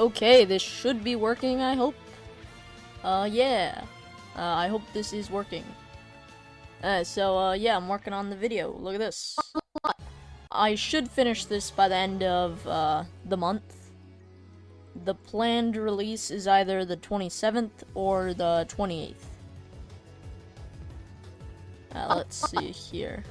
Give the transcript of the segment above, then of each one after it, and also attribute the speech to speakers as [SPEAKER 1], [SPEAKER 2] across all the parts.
[SPEAKER 1] Okay, this should be working, I hope. Yeah. I hope this is working. Yeah, I'm working on the video. Look at this. I should finish this by the end of, the month. The planned release is either the 27th or the 28th. Let's see here.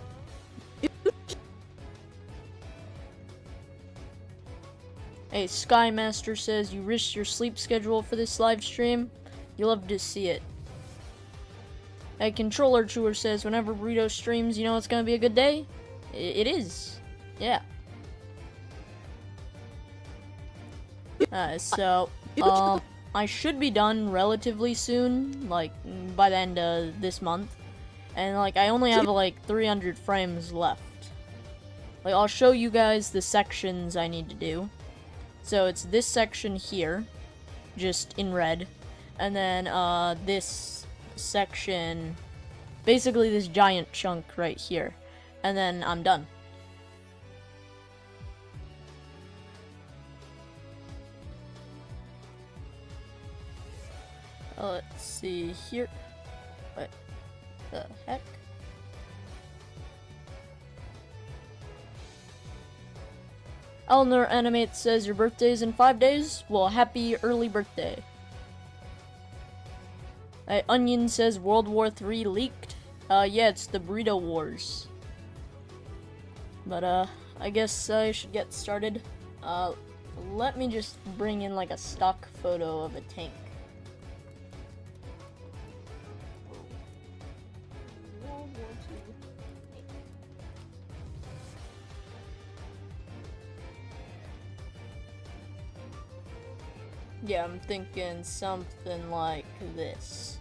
[SPEAKER 1] Hey, Skymaster says you risked your sleep schedule for this live stream. You'll love to see it. Hey, Controller Chewer says whenever Burrito streams, you know it's gonna be a good day? It is. Yeah. I should be done relatively soon, like, by the end of this month. And, like, I only have, like, 300 frames left. Like, I'll show you guys the sections I need to do. So, it's this section here, just in red. And then, this section, basically this giant chunk right here. And then I'm done. Let's see here. What the heck? Elner Animate says your birthday's in 5 days? Well, happy early birthday. Onion says World War III leaked. Yeah, it's the Burrito Wars. But, I guess I should get started. Let me just bring in, like, a stock photo of a tank. Yeah, I'm thinking something like this.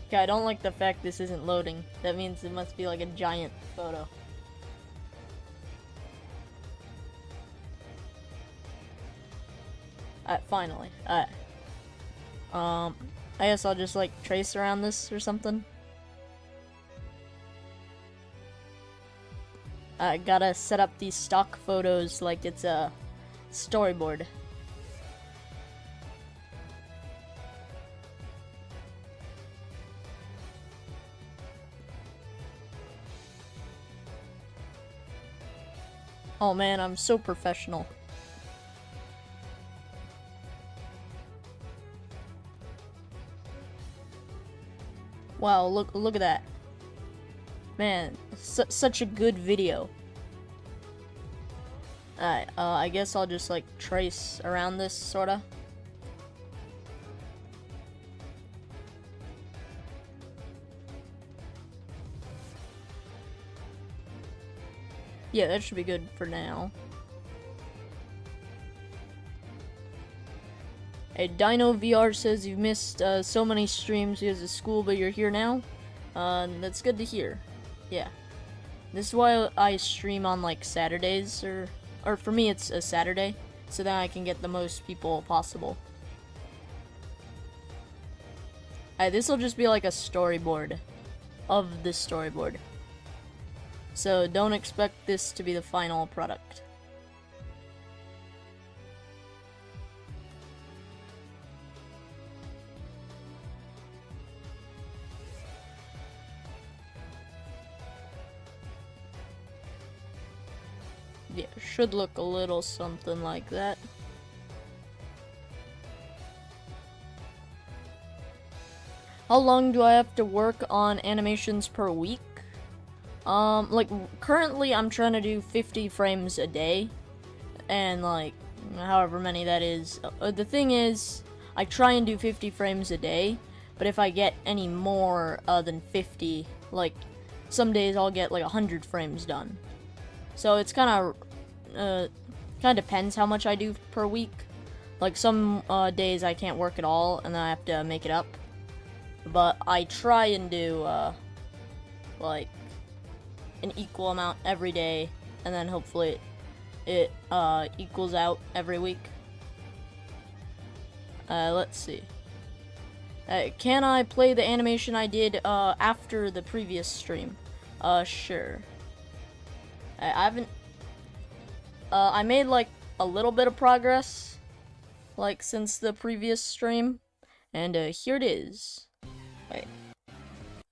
[SPEAKER 1] Okay, I don't like the fact this isn't loading. That means it must be like a giant photo. Alright, finally. Alright. I guess I'll just like trace around this or something. I gotta set up these stock photos like it's a storyboard. Oh man, I'm so professional. Wow, look at that. Man, such a good video. Alright, I guess I'll just like trace around this, sorta. Yeah, that should be good for now. Hey, Dino VR says you've missed so many streams because of school, but you're here now. That's good to hear. Yeah. This is why I stream on like Saturdays, or for me it's a Saturday, so that I can get the most people possible. This will just be like a storyboard of the storyboard. So don't expect this to be the final product. Yeah, should look a little something like that. How long do I have to work on animations per week? Like, currently I'm trying to do 50 frames a day, and like, however many that is. The thing is, I try and do 50 frames a day, but if I get any more than 50, like, some days I'll get like 100 frames done. So it's kind of depends how much I do per week. Like, some days I can't work at all, and then I have to make it up. But I try and do, like, an equal amount every day, and then hopefully it equals out every week. Let's see. Can I play the animation I did after the previous stream? Sure. I haven't. I made like a little bit of progress, like since the previous stream, and here it is. Wait.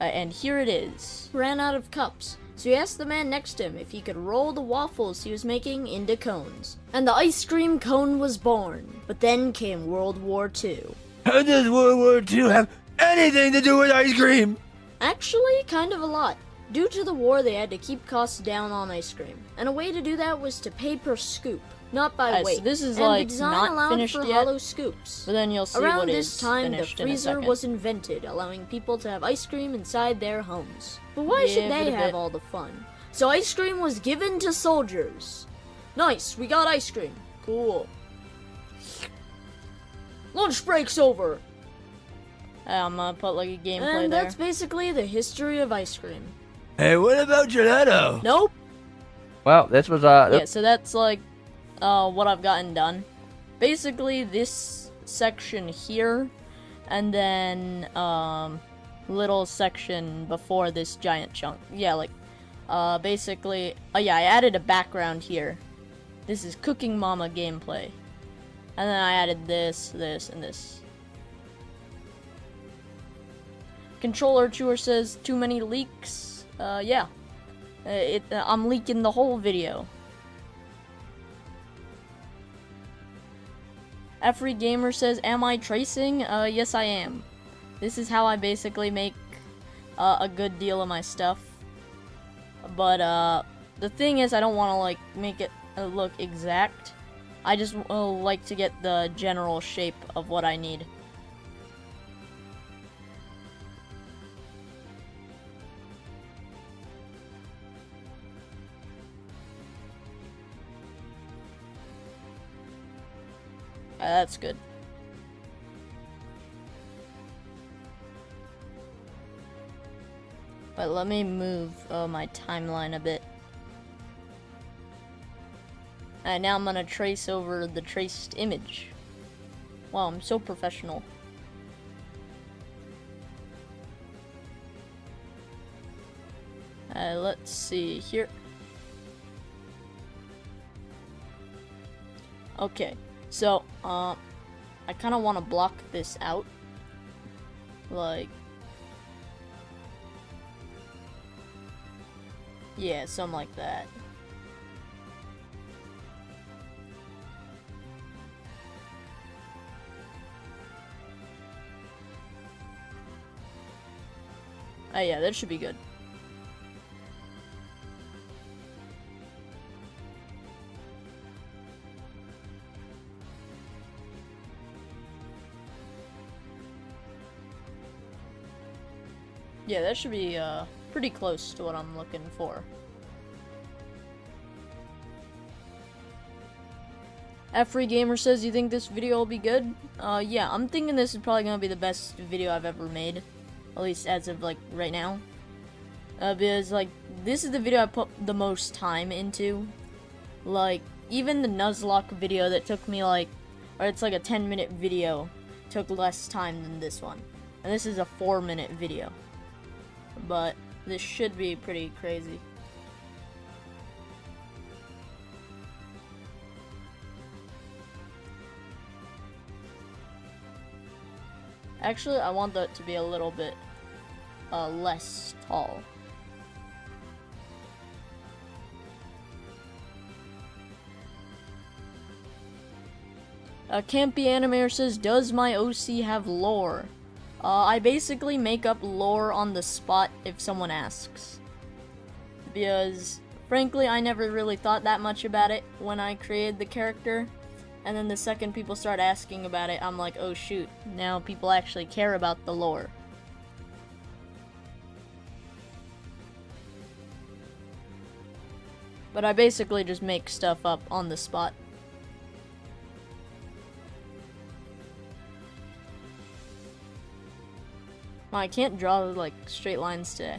[SPEAKER 1] And here it is. Ran out of cups, so he asked the man next to him if he could roll the waffles he was making into cones. And the ice cream cone was born. But then came World War II.
[SPEAKER 2] How does World War II have anything to do with ice cream?
[SPEAKER 1] Actually, kind of a lot. Due to the war, they had to keep costs down on ice cream. And a way to do that was to pay per scoop, not by weight.
[SPEAKER 3] So this is
[SPEAKER 1] and
[SPEAKER 3] like
[SPEAKER 1] the design
[SPEAKER 3] not
[SPEAKER 1] allowed
[SPEAKER 3] finished
[SPEAKER 1] for
[SPEAKER 3] yet,
[SPEAKER 1] hollow scoops.
[SPEAKER 3] but then you'll see
[SPEAKER 1] Around
[SPEAKER 3] what
[SPEAKER 1] this
[SPEAKER 3] is
[SPEAKER 1] time, the
[SPEAKER 3] finished in a
[SPEAKER 1] freezer
[SPEAKER 3] second.
[SPEAKER 1] was invented, allowing people to have ice cream inside their homes. But why should
[SPEAKER 3] Give
[SPEAKER 1] they
[SPEAKER 3] it a
[SPEAKER 1] have
[SPEAKER 3] bit.
[SPEAKER 1] all the fun? So ice cream was given to soldiers. Nice, we got ice cream. Cool. Lunch break's over.
[SPEAKER 3] I'm gonna put like a gameplay
[SPEAKER 1] And
[SPEAKER 3] there.
[SPEAKER 1] that's basically the history of ice cream.
[SPEAKER 2] Hey, what about gelato?
[SPEAKER 1] Nope.
[SPEAKER 4] Well, this was
[SPEAKER 3] Yeah, so that's like what I've gotten done. Basically this section here, and then little section before this giant chunk. Yeah, like basically yeah, I added a background here. This is Cooking Mama gameplay. And then I added this, and this. Controller Chewer says too many leaks. Yeah. I'm leaking the whole video. Every Gamer says, am I tracing? Yes I am. This is how I basically make a good deal of my stuff. But the thing is, I don't want to like make it look exact. I just like to get the general shape of what I need. That's good. But let me move my timeline a bit. Alright, now I'm gonna trace over the traced image. Wow, I'm so professional. Let's see here. Okay, so, I kind of want to block this out. Like, yeah, something like that. Oh yeah, that should be good. Yeah, that should be pretty close to what I'm looking for. Free Gamer says, you think this video will be good? Yeah, I'm thinking this is probably gonna be the best video I've ever made. At least as of like right now. Because like this is the video I put the most time into. Like even the Nuzlocke video that took me like, or it's like a 10-minute video, took less time than this one. And this is a 4-minute video. But this should be pretty crazy. Actually, I want that to be a little bit less tall. Campy Animator says, does my OC have lore? I basically make up lore on the spot if someone asks. Because, frankly, I never really thought that much about it when I created the character. And then the second people start asking about it, I'm like, oh shoot, now people actually care about the lore. But I basically just make stuff up on the spot. I can't draw like straight lines today.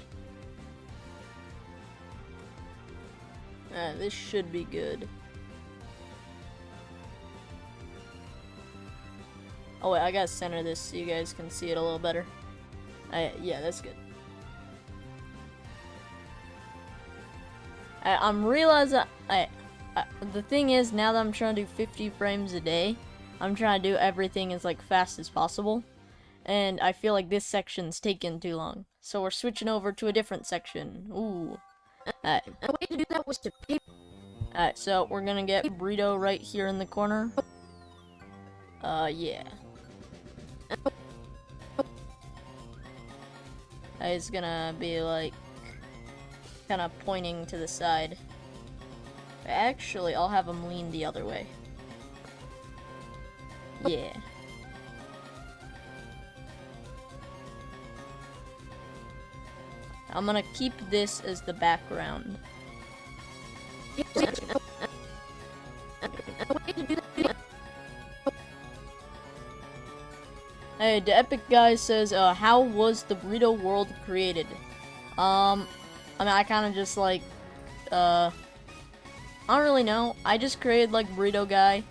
[SPEAKER 3] This should be good.
[SPEAKER 1] Oh wait, I gotta center this so you guys can see it a little better. Yeah, that's good. I'm realizing the thing is, now that I'm trying to do 50 frames a day, I'm trying to do everything as like fast as possible, and I feel like this section's taking too long. So we're switching over to a different section. Ooh.
[SPEAKER 3] The way to do that was to pay.
[SPEAKER 1] Alright, so we're gonna get Burrito right here in the corner. Yeah. He's gonna be like kind of pointing to the side. Actually, I'll have him lean the other way. Yeah. I'm gonna keep this as the background. Hey, the Epic guy says, how was the Burrito world created? I mean, I kind of just like, I don't really know. I just created like Burrito guy,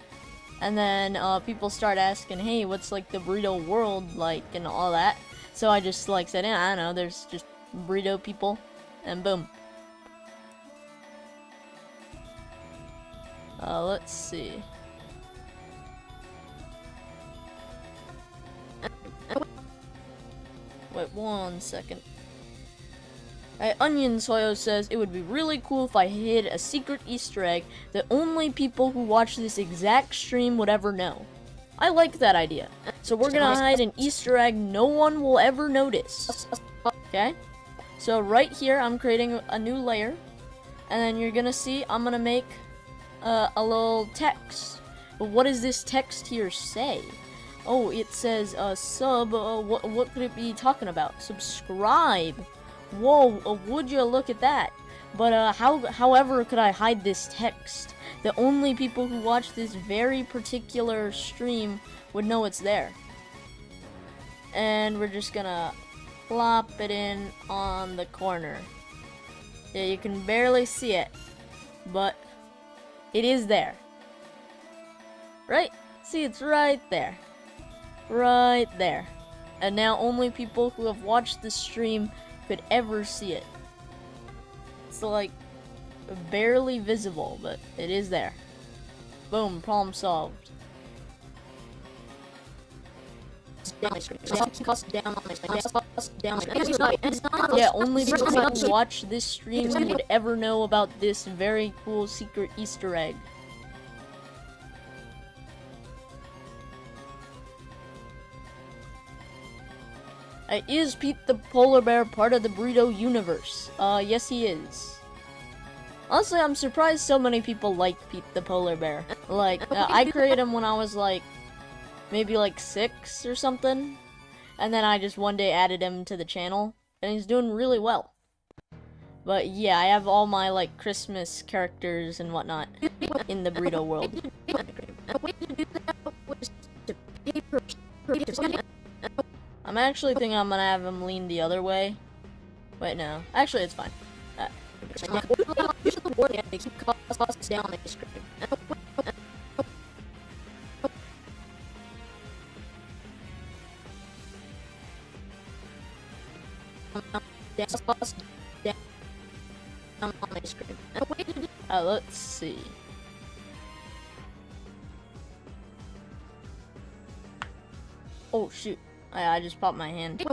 [SPEAKER 1] and then people start asking, hey, what's like the Burrito world like and all that. So I just like said, I don't know. There's just Burrito people, and boom. Let's see. Wait 1 second. Onion Soyo says, it would be really cool if I hid a secret Easter egg that only people who watch this exact stream would ever know. I like that idea. So we're gonna hide an Easter egg no one will ever notice. Okay? So right here, I'm creating a new layer. And then you're gonna see, I'm gonna make a little text. But what does this text here say? Oh, it says, sub, what could it be talking about? Subscribe. Whoa, would you look at that? But, however could I hide this text? The only people who watch this very particular stream would know it's there. And we're just gonna plop it in on the corner. Yeah, you can barely see it, but it is there. Right? See, it's right there. Right there. And now only people who have watched this stream could ever see it. It's like barely visible, but it is there. Boom, problem solved. Yeah, only people who watch this stream would ever know about this very cool secret Easter egg. Is Pete the Polar Bear part of the Burrito universe? Yes he is. Honestly, I'm surprised so many people like Pete the Polar Bear. Like, I created him when I was like, maybe like 6 or something. And then I just one day added him to the channel. And he's doing really well. But yeah, I have all my like Christmas characters and whatnot in the Burrito world. I'm actually thinking I'm gonna have him lean the other way. Wait, no. Actually, it's fine. Let's see. Oh shoot. I just popped my hand.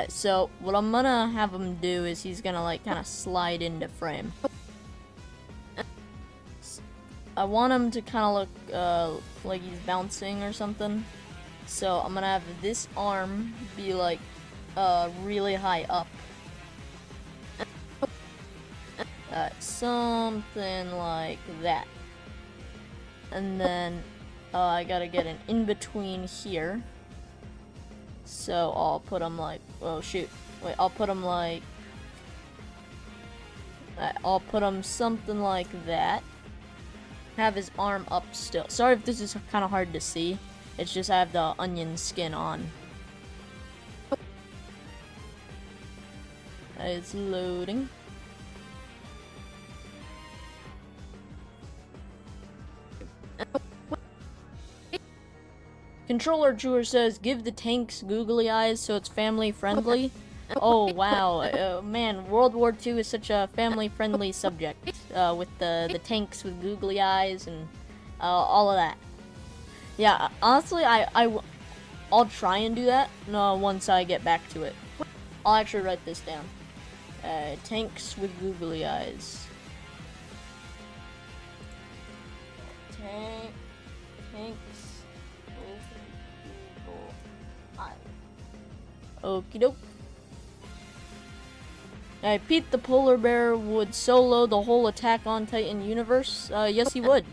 [SPEAKER 1] So what I'm gonna have him do is he's gonna like kind of slide into frame. I want him to kind of look like he's bouncing or something. So I'm gonna have this arm be like really high up. Something like that. And then I gotta get an in-between here. So I'll put him like, oh shoot, wait, I'll put him like, I'll put him something like that. Have his arm up still. Sorry if this is kind of hard to see. It's just I have the onion skin on. It's loading. Controller Chewer says, give the tanks googly eyes so it's family friendly. Oh wow, man, World War II is such a family friendly subject, with the tanks with googly eyes and all of that. Yeah, honestly, I'll try and do that once I get back to it. I'll actually write this down. Tanks with googly eyes. Tanks with googly eyes. Okie doke. Pete the Polar Bear would solo the whole Attack on Titan universe. Yes, he would.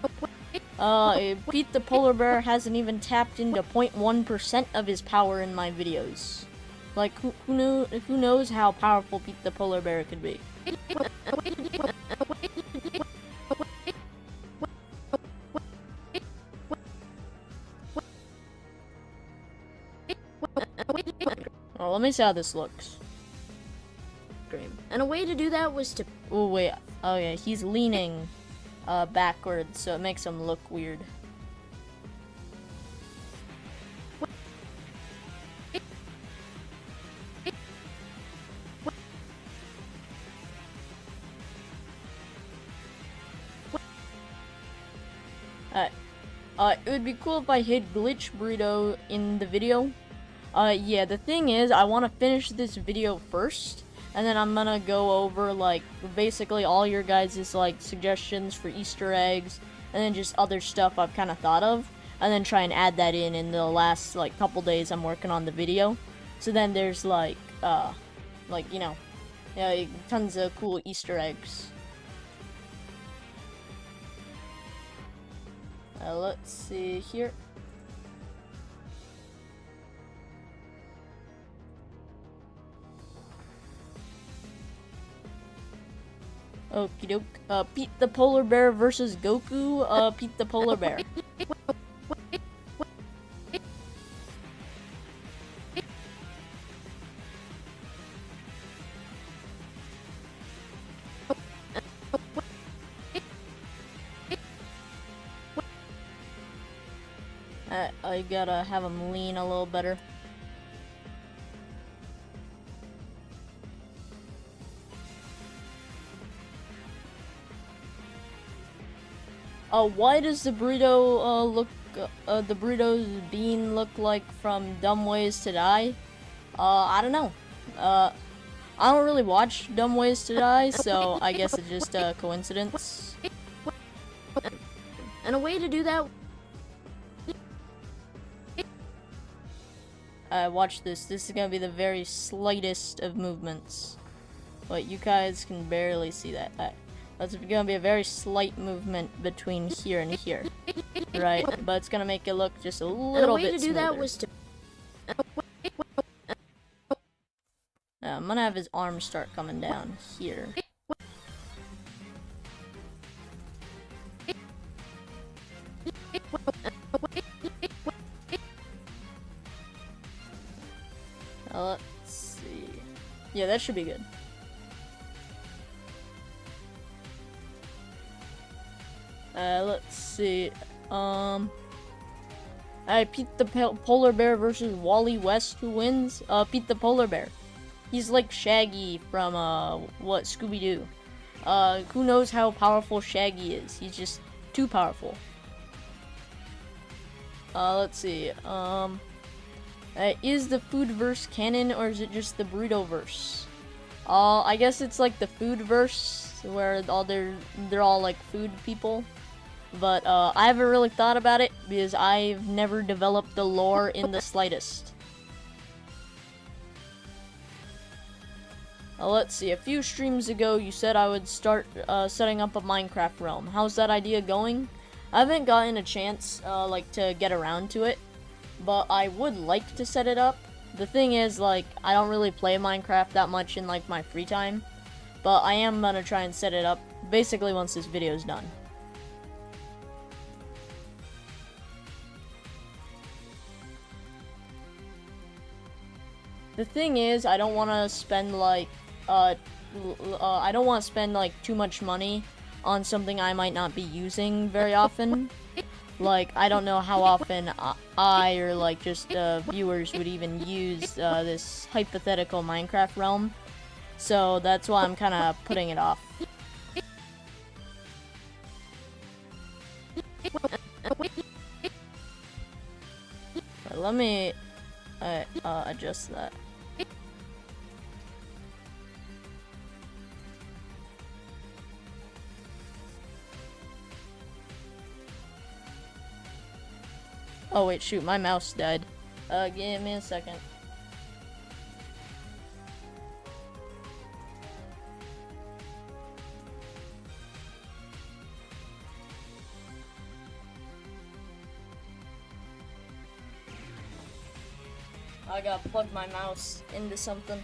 [SPEAKER 1] Pete the Polar Bear hasn't even tapped into 0.1% of his power in my videos. Like, who knows how powerful Pete the Polar Bear could be? Oh, let me see how this looks.
[SPEAKER 3] And a way to do that was to...
[SPEAKER 1] Oh, wait. Oh, yeah, he's leaning backwards, so it makes him look weird. It would be cool if I hit Glitch Burrito in the video. Yeah, the thing is, I want to finish this video first, and then I'm gonna go over, like, basically all your guys' like, suggestions for Easter eggs, and then just other stuff I've kind of thought of, and then try and add that in the last, like, couple days I'm working on the video. So then there's, like, you know, yeah, tons of cool Easter eggs. Let's see here. Okie doke. Pete the Polar Bear versus Goku. Pete the Polar Bear. I gotta have him lean a little better. Why does the burrito the burrito's bean look like from Dumb Ways to Die? I don't know. I don't really watch Dumb Ways to Die, so I guess it's just a coincidence.
[SPEAKER 3] And a way to do that...
[SPEAKER 1] Watch this. This is gonna be the very slightest of movements. But you guys can barely see that. That's gonna be a very slight movement between here and here. Right? But it's gonna make it look just a little bit smoother.
[SPEAKER 3] And a way to do that was to...
[SPEAKER 1] I'm gonna have his arms start coming down here. Let's see. Yeah, that should be good. Let's see. Pete the Polar Bear versus Wally West. Who wins? Pete the Polar Bear. He's like Shaggy from, what, Scooby-Doo. Who knows how powerful Shaggy is? He's just too powerful. Let's see. Is the Foodverse canon, or is it just the Burritoverse? I guess it's like the Foodverse, where they're all like food people. But, I haven't really thought about it, because I've never developed the lore in the slightest. Let's see, a few streams ago you said I would start, setting up a Minecraft realm. How's that idea going? I haven't gotten a chance, like, to get around to it. But I would like to set it up. The thing is, like, I don't really play Minecraft that much in, like, my free time. But I am gonna try and set it up, basically once this video is done. The thing is, I don't want to spend, like, I don't want to spend, like, too much money on something I might not be using very often. Like, I don't know how often I or like just viewers would even use this hypothetical Minecraft realm. So that's why I'm kind of putting it off. Let me adjust that. Oh wait, shoot, my mouse died. Give me a second. I gotta plug my mouse into something.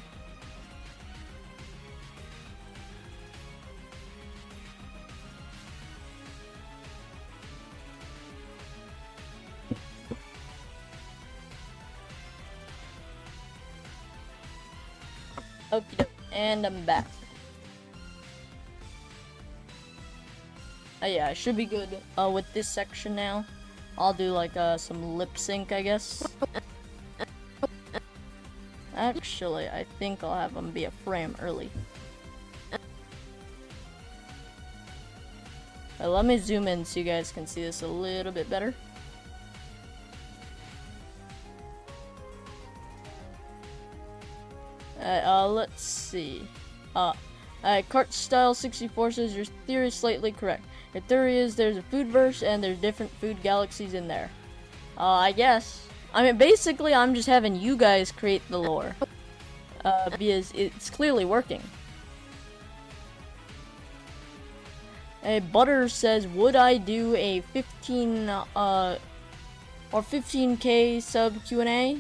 [SPEAKER 1] Okay, and I'm back. Yeah, I should be good with this section now. I'll do like some lip sync, I guess. Actually, I think I'll have them be a frame early. Let me zoom in so you guys can see this a little bit better. Let's see. Cartstyle64 says your theory is slightly correct. Your theory is there's a foodverse and there's different food galaxies in there. I guess. I mean, basically, I'm just having you guys create the lore. Because it's clearly working. Butter says, would I do a 15, or 15k sub Q&A?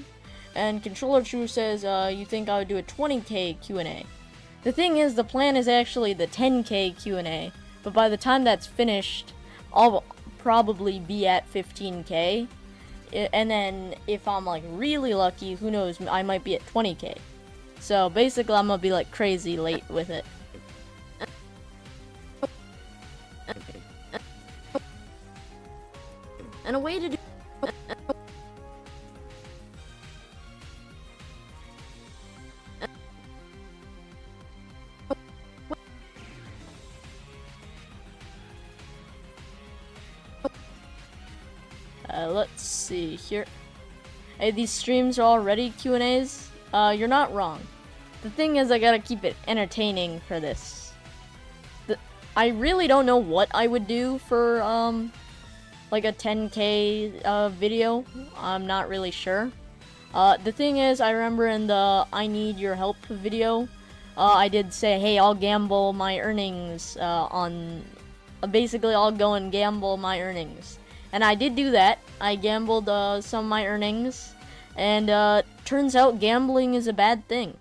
[SPEAKER 1] And Controller True says, you think I would do a 20k Q&A. The thing is, the plan is actually the 10k Q&A. But by the time that's finished, I'll probably be at 15k. And then, if I'm like really lucky, who knows, I might be at 20k. So basically, I'm gonna be like crazy late with it. And a way to do... let's see here. Hey, these streams are already Q&As. You're not wrong. The thing is, I gotta keep it entertaining for this. I really don't know what I would do for, like a 10k, video. I'm not really sure. The thing is, I remember in the I Need Your Help video, I did say, hey, I'll gamble my earnings, basically, I'll go and gamble my earnings. And I did do that. I gambled, some of my earnings. And, turns out gambling is a bad thing.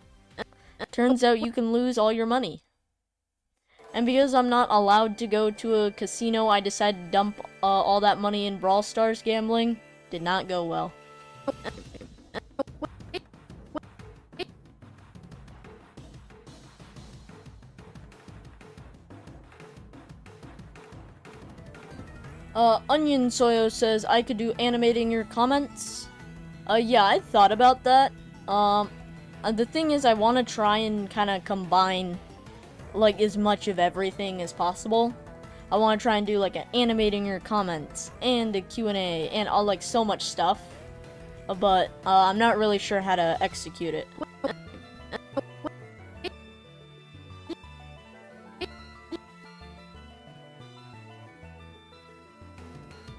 [SPEAKER 1] Turns out you can lose all your money. And because I'm not allowed to go to a casino, I decided to dump all that money in Brawl Stars gambling. Did not go well. Onion Soyo says, I could do animating your comments. Yeah, I thought about that. The thing is, I want to try and kind of combine, like, as much of everything as possible. I want to try and do, like, an animating your comments, and a Q&A, and all, like, so much stuff. But, I'm not really sure how to execute it.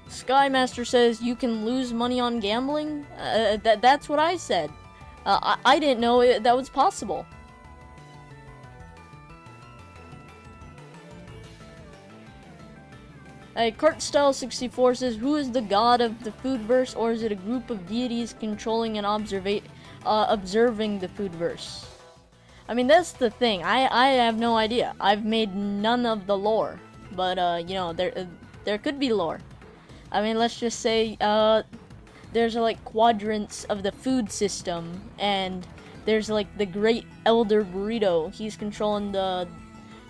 [SPEAKER 1] Skymaster says you can lose money on gambling? That's what I said. I didn't know that was possible. Cartstyle64 says, who is the god of the foodverse, or is it a group of deities controlling and observing the foodverse? I mean, that's the thing. I have no idea. I've made none of the lore. But, you know, there could be lore. I mean, let's just say, there's, like, quadrants of the food system, and there's, like, the Great Elder Burrito. He's controlling the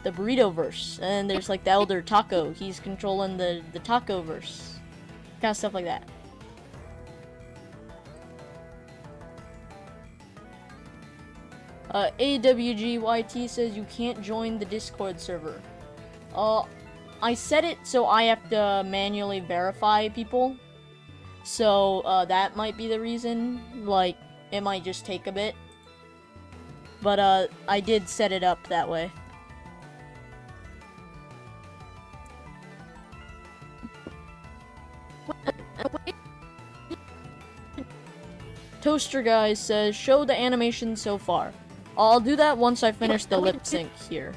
[SPEAKER 1] Burrito-verse. And there's, like, the Elder Taco. He's controlling the Taco-verse. kind of stuff like that. AWGYT says you can't join the Discord server. I set it so I have to manually verify people. So, that might be the reason. Like, it might just take a bit. But, I did set it up that way. Toaster Guy says, show the animation so far. I'll do that once I finish the lip sync here.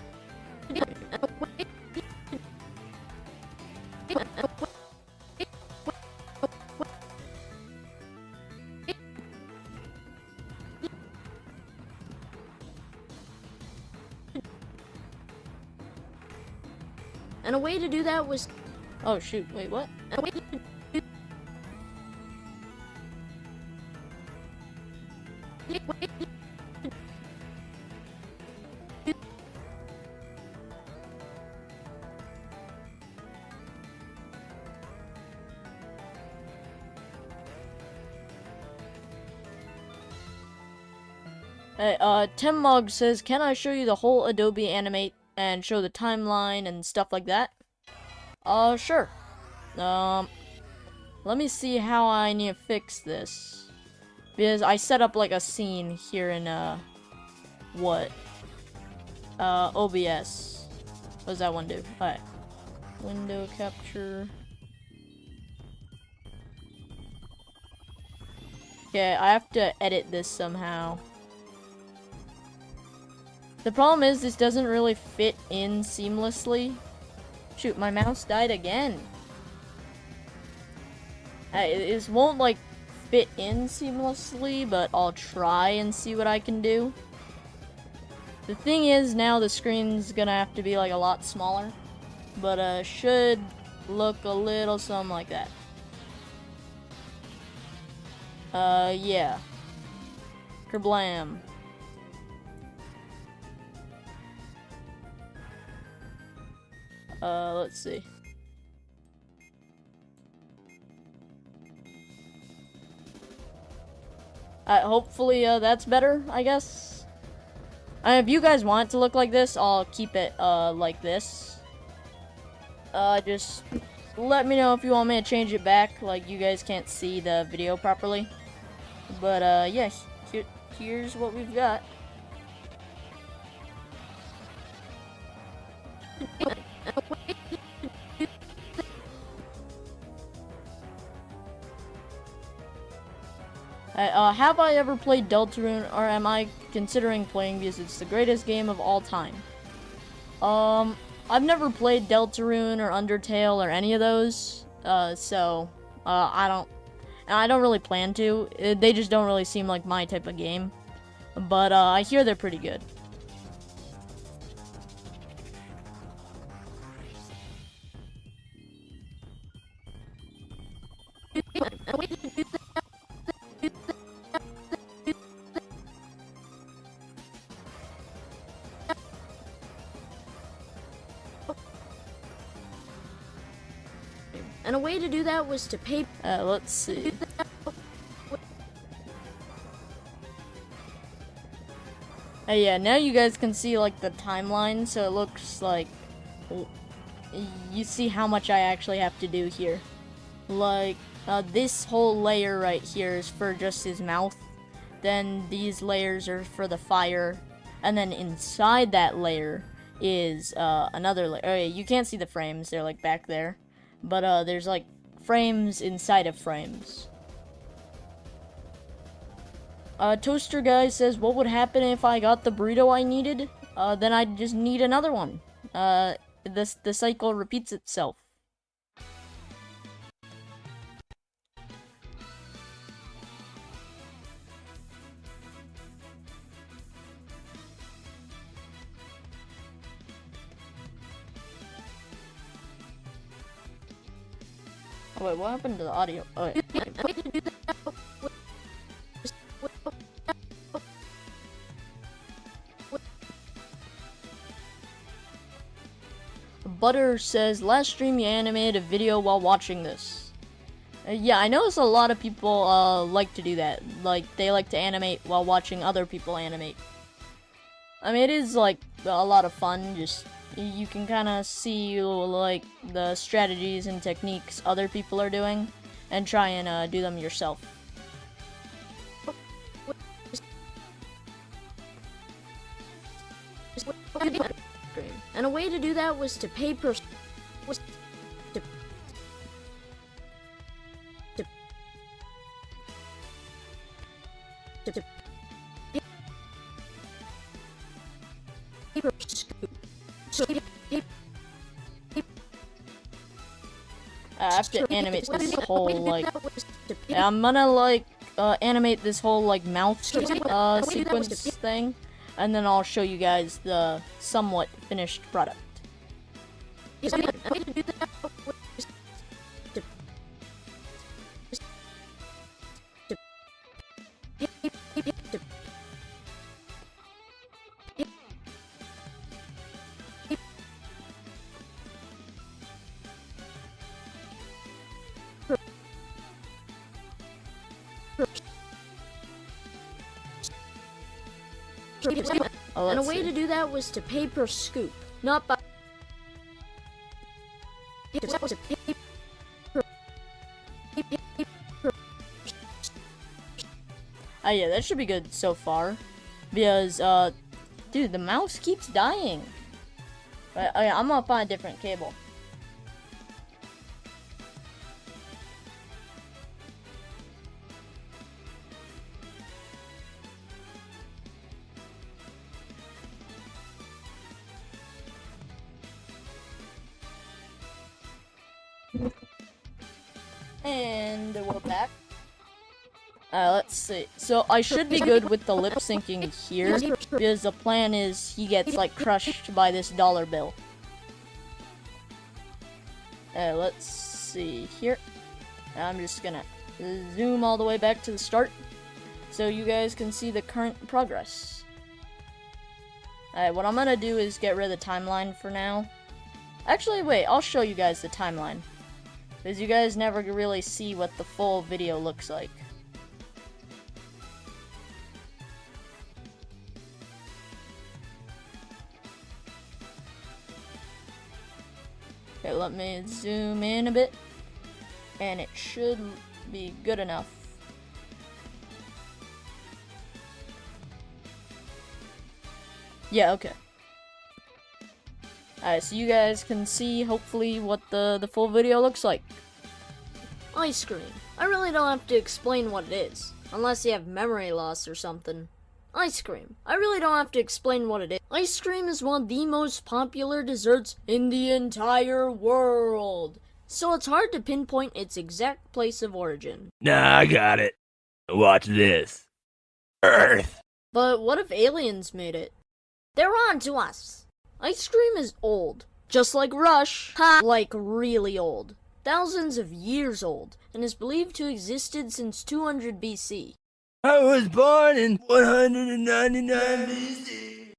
[SPEAKER 1] And a way to do that was... Oh shoot, wait, what? Hey, Temmog says, can I show you the whole Adobe Animate and show the timeline and stuff like that? Sure. Let me see how I need to fix this. Because I set up like a scene here in, what? OBS. What does that one do? Alright. Window capture. Okay, I have to edit this somehow. The problem is this doesn't really fit in seamlessly. Shoot, my mouse died again. This won't like fit in seamlessly, but I'll try and see what I can do. The thing is now the screen's gonna have to be like a lot smaller, but should look a little something like that. Yeah. Kerblam. Let's see. Hopefully, that's better, I guess. If you guys want it to look like this, I'll keep it, like this. Just let me know if you want me to change it back, like you guys can't see the video properly. But, yeah, here's what we've got. Have I ever played Deltarune, or am I considering playing because it's the greatest game of all time? I've never played Deltarune or Undertale or any of those, so, I don't really plan to. They just don't really seem like my type of game. But, I hear they're pretty good. And a way to do that was to pay. Let's see. Yeah, now you guys can see like the timeline, so it looks like you see how much I actually have to do here. Like this whole layer right here is for just his mouth. Then these layers are for the fire, and then inside that layer is another layer. Oh yeah, you can't see the frames; they're like back there. But, there's, like, frames inside of frames. Toaster Guy says, what would happen if I got the burrito I needed? Then I'd just need another one. The cycle repeats itself. Oh, wait, what happened to the audio? Oh, wait. Butter says, last stream you animated a video while watching this. Yeah, I notice a lot of people like to do that. Like, they like to animate while watching other people animate. I mean, it is, like, a lot of fun. Just, you can kind of see, like, the strategies and techniques other people are doing, and try and do them yourself.
[SPEAKER 3] And a way to do that was to pay per...
[SPEAKER 1] I have to animate this whole, like... I'm gonna, like, animate this whole, like, mouth sequence thing, and then I'll show you guys the somewhat finished product.
[SPEAKER 3] And a way to do that was to pay per scoop, not by...
[SPEAKER 1] Oh yeah, that should be good so far. Because, dude, the mouse keeps dying. But, okay, I'm gonna find a different cable. And we're back. Let's see. So I should be good with the lip syncing here, because the plan is he gets like crushed by this dollar bill. Let's see here. I'm just gonna zoom all the way back to the start, so you guys can see the current progress. Alright, what I'm gonna do is get rid of the timeline for now. Actually, wait, I'll show you guys the timeline, because you guys never really see what the full video looks like. Okay, let me zoom in a bit, and it should be good enough. Yeah, okay. Alright, so you guys can see, hopefully, what the full video looks like.
[SPEAKER 3] Ice cream. I really don't have to explain what it is, unless you have memory loss or something. Ice cream. I really don't have to explain what it is. Ice cream is one of the most popular desserts in the entire world, so it's hard to pinpoint its exact place of origin.
[SPEAKER 2] Nah, I got it. Watch this. Earth.
[SPEAKER 3] But what if aliens made it? They're on to us. Ice cream is old, just like Rush. Ha! Like really old. Thousands of years old, and is believed to have existed since 200 BC.
[SPEAKER 2] I was born in 199 BC.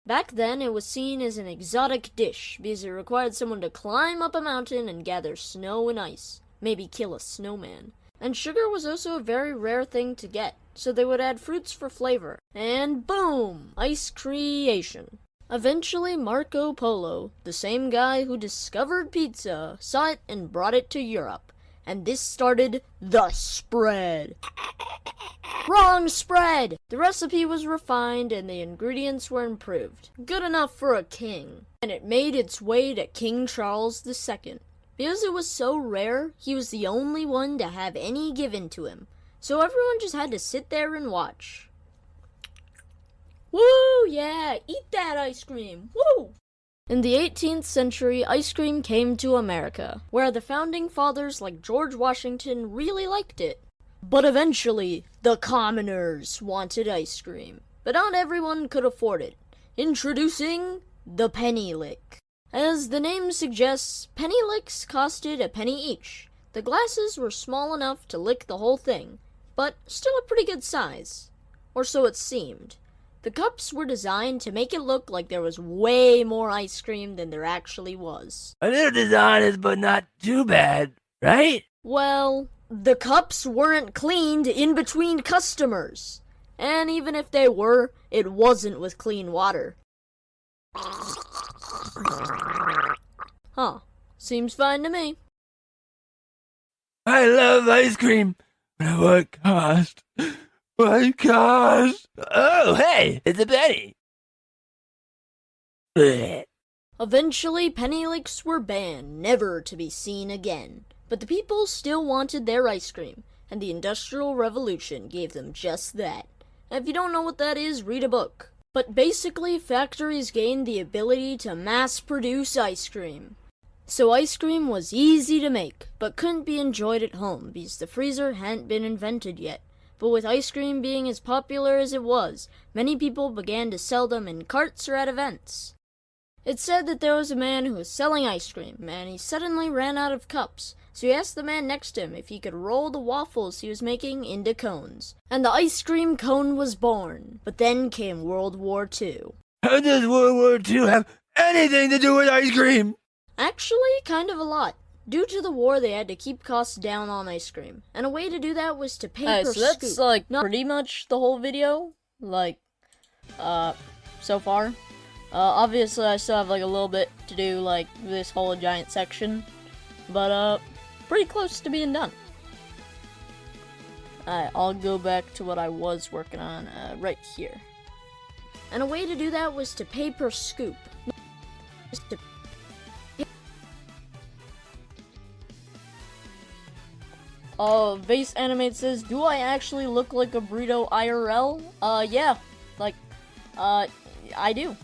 [SPEAKER 3] Back then, it was seen as an exotic dish because it required someone to climb up a mountain and gather snow and ice, maybe kill a snowman. And sugar was also a very rare thing to get, so they would add fruits for flavor. And boom! Ice creation. Eventually, Marco Polo, the same guy who discovered pizza, saw it and brought it to Europe. And this started the spread. Wrong spread! The recipe was refined and the ingredients were improved. Good enough for a king. And it made its way to King Charles II. Because it was so rare, he was the only one to have any given to him. So everyone just had to sit there and watch. Woo! Yeah! Eat that ice cream! Woo! In the 18th century, ice cream came to America, where the founding fathers like George Washington really liked it. But eventually, the commoners wanted ice cream. But not everyone could afford it. Introducing the Penny Lick. As the name suggests, penny licks costed a penny each. The glasses were small enough to lick the whole thing, but still a pretty good size. Or so it seemed. The cups were designed to make it look like there was way more ice cream than there actually was.
[SPEAKER 2] A little dishonest, but not too bad, right?
[SPEAKER 3] Well, the cups weren't cleaned in between customers. And even if they were, it wasn't with clean water. Huh. Seems fine to me.
[SPEAKER 2] I love ice cream. But what cost? What cost? Oh, hey, it's a penny. Blech.
[SPEAKER 3] Eventually, penny licks were banned, never to be seen again. But the people still wanted their ice cream, and the Industrial Revolution gave them just that. And if you don't know what that is, read a book. But basically, factories gained the ability to mass produce ice cream. So ice cream was easy to make, but couldn't be enjoyed at home because the freezer hadn't been invented yet. But with ice cream being as popular as it was, many people began to sell them in carts or at events. It's said that there was a man who was selling ice cream, and he suddenly ran out of cups, so he asked the man next to him if he could roll the waffles he was making into cones. And the ice cream cone was born. But then came World War II.
[SPEAKER 2] How does World War II have anything to do with ice cream?
[SPEAKER 3] Actually, kind of a lot. Due to the war, they had to keep costs down on ice cream, and a way to do that was to pay per
[SPEAKER 1] So that's
[SPEAKER 3] scoop.
[SPEAKER 1] like pretty much the whole video, like, so far. Obviously I still have like a little bit to do, like this whole giant section, but pretty close to being done. Alright, I'll go back to what I was working on, right here.
[SPEAKER 3] And a way to do that was to pay per scoop.
[SPEAKER 1] Vase Animate says, do I actually look like a burrito IRL? Yeah, like, I do.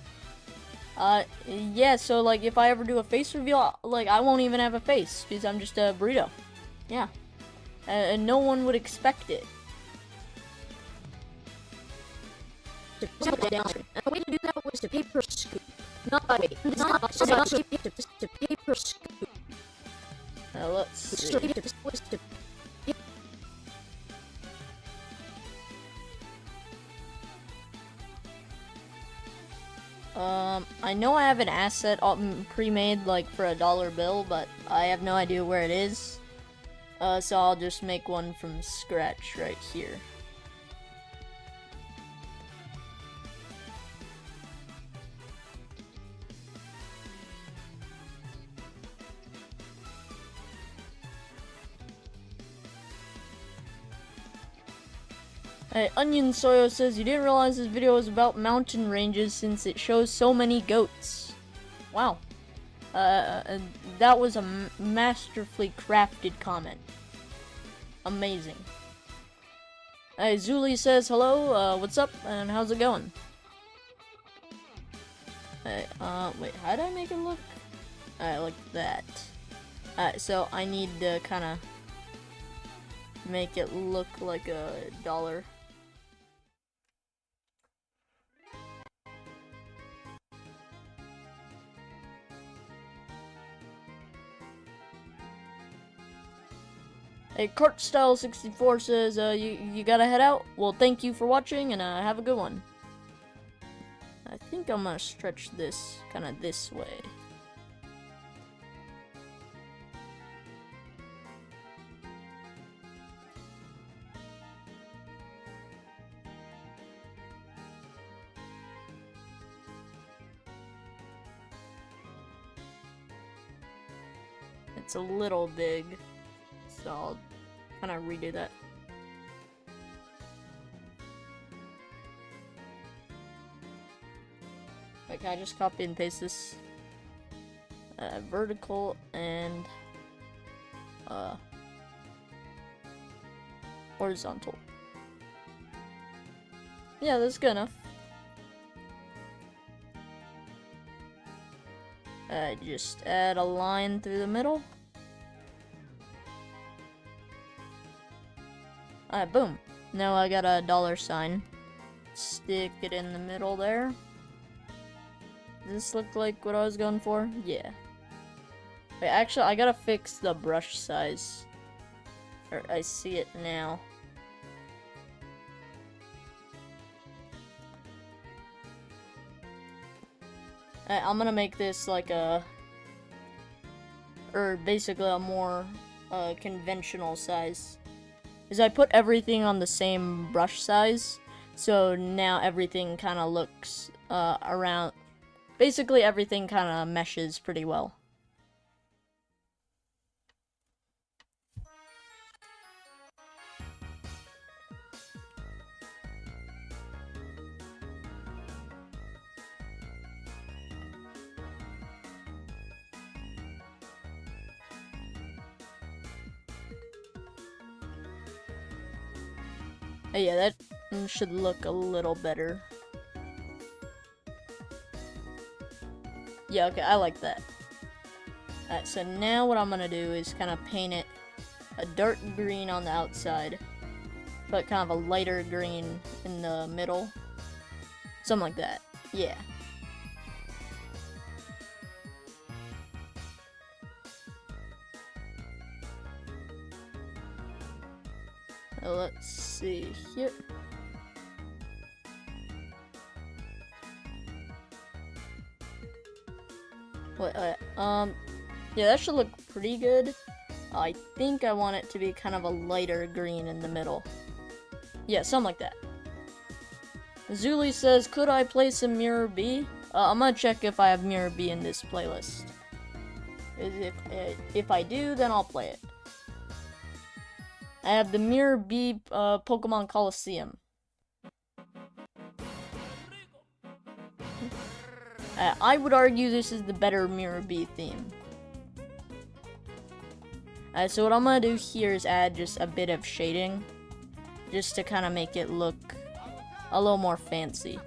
[SPEAKER 1] Yeah, so, like, if I ever do a face reveal, like, I won't even have a face, because I'm just a burrito. Yeah. And no one would expect it.
[SPEAKER 3] And a way to do that was to pay per scoop. Not by weight. To pay per scoop.
[SPEAKER 1] Let's see. I know I have an asset pre-made, like, for $1 bill, but I have no idea where it is. So I'll just make one from scratch right here. Onion Soyo says, you didn't realize this video was about mountain ranges since it shows so many goats. Wow. That was a masterfully crafted comment. Amazing. Zuli says, hello, what's up, and how's it going? Wait, how did I make it look? Like that. So I need to kind of make it look like a dollar. Hey, Cartstyle64 says, you gotta head out? Well, thank you for watching, and have a good one. I think I'm gonna stretch this kind of this way. It's a little big, so I'll kind of redo that. Wait, can I just copy and paste this? Vertical and horizontal. Yeah, that's good enough. Just add a line through the middle. Alright, boom. Now I got a dollar sign. Stick it in the middle there. Does this look like what I was going for? Yeah. Wait, actually, I gotta fix the brush size. Or I see it now. Alright, I'm gonna make this like a... or basically a more conventional size. Is I put everything on the same brush size, so now everything kind of looks around. Basically, everything kind of meshes pretty well. Yeah, that should look a little better. Yeah, okay, I like that. Alright, so now what I'm gonna do is kind of paint it a dark green on the outside, but kind of a lighter green in the middle. Something like that. Yeah. Let's see here. Wait, yeah, that should look pretty good. I think I want it to be kind of a lighter green in the middle. Yeah, something like that. Zuli says, could I play some Mirror B? I'm gonna check if I have Mirror B in this playlist. If I do, then I'll play it. I have the Mirror B Pokemon Coliseum. I would argue this is the better Mirror B theme. So what I'm gonna do here is add just a bit of shading, just to kind of make it look a little more fancy.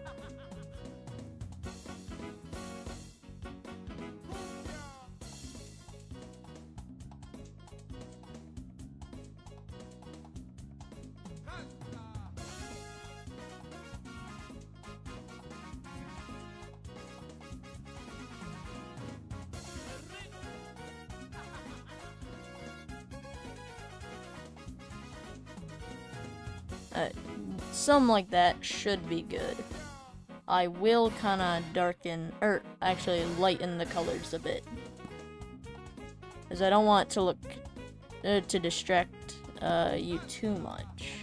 [SPEAKER 1] Something like that should be good. I will kind of darken, or actually lighten the colors a bit, because I don't want it to look, to distract you too much.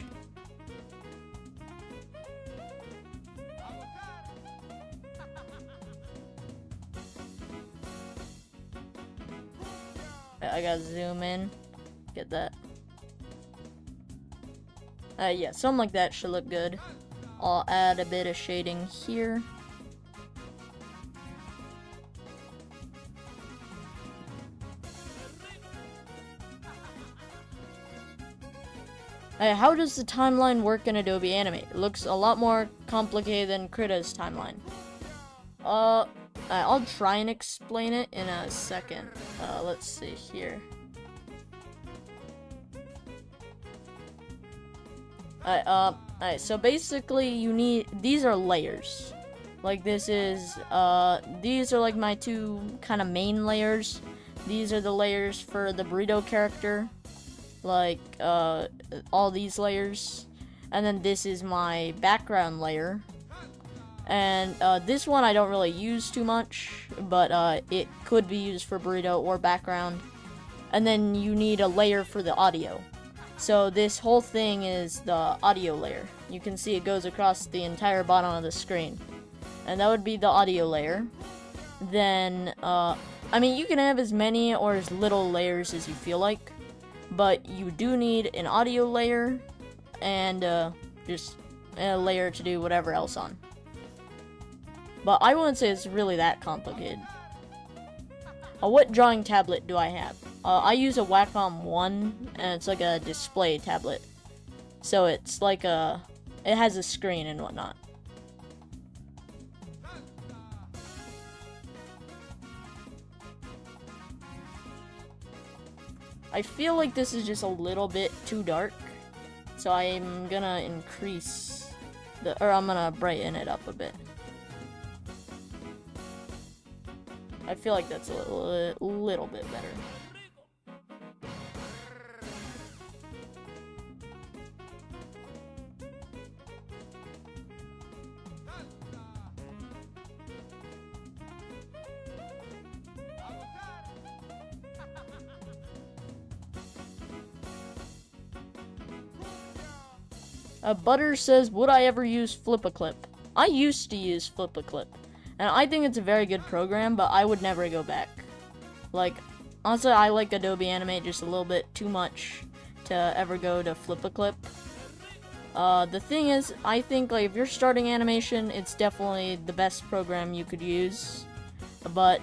[SPEAKER 1] I gotta zoom in, get that. Yeah, something like that should look good. I'll add a bit of shading here. How does the timeline work in Adobe Animate? It looks a lot more complicated than Krita's timeline. I'll try and explain it in a second. Let's see here. Alright, so basically you need, these are layers. Like this is, these are like my two kind of main layers. These are the layers for the Burrito character. Like, all these layers. And then this is my background layer. And, this one I don't really use too much, but, it could be used for Burrito or background. And then you need a layer for the audio. So this whole thing is the audio layer. You can see it goes across the entire bottom of the screen. And that would be the audio layer. Then, I mean, you can have as many or as little layers as you feel like. But you do need an audio layer and just a layer to do whatever else on. But I wouldn't say it's really that complicated. What drawing tablet do I have? I use a Wacom 1, and it's like a display tablet. So it's like a, it has a screen and whatnot. I feel like this is just a little bit too dark. So I'm gonna increase the, or I'm gonna brighten it up a bit. I feel like that's a little bit better. Butter says, would I ever use Flip-a-Clip? I used to use Flip-a-Clip, and I think it's a very good program, but I would never go back. Like, honestly, I like Adobe Animate just a little bit too much to ever go to Flip-a-Clip. The thing is, I think, like, if you're starting animation, it's definitely the best program you could use. But,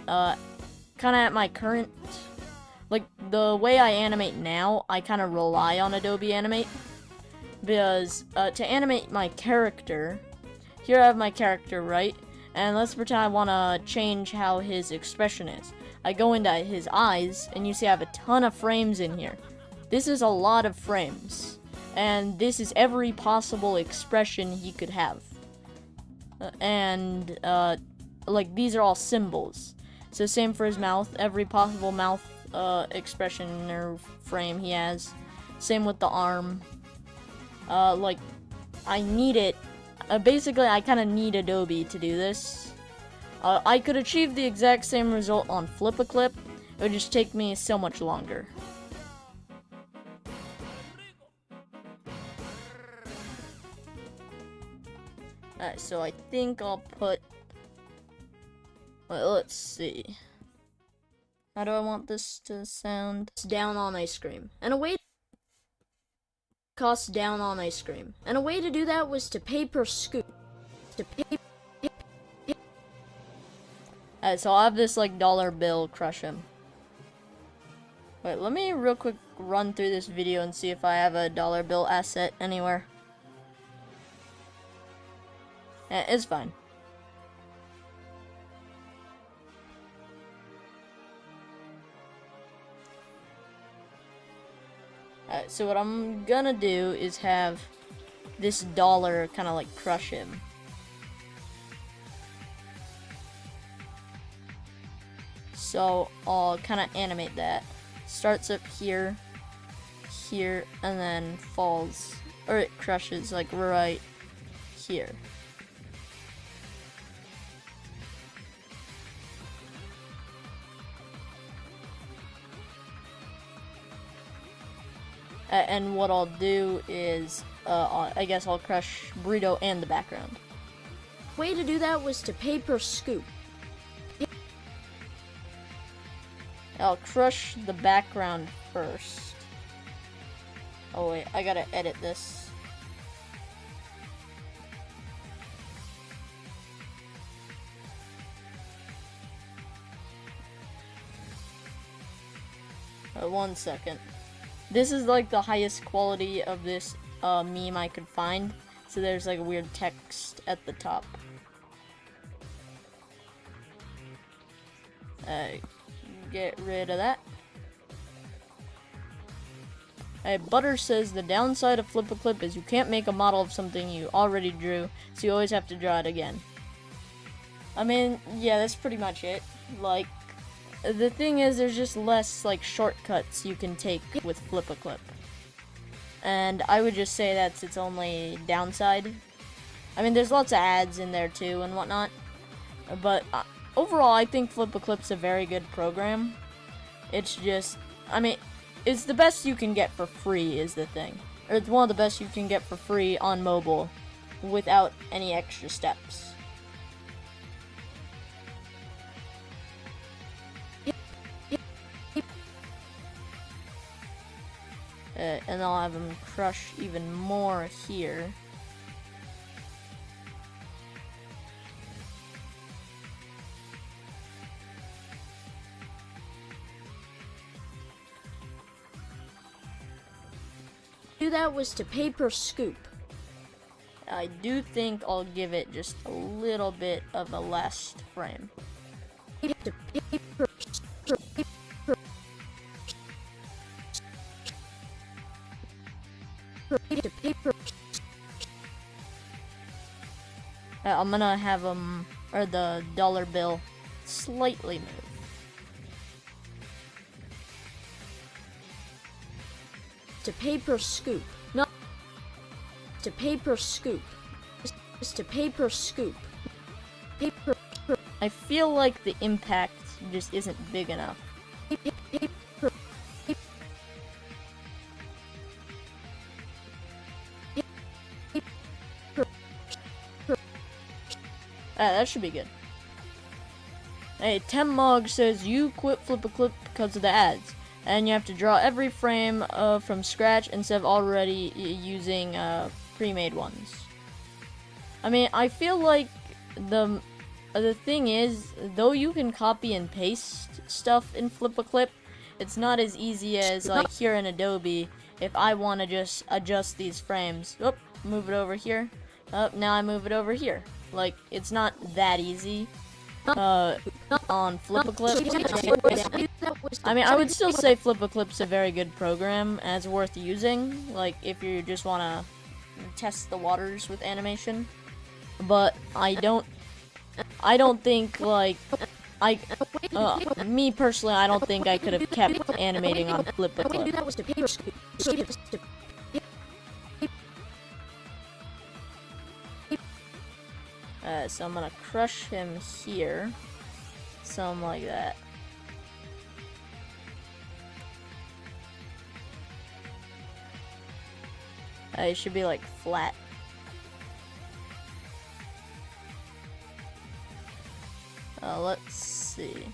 [SPEAKER 1] kinda at my current, like, the way I animate now, I kinda rely on Adobe Animate. Because, to animate my character, here I have my character, right? And let's pretend I wanna change how his expression is. I go into his eyes, and you see I have a ton of frames in here. This is a lot of frames. And this is every possible expression he could have. Like, these are all symbols. So same for his mouth, every possible mouth expression or frame he has. Same with the arm. Like, I need it. Basically, I kind of need Adobe to do this. I could achieve the exact same result on Flip-a-Clip. It would just take me so much longer. Alright, so I think I'll put... Well, let's see. How do I want this to sound? It's down on ice cream. And a way... Costs down on ice cream. And a way to do that was to pay per scoop. Alright, so I'll have this, like, dollar bill crush him. Wait, let me real quick run through this video and see if I have a dollar bill asset anywhere. It's fine. Alright, so what I'm gonna do is have this dollar kind of like crush him. So I'll kind of animate that. Starts up here, here, and then falls, or it crushes like right here. And what I'll do is, I guess I'll crush Burrito and the background. Way to do that was to pay per scoop. I'll crush the background first. Oh wait, I gotta edit this. One second. This is like the highest quality of this meme I could find. So there's like a weird text at the top. Get rid of that. Butter says the downside of Flip-a-Clip is you can't make a model of something you already drew, so you always have to draw it again. I mean, yeah, that's pretty much it. Like, the thing is, there's just less, like, shortcuts you can take with Flip-a-Clip. And I would just say that's its only downside. I mean, there's lots of ads in there, too, and whatnot. But, overall, I think Flip-a-Clip's a very good program. It's just, I mean, it's the best you can get for free, is the thing. Or it's one of the best you can get for free on mobile, without any extra steps. And I'll have him crush even more here. Do that was to pay per scoop. I do think I'll give it just a little bit of a last frame. To pay per I'm gonna have them, or the dollar bill, slightly move. To pay per scoop. Not to pay per scoop. Just to pay per scoop. I feel like the impact just isn't big enough. That should be good. Hey, Temmog says you quit Flip-A-Clip because of the ads, and you have to draw every frame from scratch instead of already using pre-made ones. I mean, I feel like the thing is, though you can copy and paste stuff in Flip-A-Clip, it's not as easy as like here in Adobe. If I want to just adjust these frames, move it over here. Now I move it over here. Like, it's not that easy on Flip-A-Clip. I mean, I would still say Flip-A-Clip's a very good program and it's worth using, like, if you just want to test the waters with animation. But I don't think, like, me personally, I don't think I could have kept animating on Flip-A-Clip. So I'm gonna crush him here. Something like that. It should be like flat. Let's see.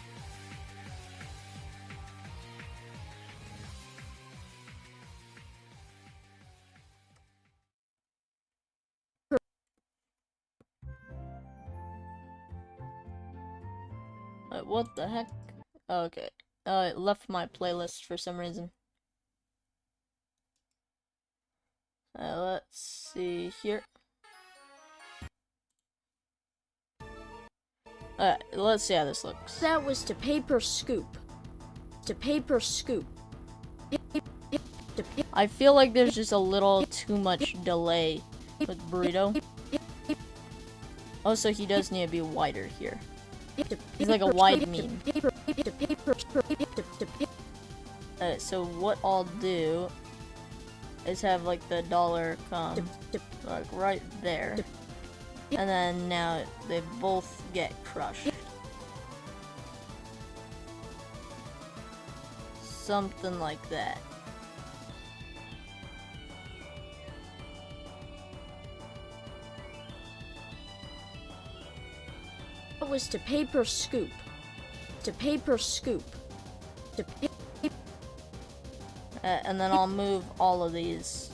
[SPEAKER 1] What the heck? Okay. It left my playlist for some reason. Let's see here. Let's see how this looks.
[SPEAKER 3] That was to paper scoop. To paper scoop.
[SPEAKER 1] I feel like there's just a little too much delay with Burrito. Also, he does need to be wider here. He's like a wide meme. So what I'll do is have like the dollar come like right there. And then now they both get crushed. Something like that.
[SPEAKER 3] That was to paper scoop. To paper scoop. To
[SPEAKER 1] And then I'll move all of these.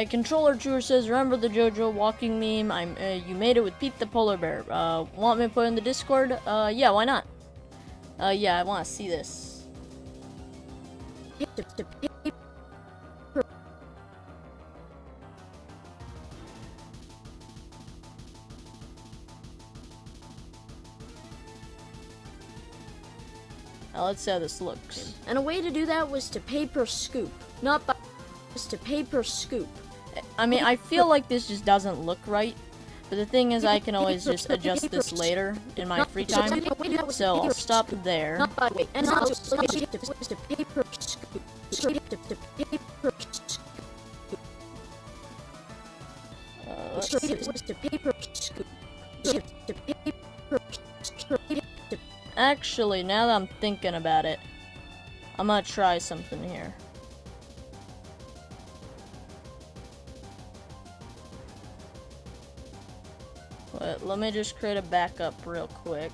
[SPEAKER 1] Controller Chewer says, remember the JoJo walking meme? You made it with Pete the Polar Bear. Want me to put it in the Discord? Yeah, why not? Yeah, I want to see this. Now let's see how this looks.
[SPEAKER 3] And a way to do that was to paper scoop. Not by was to paper scoop.
[SPEAKER 1] I mean, I feel like this just doesn't look right. But the thing is, I can always just adjust this later in my free time. So I'll stop there.
[SPEAKER 3] Not by way. And also was to paper scoop.
[SPEAKER 1] Let's see.
[SPEAKER 3] To paper scoop.
[SPEAKER 1] Actually, now that I'm thinking about it, I'm gonna try something here. But let me just create a backup real quick.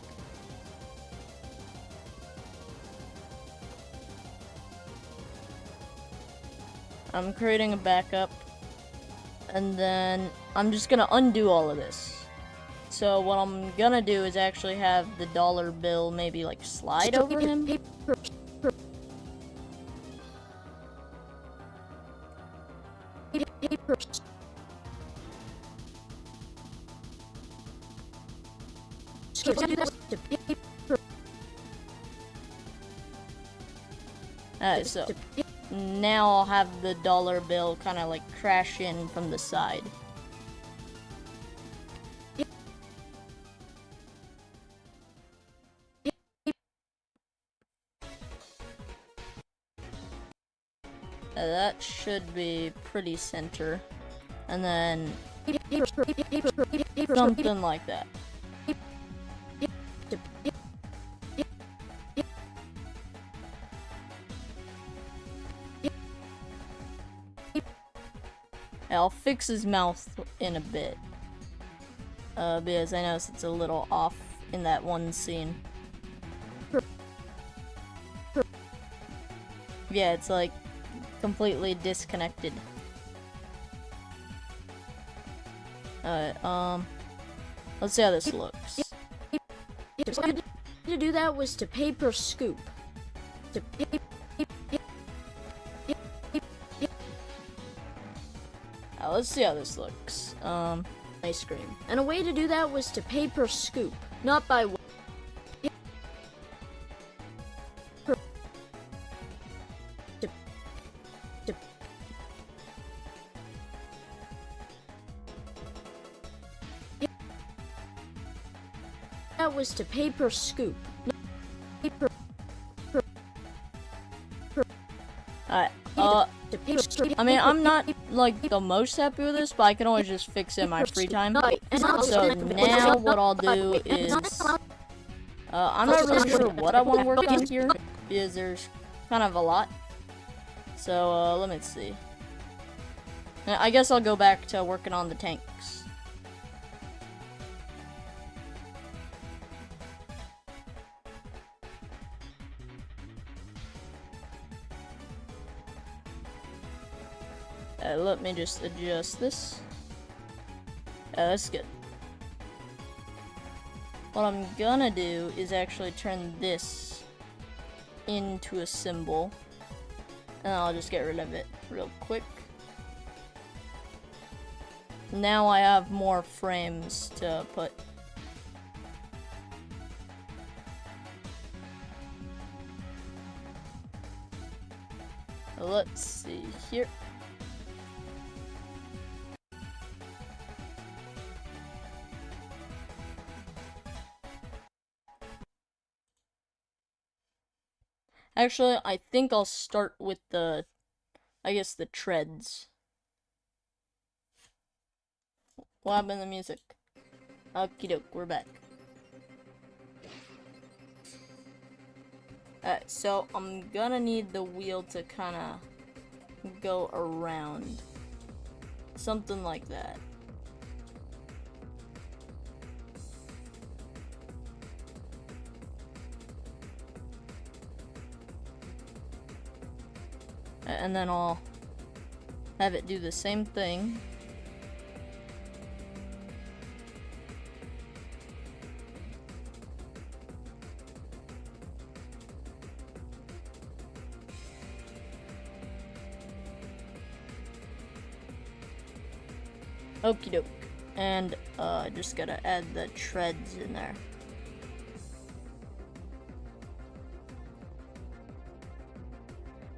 [SPEAKER 1] I'm creating a backup, and then I'm just gonna undo all of this. So what I'm gonna do is actually have the dollar bill maybe like slide over him. So now I'll have the dollar bill kind of like crash in from the side. That should be pretty center. And then something like that. I'll fix his mouth in a bit. Because I noticed it's a little off in that one scene. Yeah, it's like completely disconnected. Let's see how this looks.
[SPEAKER 3] To do that was to pay per scoop. To pay.
[SPEAKER 1] Let's see how this looks.
[SPEAKER 3] Ice cream. And a way to do that was to pay per scoop, not by that was to pay per scoop.
[SPEAKER 1] I mean, I'm not, like, the most happy with this, but I can always just fix it in my free time. So now what I'll do is, I'm not really sure what I want to work on here, because there's kind of a lot. So, let me see. I guess I'll go back to working on the tanks. Let me just adjust this. That's good. What I'm gonna do is actually turn this into a symbol. And I'll just get rid of it real quick. Now I have more frames to put. Let's see here. Actually, I think I'll start with the, I guess, the treads. What happened to the music? Okie doke, we're back. So I'm gonna need the wheel to kinda go around. Something like that. And then I'll have it do the same thing. Okie doke. And just gotta add the treads in there.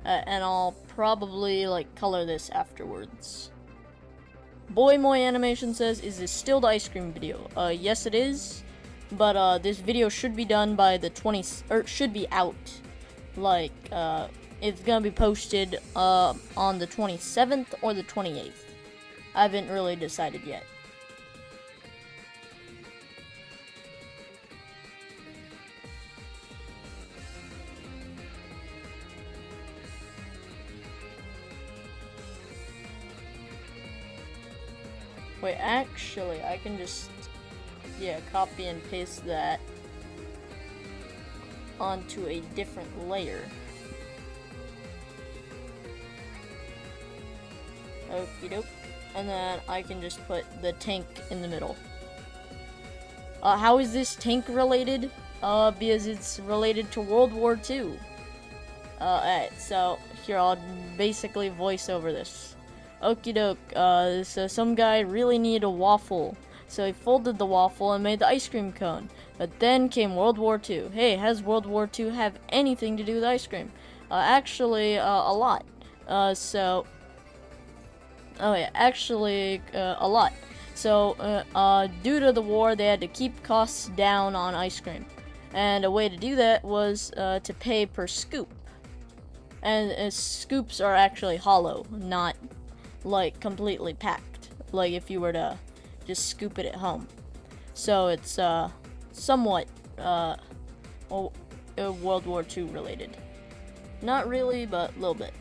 [SPEAKER 1] And I'll probably, like, color this afterwards. Boy Moy Animation says, is this still the ice cream video? Yes it is. But, this video should be done by the 20th, or should be out. Like, it's gonna be posted, on the 27th or the 28th. I haven't really decided yet. Wait, actually, I can just, yeah, copy and paste that onto a different layer. Okie doke. And then I can just put the tank in the middle. How is this tank related? Because it's related to World War II. Alright, so here I'll basically voice over this. Okie doke, so some guy really needed a waffle. So he folded the waffle and made the ice cream cone. But then came World War II. Hey, has World War II have anything to do with ice cream? Actually, a lot. Oh yeah, actually, a lot. So, due to the war, they had to keep costs down on ice cream. And a way to do that was, to pay per scoop. And scoops are actually hollow, not, like, completely packed. Like, if you were to just scoop it at home. So, it's, somewhat, World War II related. Not really, but a little bit.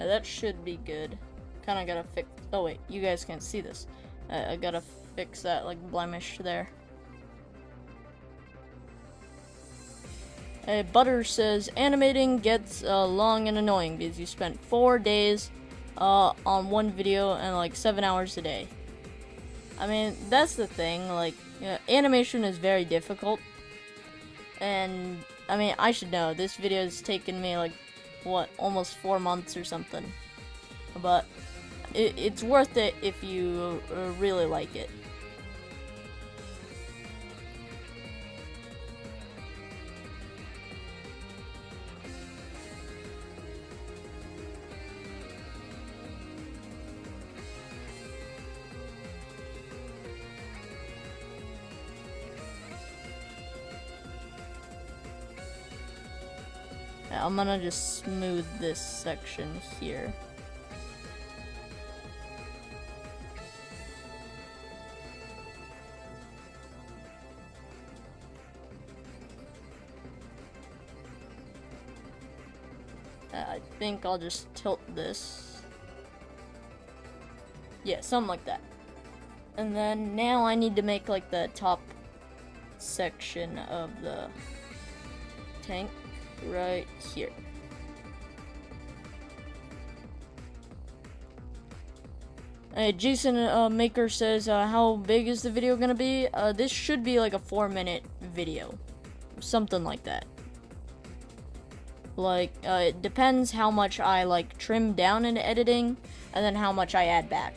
[SPEAKER 1] That should be good. Kind of gotta fix. Oh wait, you guys can't see this. I gotta fix that like blemish there. Butter says animating gets long and annoying because you spent 4 days on one video and like 7 hours a day. I mean, that's the thing. Like, animation is very difficult, and I mean, I should know. This video has taken me like what, almost 4 months or something. But it's worth it if you really like it. I'm gonna just smooth this section here. I think I'll just tilt this. Yeah, something like that. And then now I need to make like the top section of the tank right here. Jason Maker says, how big is the video gonna be? This should be like a 4-minute video. Something like that. Like, it depends how much I like trim down in editing, and then how much I add back.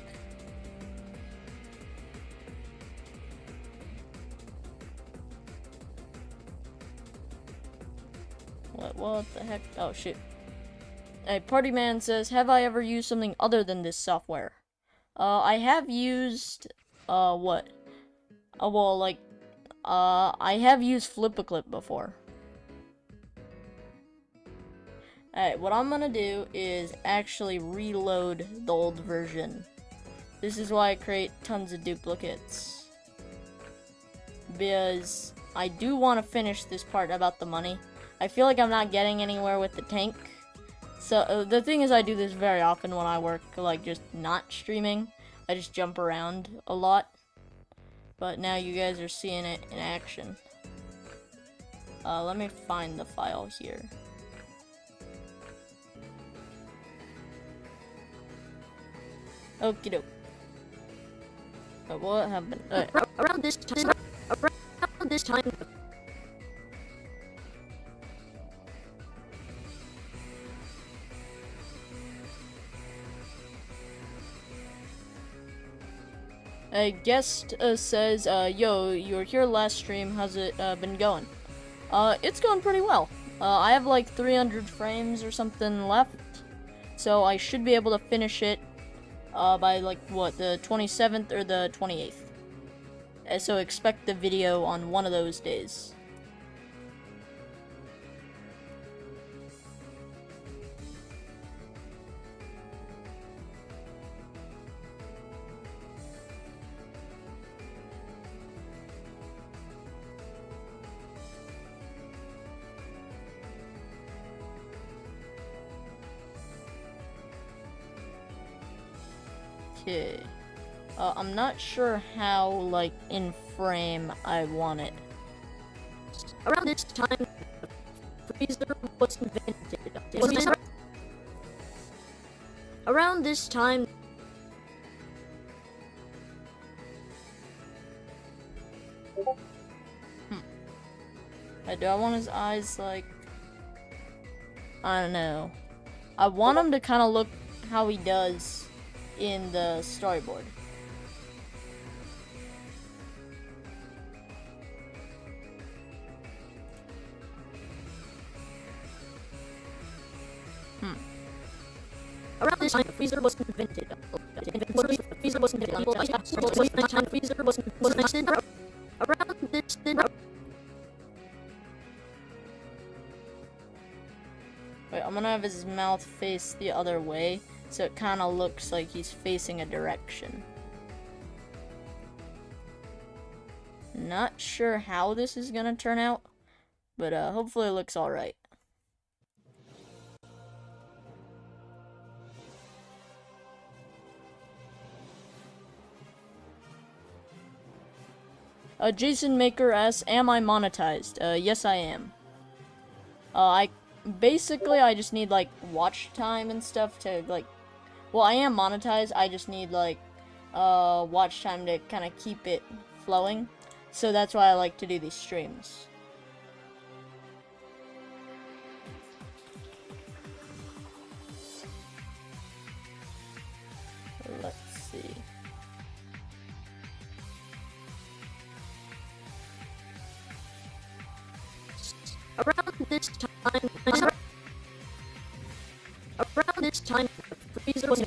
[SPEAKER 1] What the heck? Oh shit. Party Man says, have I ever used something other than this software? I have used, what? Well, like, I have used Flipaclip before. Alright, what I'm gonna do is actually reload the old version. This is why I create tons of duplicates. Because I do want to finish this part about the money. I feel like I'm not getting anywhere with the tank. So, the thing is, I do this very often when I work, like, just not streaming. I just jump around a lot. But now you guys are seeing it in action. Let me find the file here. Okie doke. What happened?
[SPEAKER 3] Around this time.
[SPEAKER 1] A guest says, yo, you were here last stream, how's it been going? It's going pretty well. I have like 300 frames or something left, so I should be able to finish it by like, what, the 27th or the 28th. So expect the video on one of those days. Okay. I'm not sure how, like, in frame I want it.
[SPEAKER 3] Around this time, the freezer was invented. Around this time,
[SPEAKER 1] Do I want his eyes, like... I don't know. I want him to kind of look how he does in the storyboard.
[SPEAKER 3] around this time, the freezer was invented. The freezer was invented. The freezer was invented. Around this time.
[SPEAKER 1] Wait, I'm gonna have his mouth face the other way, so it kind of looks like he's facing a direction. Not sure how this is gonna turn out, but hopefully it looks alright. Jason Maker asks, am I monetized? Yes, I am. I just need like watch time and stuff to like. Well, I am monetized. I just need like watch time to kind of keep it flowing. So that's why I like to do these streams. Let's see.
[SPEAKER 3] Around this time, the freezer was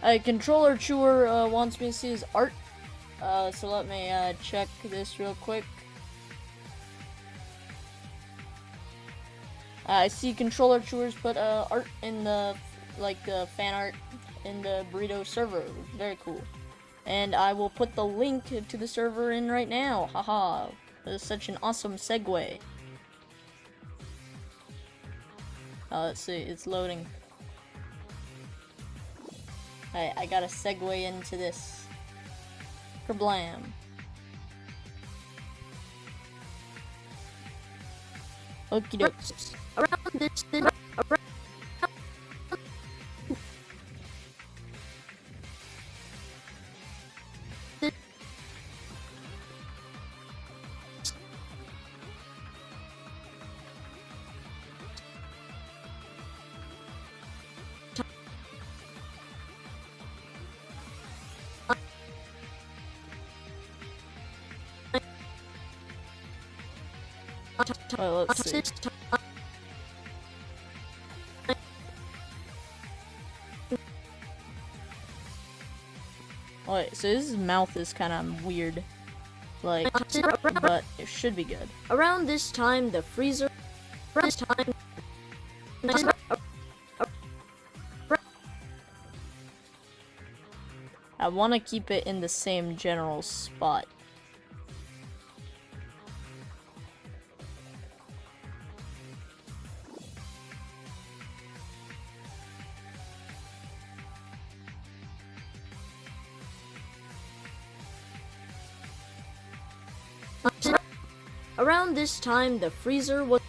[SPEAKER 1] A controller chewer wants me to see his art. So let me check this real quick. I see controller chewers put art in the fan art in the Burrito server. Very cool. And I will put the link to the server in right now. Haha. That is such an awesome segue. Let's see, it's loading. Alright, I gotta segue into this. Kerblam. Okie dokes.
[SPEAKER 3] around this
[SPEAKER 1] Alright, let's see. Alright, so his mouth is kind of weird. Like, but it should be good.
[SPEAKER 3] Around this time, the freezer.
[SPEAKER 1] I want to keep it in the same general spot.
[SPEAKER 3] Around this time, the freezer was.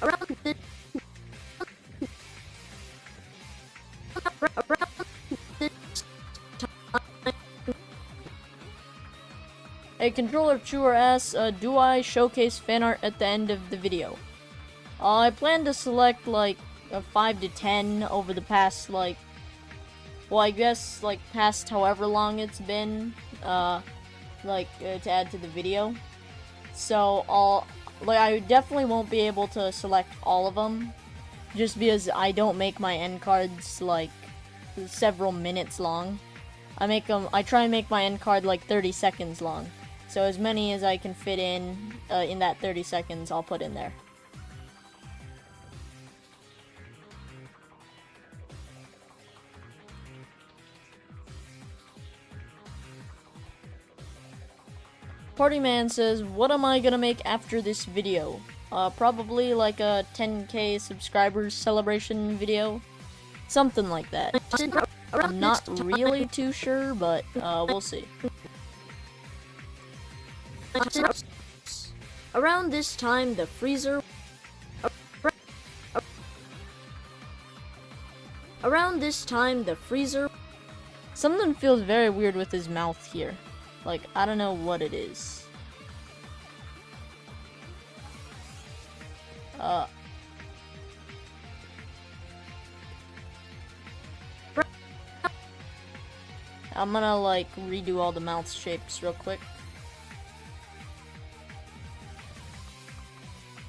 [SPEAKER 3] Around this.
[SPEAKER 1] A controller chewer asks, do I showcase fan art at the end of the video? I plan to select like 5 to 10 over the past like, well, I guess like past however long it's been, to add to the video. So I definitely won't be able to select all of them, just because I don't make my end cards like several minutes long. I try and make my end card like 30 seconds long. So as many as I can fit in that 30 seconds, I'll put in there. Partyman says, what am I gonna make after this video? Probably like a 10k subscribers celebration video. Something like that. I'm not really too sure, but we'll see.
[SPEAKER 3] Around this time, the freezer. Around this time, the freezer.
[SPEAKER 1] Something feels very weird with his mouth here. Like, I don't know what it is. I'm gonna like redo all the mouth shapes real quick.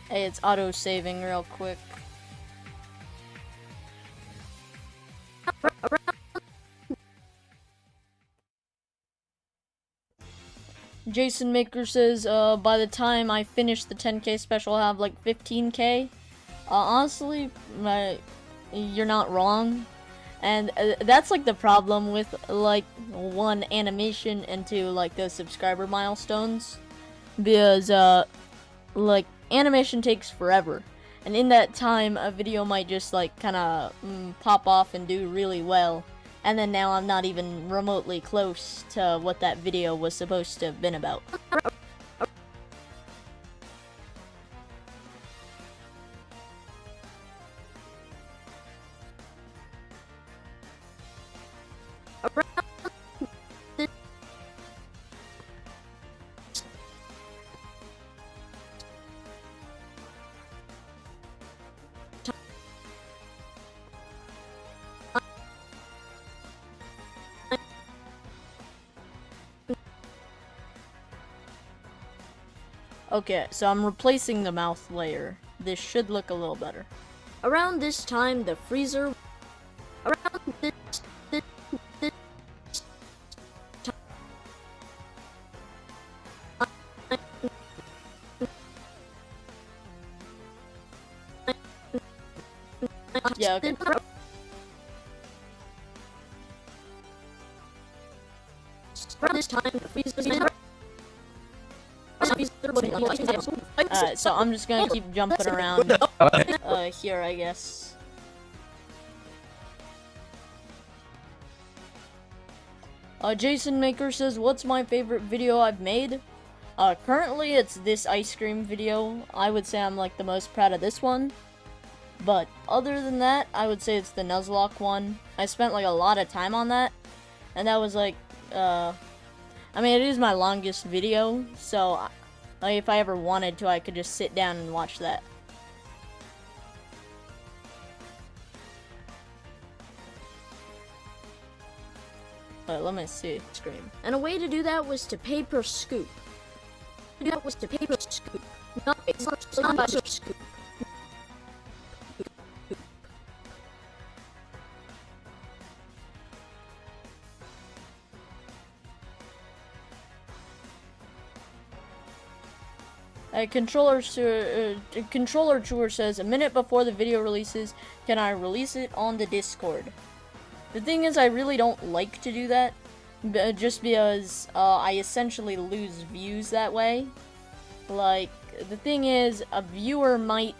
[SPEAKER 1] Hey, it's auto-saving real quick. Jason Maker says, by the time I finish the 10k special, I'll have like 15k. Honestly, you're not wrong. And that's like the problem with like one animation into like those subscriber milestones, because like animation takes forever, and in that time a video might just like kind of pop off and do really well, and then now I'm not even remotely close to what that video was supposed to have been about. Okay, so I'm replacing the mouth layer. This should look a little better. Around this time, the freezer... Around this yeah, okay. Around this time, the freezer... so I'm just gonna keep jumping around here, I guess. Jason Maker says, what's my favorite video I've made? Currently it's this ice cream video. I would say I'm like the most proud of this one. But other than that, I would say it's the Nuzlocke one. I spent like a lot of time on that. And that was like, I mean, it is my longest video, so like, if I ever wanted to, I could just sit down and watch that. Let me see. Scream. And a way to do that was to pay per scoop. Not per scoop. Controller Tour says, a minute before the video releases, can I release it on the Discord? The thing is, I really don't like to do that, just because I essentially lose views that way. Like, the thing is, a viewer might,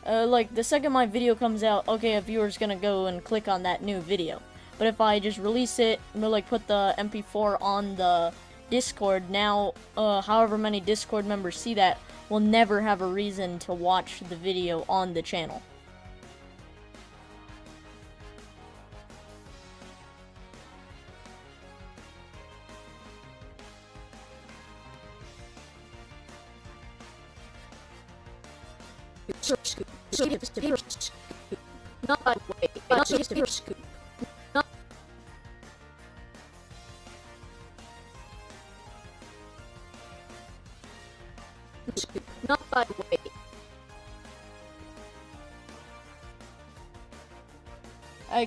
[SPEAKER 1] like, the second my video comes out, okay, a viewer's gonna go and click on that new video. But if I just release it, like, put the MP4 on the Discord, now, however many Discord members see that, will never have a reason to watch the video on the channel. Not by way, not just a scoop. Not by way.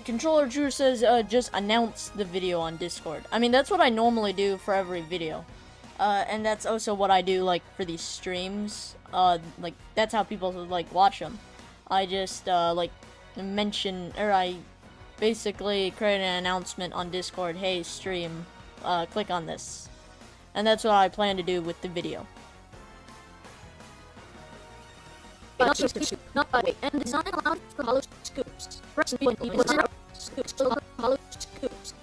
[SPEAKER 1] Controller Drew says, just announce the video on Discord. I mean, that's what I normally do for every video. And that's also what I do, like, for these streams. Like, that's how people, like, watch them. I just, like, mention, or I basically create an announcement on Discord, hey, stream, click on this. And that's what I plan to do with the video. Not just a scoop, not by way, and design allowed for hollow scoops. Scoops, hollow scoops,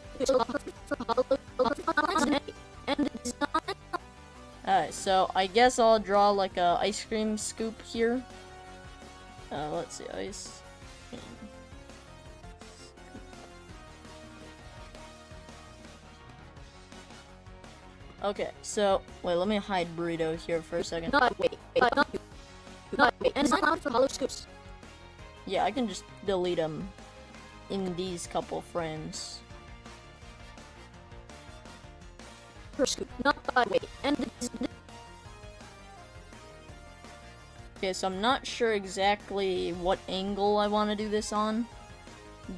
[SPEAKER 1] and design. Alright, so I guess I'll draw like a ice cream scoop here. Let's see, ice cream. Okay, so wait, let me hide Burrito here for a second. And design allowed for hollow scoops. Yeah, I can just delete them in these couple frames. Per scoop, not by weight. And okay, so I'm not sure exactly what angle I want to do this on,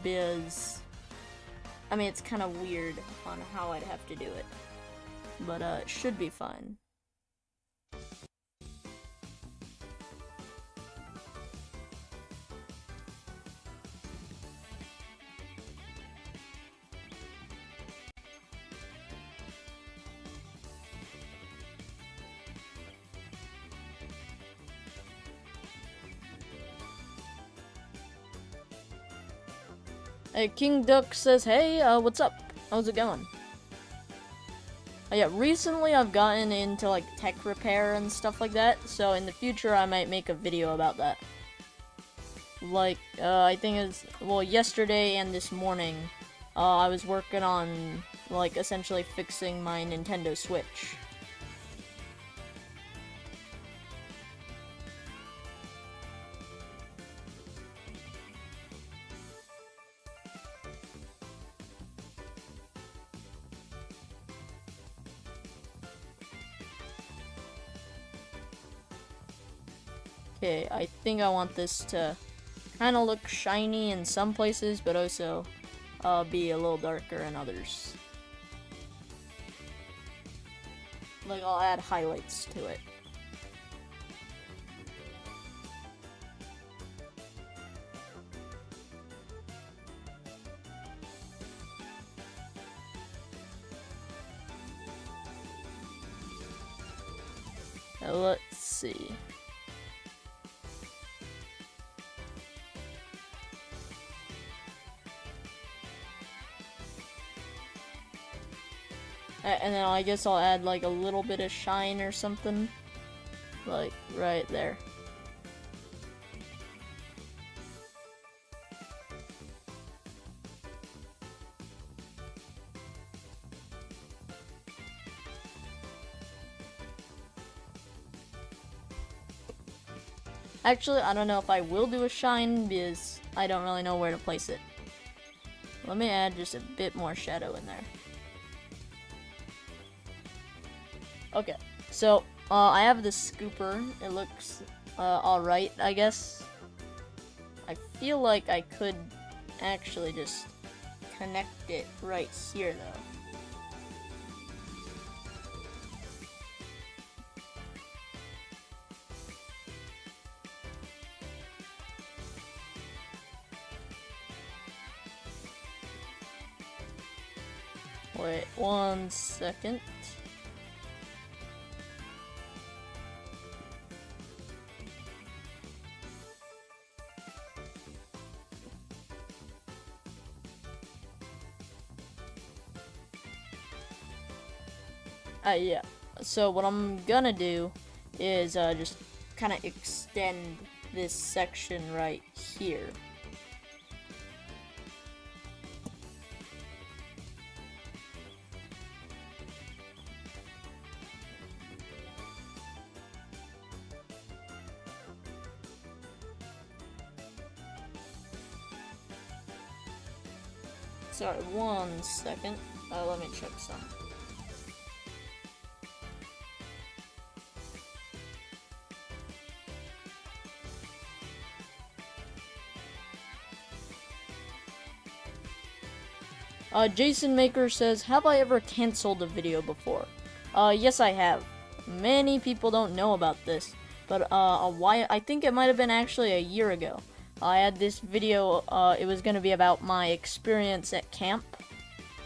[SPEAKER 1] because I mean it's kind of weird on how I'd have to do it, but it should be fine. King Duck says, hey, what's up? How's it going? Yeah, recently I've gotten into, like, tech repair and stuff like that, so in the future I might make a video about that. Like, I think it's, well, yesterday and this morning, I was working on, like, essentially fixing my Nintendo Switch. Okay, I think I want this to kind of look shiny in some places, but also be a little darker in others. Like, I'll add highlights to it. Now, let's see. And then I guess I'll add like a little bit of shine or something. Like right there. Actually, I don't know if I will do a shine because I don't really know where to place it. Let me add just a bit more shadow in there. Okay, so I have this scooper. It looks alright, I guess. I feel like I could actually just connect it right here, though. Wait 1 second. Yeah, so what I'm gonna do is just kind of extend this section right here. Sorry, 1 second. Let me check some. Jason Maker says, have I ever canceled a video before? Yes, I have. Many people don't know about this, but I think it might have been actually a year ago. I had this video, it was gonna be about my experience at camp,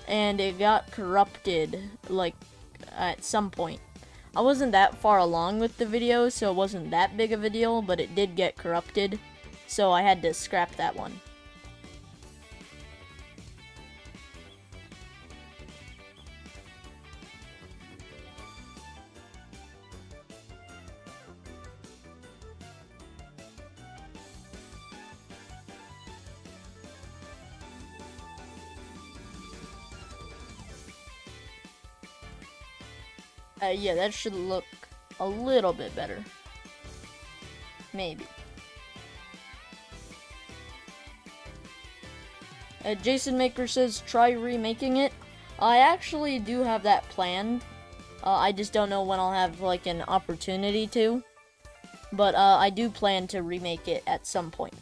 [SPEAKER 1] and it got corrupted, like, at some point. I wasn't that far along with the video, so it wasn't that big of a deal, but it did get corrupted, so I had to scrap that one. Yeah, that should look a little bit better. Maybe. Jason Maker says, try remaking it. I actually do have that planned. I just don't know when I'll have, like, an opportunity to. But, I do plan to remake it at some point.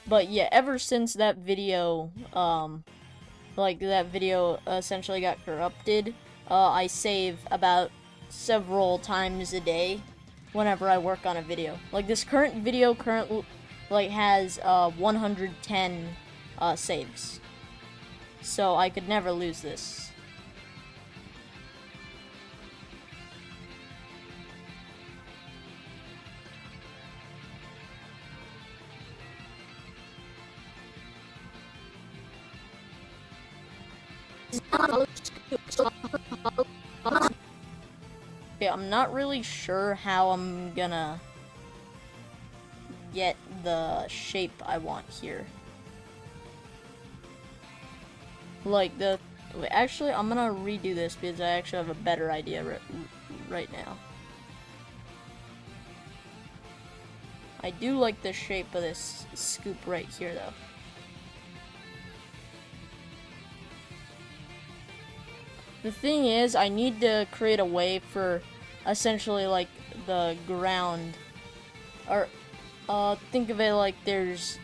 [SPEAKER 1] But yeah, ever since that video, like that video essentially got corrupted, I save about several times a day whenever I work on a video. Like this current video like has 110 saves. So I could never lose this. Okay, I'm not really sure how I'm gonna get the shape I want here. Like the... Wait, actually, I'm gonna redo this because I actually have a better idea right now. I do like the shape of this scoop right here, though. The thing is, I need to create a way for essentially like the ground, or think of it like there's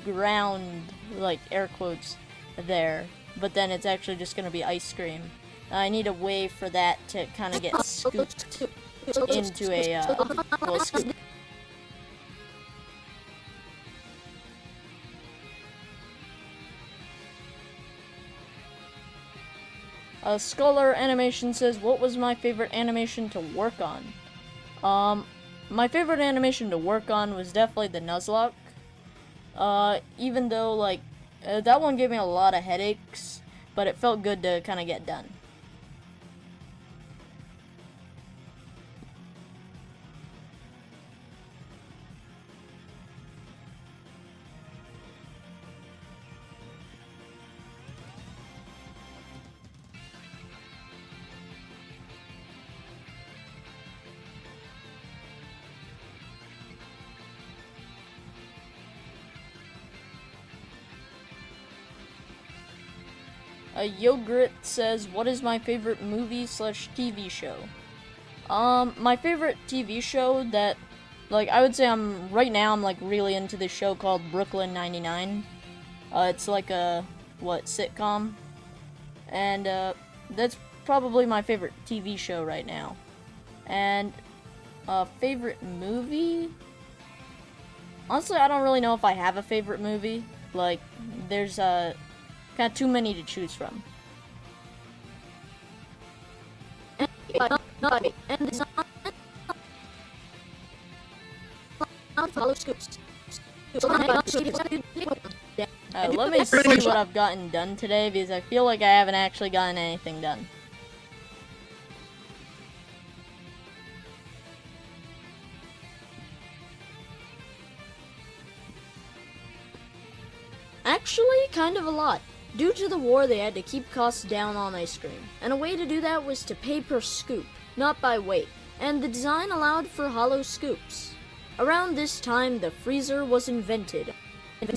[SPEAKER 1] ground, like air quotes, there, but then it's actually just gonna be ice cream. I need a way for that to kind of get scooped into a little scoop. Scholar Animation says, what was my favorite animation to work on? My favorite animation to work on was definitely the Nuzlocke. Even though, like, that one gave me a lot of headaches, but it felt good to kind of get done. Yogurt says, what is my favorite movie / TV show? My favorite TV show that, like, I would say right now I'm, like, really into this show called Brooklyn 99. It's like a, sitcom? And, that's probably my favorite TV show right now. And, favorite movie? Honestly, I don't really know if I have a favorite movie. Like, there's, kind of too many to choose from. Let me see what I've gotten done today, because I feel like I haven't actually gotten anything done. Actually, kind of a lot. Due to the war, they had to keep costs down on ice cream, and a way to do that was to pay per scoop, not by weight, and the design allowed for hollow scoops. Around this time, the freezer was invented. I'm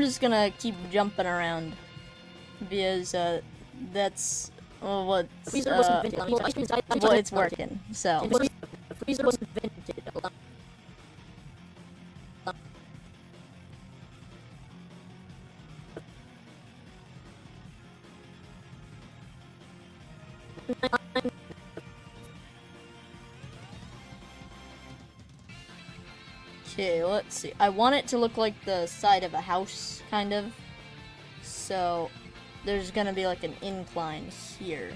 [SPEAKER 1] just gonna keep jumping around, because, that's, well, it's working, so.
[SPEAKER 3] The freezer was invented.
[SPEAKER 1] Okay, let's see. I want it to look like the side of a house, kind of. So, there's gonna be like an incline here.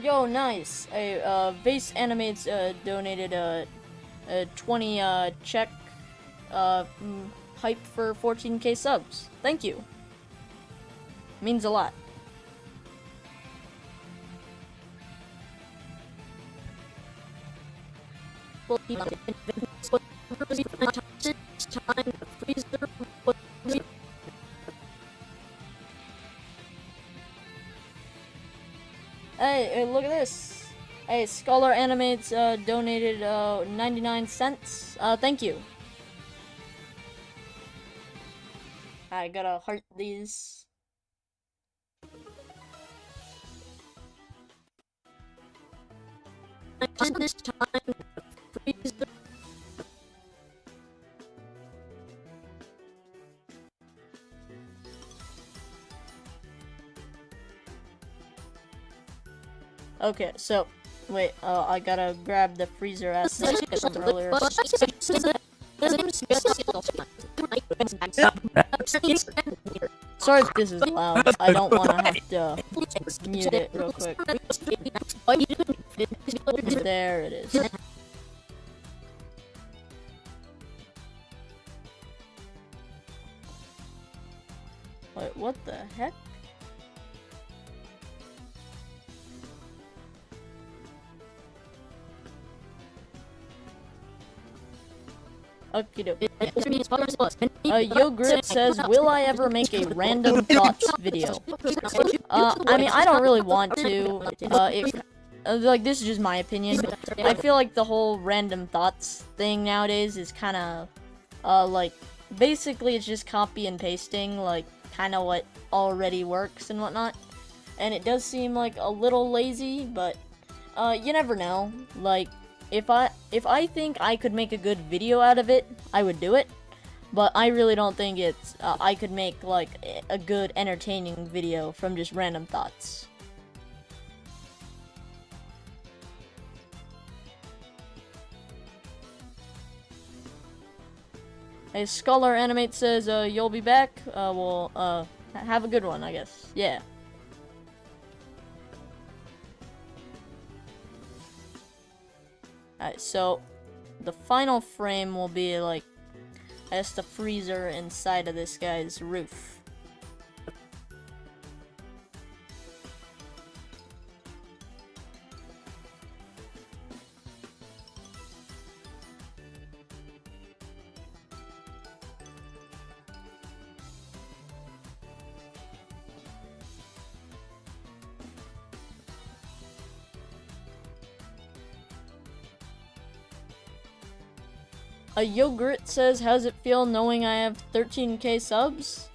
[SPEAKER 1] Yo, nice. Vase Animates donated a 20 check hype for 14k subs. Thank you. Means a lot. Hey, look at this. Hey, Scholar Animates donated 99 cents. Thank you. I gotta heart these. This time, freezer. Okay, so wait, I gotta grab the freezer as from earlier. Sorry if this is loud. I don't want to have to mute it real quick. There it is. Wait, what the heck? Okie Yogurt says, will I ever make a random thoughts video? I mean, I don't really want to. Like, this is just my opinion. I feel like the whole random thoughts thing nowadays is kind of, like, basically it's just copy and pasting, like, kind of what already works and whatnot. And it does seem like a little lazy, but, you never know. Like, if I think I could make a good video out of it, I would do it. But I really don't think it's, I could make, like, a good, entertaining video from just random thoughts. Hey, Scholar Animate says, you'll be back. Well, have a good one, I guess. Yeah. Alright, so the final frame will be like, I guess, the freezer inside of this guy's roof. A Yogurt says, how's it feel knowing I have 13k subs?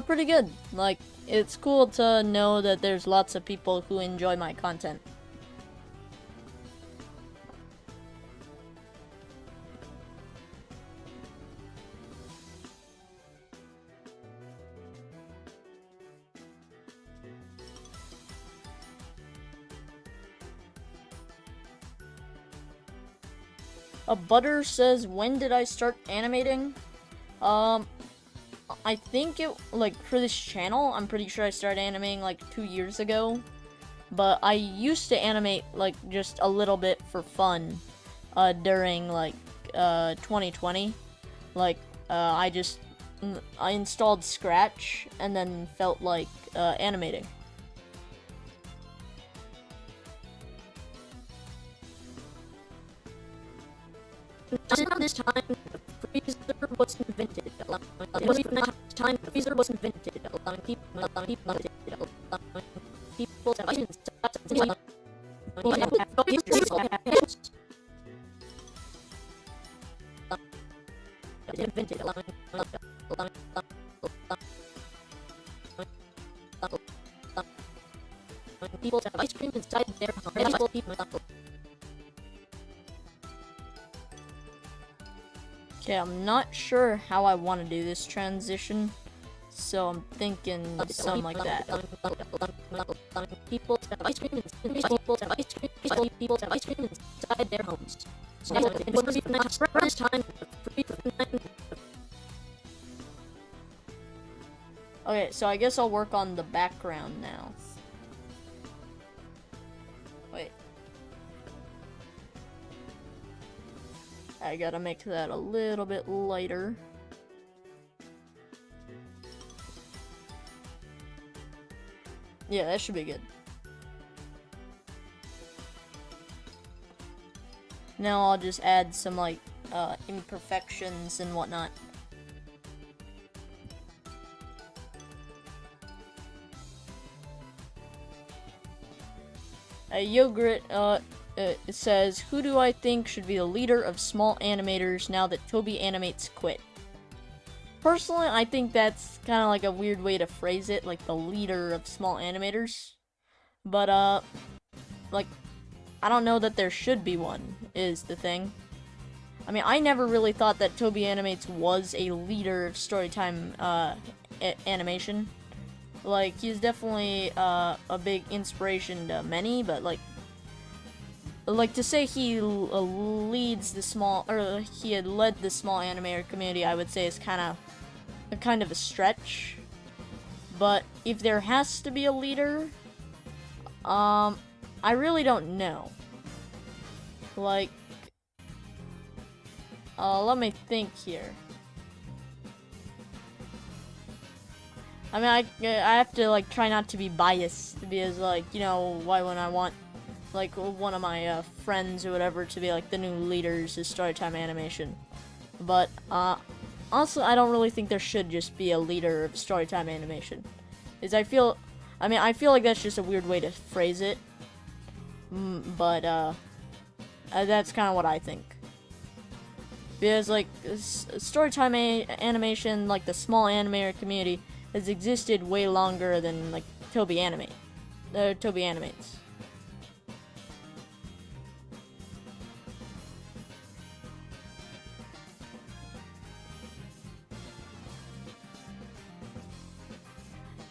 [SPEAKER 1] Pretty good. Like, it's cool to know that there's lots of people who enjoy my content. A Butter says, when did I start animating? I think it, like, for this channel, I'm pretty sure I started animating, like, 2 years ago. But I used to animate, like, just a little bit for fun, during, like, 2020. Like, I installed Scratch, and then felt like, animating.
[SPEAKER 3] This time, the freezer was invented. Time the freezer was invented, allowing people to have invented, allowing people to have ice cream inside their home.
[SPEAKER 1] Okay, I'm not sure how I want to do this transition, so I'm thinking something like that.
[SPEAKER 3] People to have ice cream inside their homes. This time,
[SPEAKER 1] Okay, so I guess I'll work on the background now. Wait. I gotta make that a little bit lighter. Yeah, that should be good. Now I'll just add some, like, imperfections and whatnot. Yogurt, it says, who do I think should be the leader of small animators now that Toby Animates quit? Personally, I think that's kind of like a weird way to phrase it, like the leader of small animators. But, like, I don't know that there should be one, is the thing. I mean, I never really thought that Toby Animates was a leader of storytime, animation. Like, he's definitely, a big inspiration to many, but, like, to say he leads the small, or he had led the small animator community, I would say is kind of a stretch. But if there has to be a leader, I really don't know. Like, let me think here. I mean, I have to, like, try not to be biased, because, like, you know, why wouldn't I want, like, one of my, friends or whatever to be, like, the new leaders of Storytime Animation. But, honestly, I don't really think there should just be a leader of Storytime Animation. I feel like that's just a weird way to phrase it. But, that's kind of what I think. Because, like, Storytime Animation, like, the small animator community, has existed way longer than, like, Toby Animates.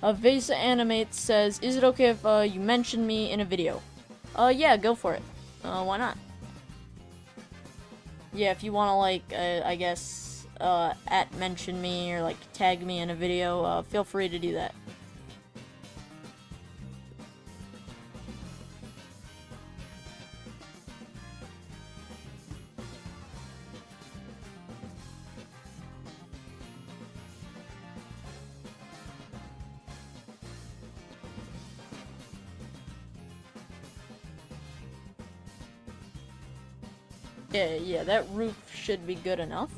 [SPEAKER 1] Vesa Animates says, is it okay if, you mention me in a video? Yeah, go for it. Why not? Yeah, if you wanna, like, I guess, at mention me or, like, tag me in a video, feel free to do that. Yeah, that roof should be good enough.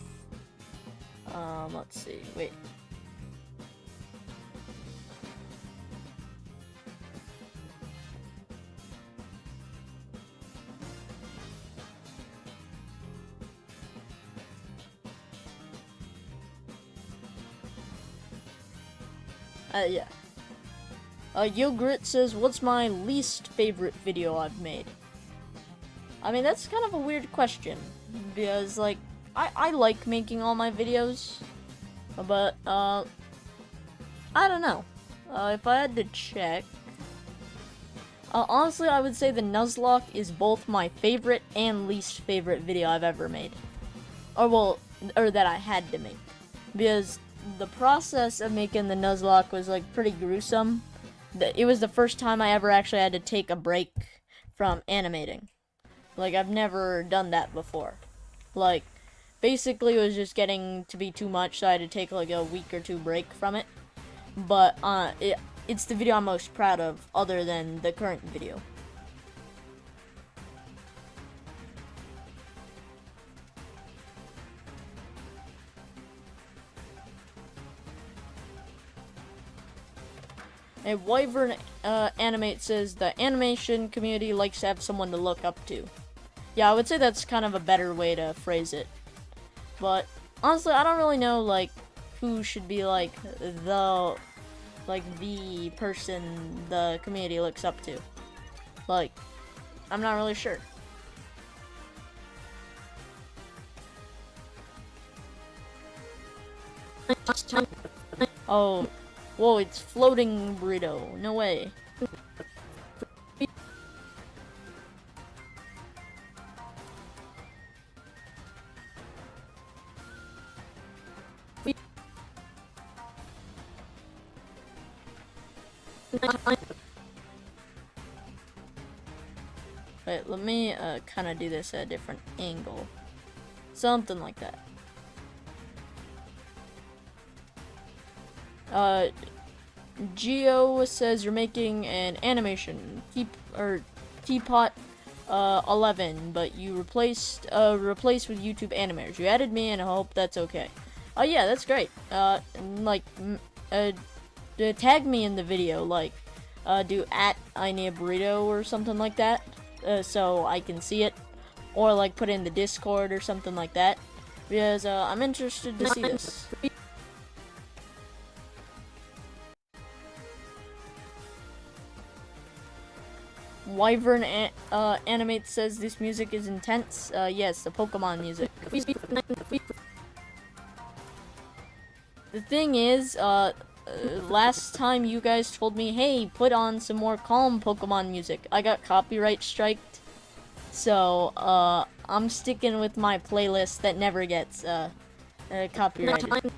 [SPEAKER 1] Let's see, wait. Yeah. Yogurt says, what's my least favorite video I've made? I mean, that's kind of a weird question, because, like, I like making all my videos, but, I don't know. If I had to check, honestly, I would say the Nuzlocke is both my favorite and least favorite video I've ever made. Or that I had to make. Because the process of making the Nuzlocke was, like, pretty gruesome. It was the first time I ever actually had to take a break from animating. Like, I've never done that before. Like, basically it was just getting to be too much, so I had to take, like, a week or two break from it. But, it's the video I'm most proud of, other than the current video. And Wyvern Animate says, the animation community likes to have someone to look up to. Yeah, I would say that's kind of a better way to phrase it. But, honestly, I don't really know, like, who should be, like, the person the community looks up to. Like, I'm not really sure. Oh, whoa, it's floating burrito. No way. Wait, let me kind of do this at a different angle. Something like that. Geo says you're making an animation Teapot 11, but you replaced with YouTube animators. You added me, and I hope that's okay. Oh yeah, that's great. Tag me in the video, like, do at I need a burrito or something like that, so I can see it, or like put it in the Discord or something like that, because I'm interested to see this. Wyvern Animate says this music is intense. Yes, the Pokemon music. The thing is, last time you guys told me, hey, put on some more calm Pokemon music, I got copyright striked. So, I'm sticking with my playlist that never gets, copyrighted.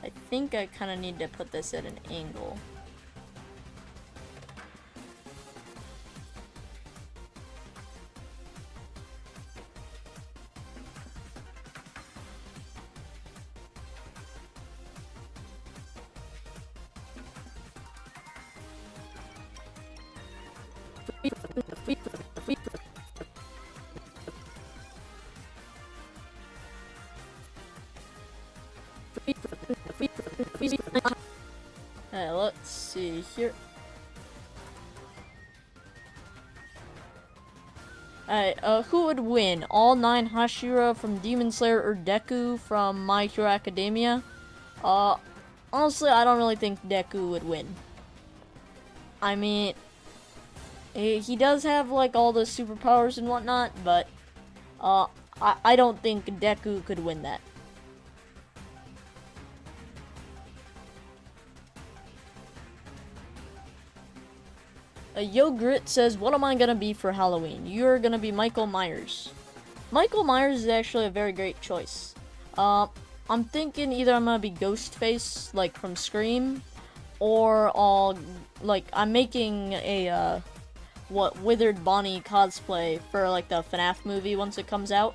[SPEAKER 1] I think I kind of need to put this at an angle. Alright, let's see here. Alright, who would win? All 9 Hashira from Demon Slayer or Deku from My Hero Academia? Honestly, I don't really think Deku would win. I mean, he does have, like, all the superpowers and whatnot, but, I don't think Deku could win that. Yo Grit says, what am I gonna be for Halloween? You're gonna be Michael Myers. Michael Myers is actually a very great choice. I'm thinking either I'm gonna be Ghostface, like from Scream, or I'm making a, Withered Bonnie cosplay for, like, the FNAF movie once it comes out.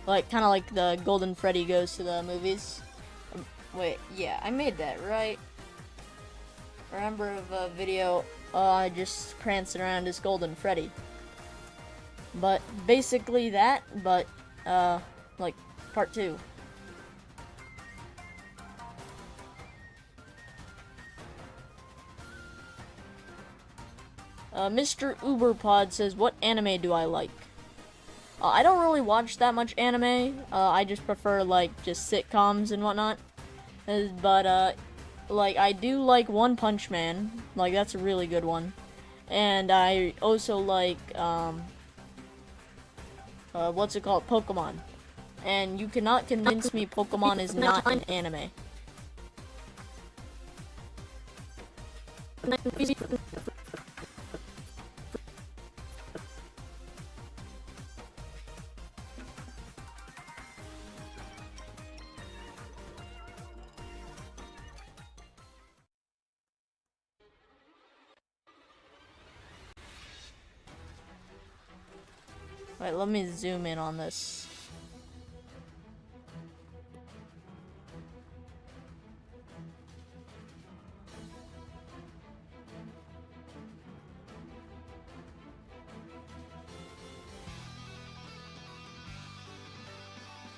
[SPEAKER 1] Like, kinda like the Golden Freddy goes to the movies. Wait, yeah, I made that, right? I remember of a video, just prancing around as Golden Freddy. But basically that, but, like, part 2. Mr. Uberpod says, what anime do I like? I don't really watch that much anime. I just prefer, like, just sitcoms and whatnot. But, like, I do like One Punch Man. Like, that's a really good one. And I also like, what's it called? Pokemon. And you cannot convince me Pokemon is not an anime. Wait, let me zoom in on this.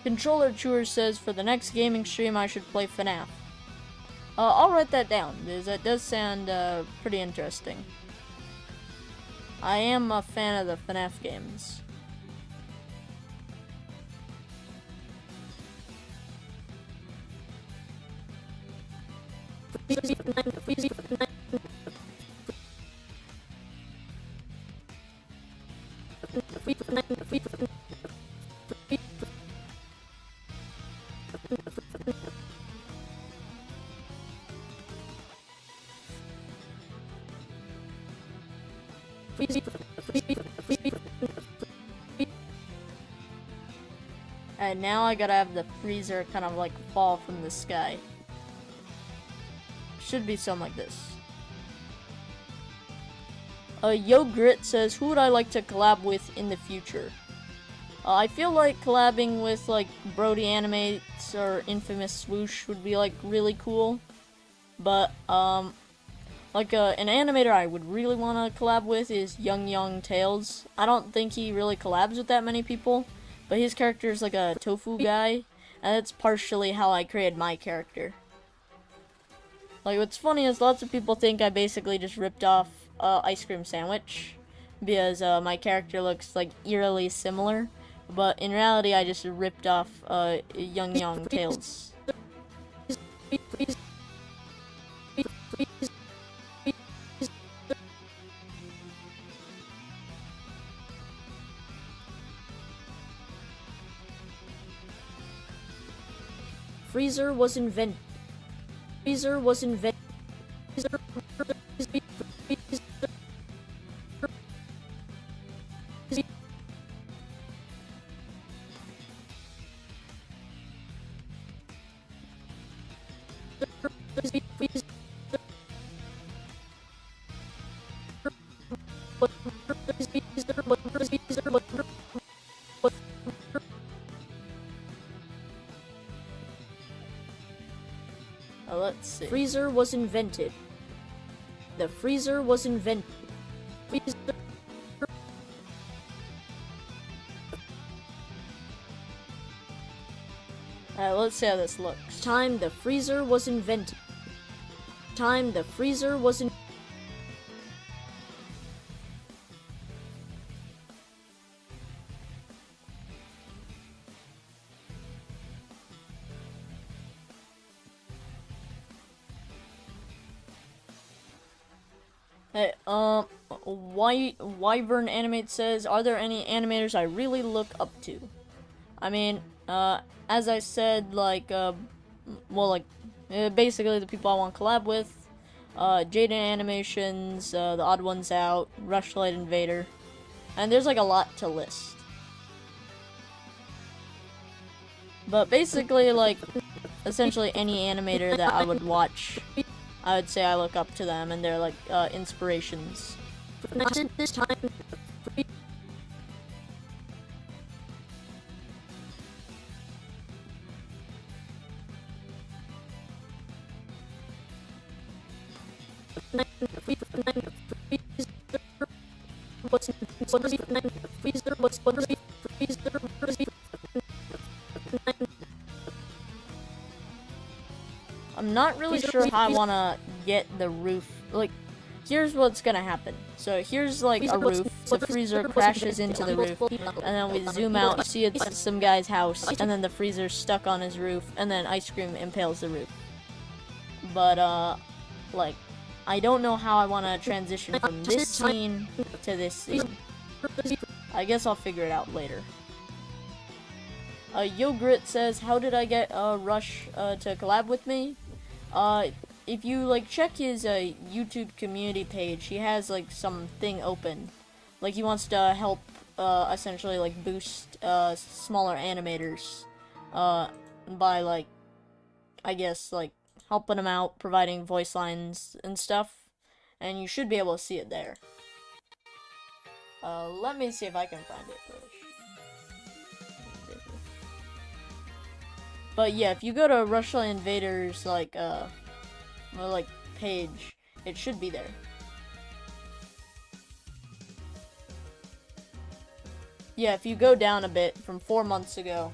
[SPEAKER 1] Controller Chewer says, for the next gaming stream I should play FNAF. I'll write that down, because that does sound pretty interesting. I am a fan of the FNAF games. And now I gotta have the freezer kind of like fall from the sky. Should be something like this. Yo Grit says, who would I like to collab with in the future? I feel like collabing with like Brody Animates or Infamous Swoosh would be like really cool. But like an animator I would really want to collab with is Young Tails. I don't think he really collabs with that many people, but his character is like a tofu guy, and that's partially how I created my character. Like, what's funny is lots of people think I basically just ripped off Ice Cream Sandwich, because my character looks like eerily similar, but in reality I just ripped off Young Tails. Freezer was invented. Let's see. Freezer was invented. The freezer was invented. Let's see how this looks. Time the freezer was invented. Time the freezer was invented. Hey, Wyvern Animate says, are there any animators I really look up to? I mean, as I said, like, basically the people I want to collab with, Jaden Animations, The Odd Ones Out, Rushlight Invader, and there's like a lot to list. But basically, like, essentially any animator that I would watch, I would say I look up to them, and they're like inspirations. This time. I'm not really sure how I want to get the roof. Like, here's what's gonna happen. So here's like a roof. The freezer crashes into the roof, and then we zoom out. You see it's some guy's house, and then the freezer's stuck on his roof, and then ice cream impales the roof. But like, I don't know how I want to transition from this scene to this scene. I guess I'll figure it out later. Yogurt says, how did I get Rush to collab with me? If you like check his YouTube community page, he has like something open. Like, he wants to help essentially like boost smaller animators by, like, I guess, like, helping them out, providing voice lines and stuff, and you should be able to see it there. Let me see if I can find it first. But yeah, if you go to Rushlight Invader's like page, it should be there. Yeah, if you go down a bit from 4 months ago,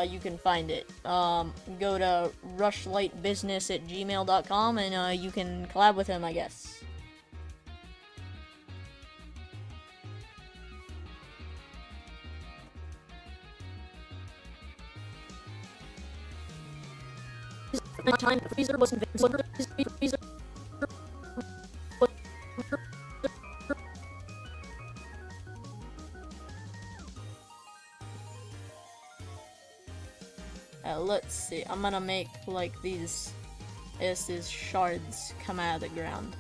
[SPEAKER 1] you can find it. Go to rushlightbusiness@gmail.com and you can collab with him, I guess. Time the freezer was invented. Let's see. I'm gonna make like these shards come out of the ground.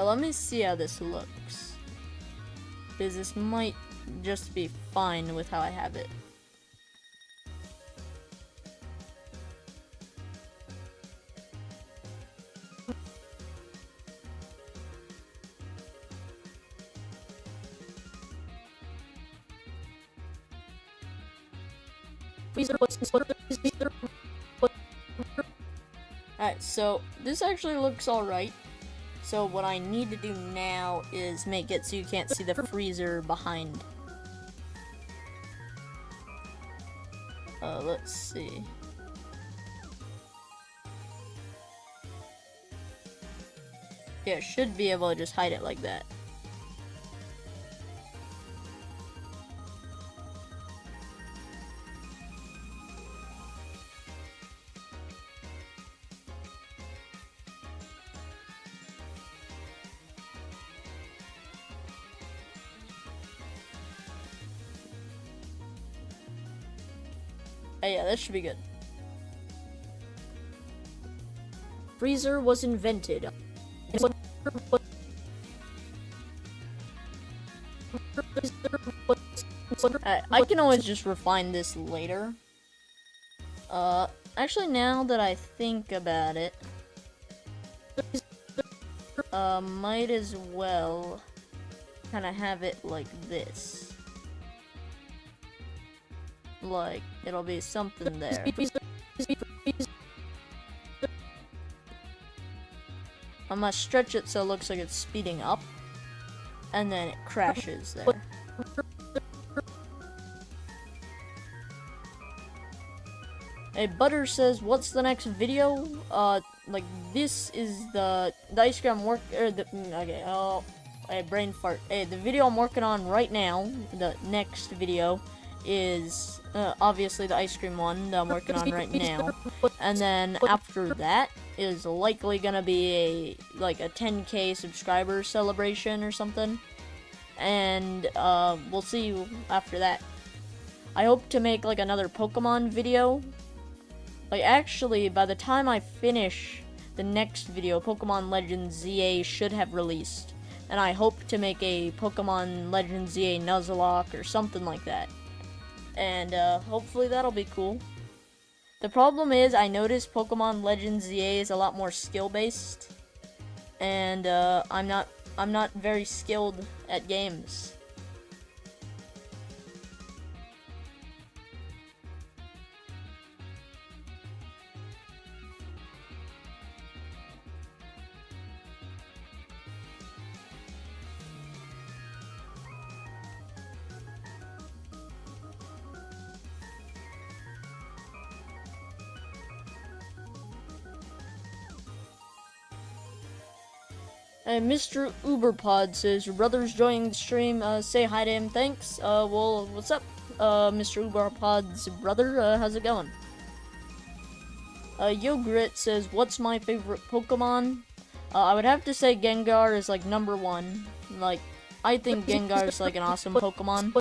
[SPEAKER 1] Let me see how this looks, because this might just be fine with how I have it. Alright, so this actually looks alright. So what I need to do now is make it so you can't see the freezer behind. Let's see. Yeah, should be able to just hide it like that. Hey, yeah, that should be good. Freezer was invented. I can always just refine this later. Actually, now that I think about it, might as well kind of have it like this. Like, it'll be something there. I'm gonna stretch it so it looks like it's speeding up, and then it crashes there. Hey, Butter says, what's the next video? Like, this is the ice cream work, okay, oh, hey, brain fart. Hey, the video I'm working on right now, the next video, is, obviously the ice cream one that I'm working on right now. And then after that is likely gonna be like a 10K subscriber celebration or something. And, we'll see you after that. I hope to make, like, another Pokemon video. Like, actually, by the time I finish the next video, Pokemon Legends ZA should have released. And I hope to make a Pokemon Legends ZA Nuzlocke or something like that. And, hopefully that'll be cool. The problem is, I noticed Pokemon Legends ZA is a lot more skill-based. And, I'm not very skilled at games. And Mr. Uberpod says, your brother's joining the stream, say hi to him, thanks. Well, what's up, Mr. Uberpod's brother, how's it going? Yogurt says, what's my favorite Pokemon? I would have to say Gengar is, like, #1. Like, I think Gengar is, like, an awesome Pokemon.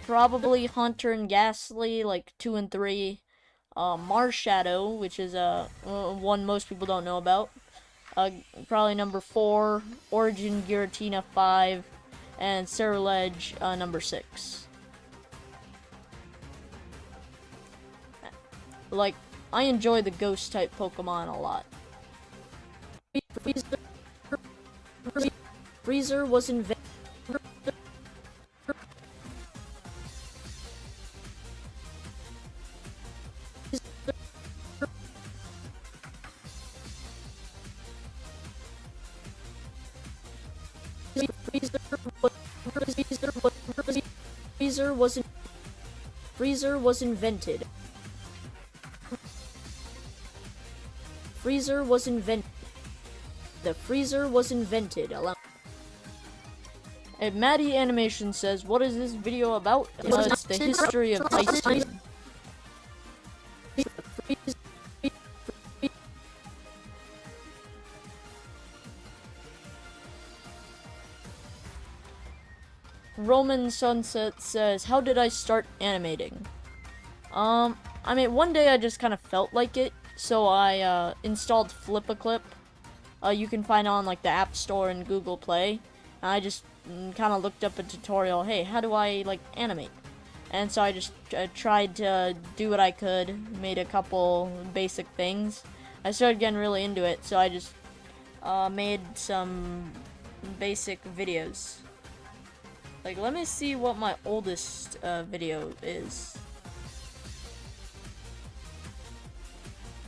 [SPEAKER 1] Probably Hunter and Ghastly, like, 2 and 3. Marshadow, which is, one most people don't know about. Probably #4, Origin Giratina 5, and Ceruledge, #6. Like, I enjoy the ghost type Pokemon a lot. Freezer was invented. Freezer was invented. Freezer was invented. The freezer was invented. And Maddie Animation says, what is this video about? It's the history of ice cream. Roman Sunset says, how did I start animating? I mean, one day I just kind of felt like it, so I, installed Flip-A-Clip. You can find on, like, the App Store and Google Play. And I just kind of looked up a tutorial, hey, how do I, like, animate? And so I just tried to do what I could, made a couple basic things. I started getting really into it, so I just, made some basic videos. Like, let me see what my oldest video is.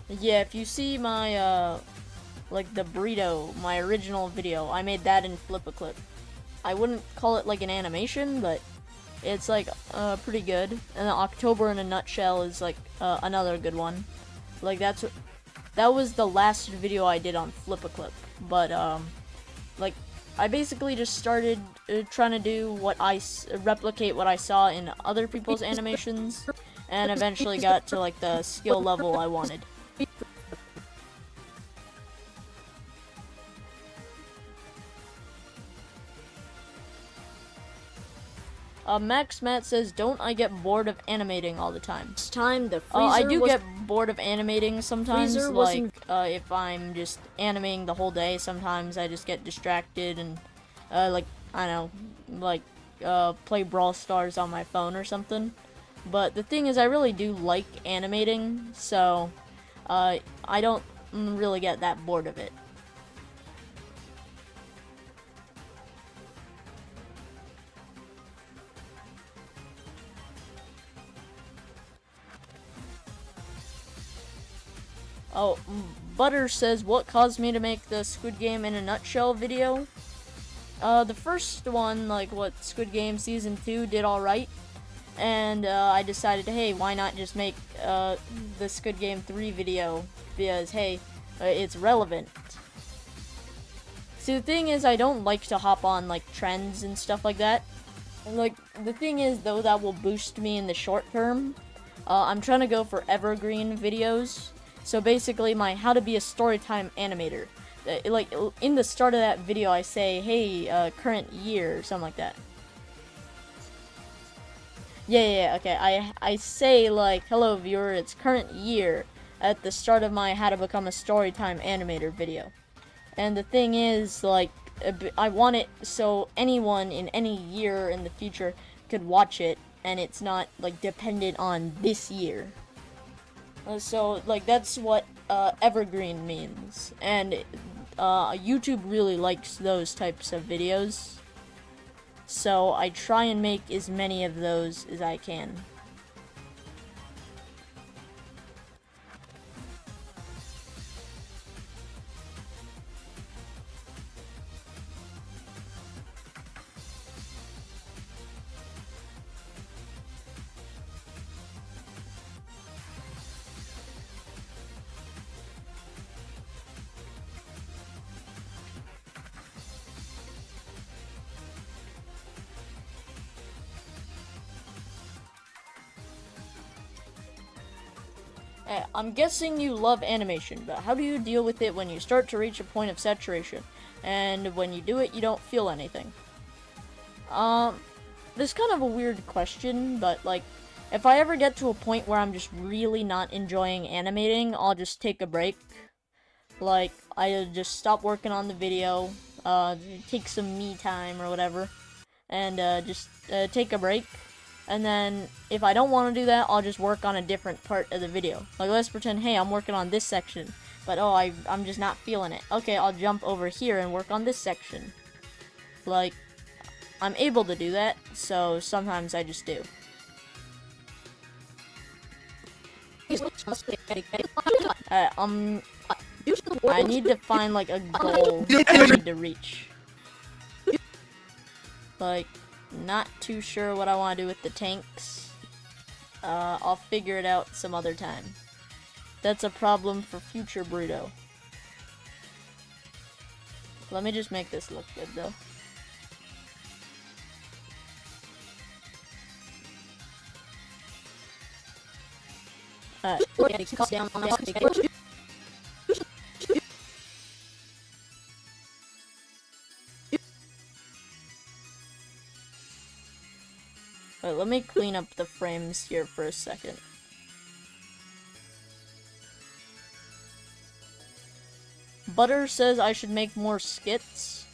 [SPEAKER 1] Yeah, if you see my, like, the burrito, my original video, I made that in Flip-A-Clip. I wouldn't call it, like, an animation, but it's, like, pretty good. And October in a Nutshell is, like, another good one. Like, that was the last video I did on Flip-A-Clip. But, like, I basically just started trying to do replicate what I saw in other people's animations, and eventually got to, like, the skill level I wanted. Max Matt says, don't I get bored of animating all the time?
[SPEAKER 3] This time the freezer
[SPEAKER 1] I do
[SPEAKER 3] was
[SPEAKER 1] get bored of animating sometimes,
[SPEAKER 3] Freezer
[SPEAKER 1] like,
[SPEAKER 3] wasn't-
[SPEAKER 1] if I'm just animating the whole day, sometimes I just get distracted and, like, I don't know, like, play Brawl Stars on my phone or something. But the thing is, I really do like animating, so, I don't really get that bored of it. Oh, Butter says, what caused me to make the Squid Game in a nutshell video? The first one, like, what, Squid Game Season 2 did alright. And, I decided, hey, why not just make, the Squid Game 3 video? Because, hey, it's relevant. See, the thing is, I don't like to hop on, like, trends and stuff like that. Like, the thing is, though, that will boost me in the short term. I'm trying to go for evergreen videos. So basically, my how to be a storytime animator. Like, in the start of that video, I say, hey, current year, or something like that. Yeah, okay. I say, like, hello, viewer, it's current year at the start of my how to become a storytime animator video. And the thing is, like, I want it so anyone in any year in the future could watch it, and it's not, like, dependent on this year. So, like, that's what evergreen means. And YouTube really likes those types of videos. So I try and make as many of those as I can. I'm guessing you love animation, but how do you deal with it when you start to reach a point of saturation, and when you do it, you don't feel anything? This is kind of a weird question, but, like, if I ever get to a point where I'm just really not enjoying animating, I'll just take a break. Like, I just stop working on the video, take some me time or whatever, and just take a break. And then, if I don't want to do that, I'll just work on a different part of the video. Like, let's pretend, hey, I'm working on this section, but oh, I'm just not feeling it. Okay, I'll jump over here and work on this section. Like, I'm able to do that, so sometimes I just do. I need to find, like, a goal I need to reach. Like, not too sure what I want to do with the tanks. I'll figure it out some other time. That's a problem for future Bruto. Let me just make this look good, though. Alright, let me clean up the frames here for a second. Butter says I should make more skits.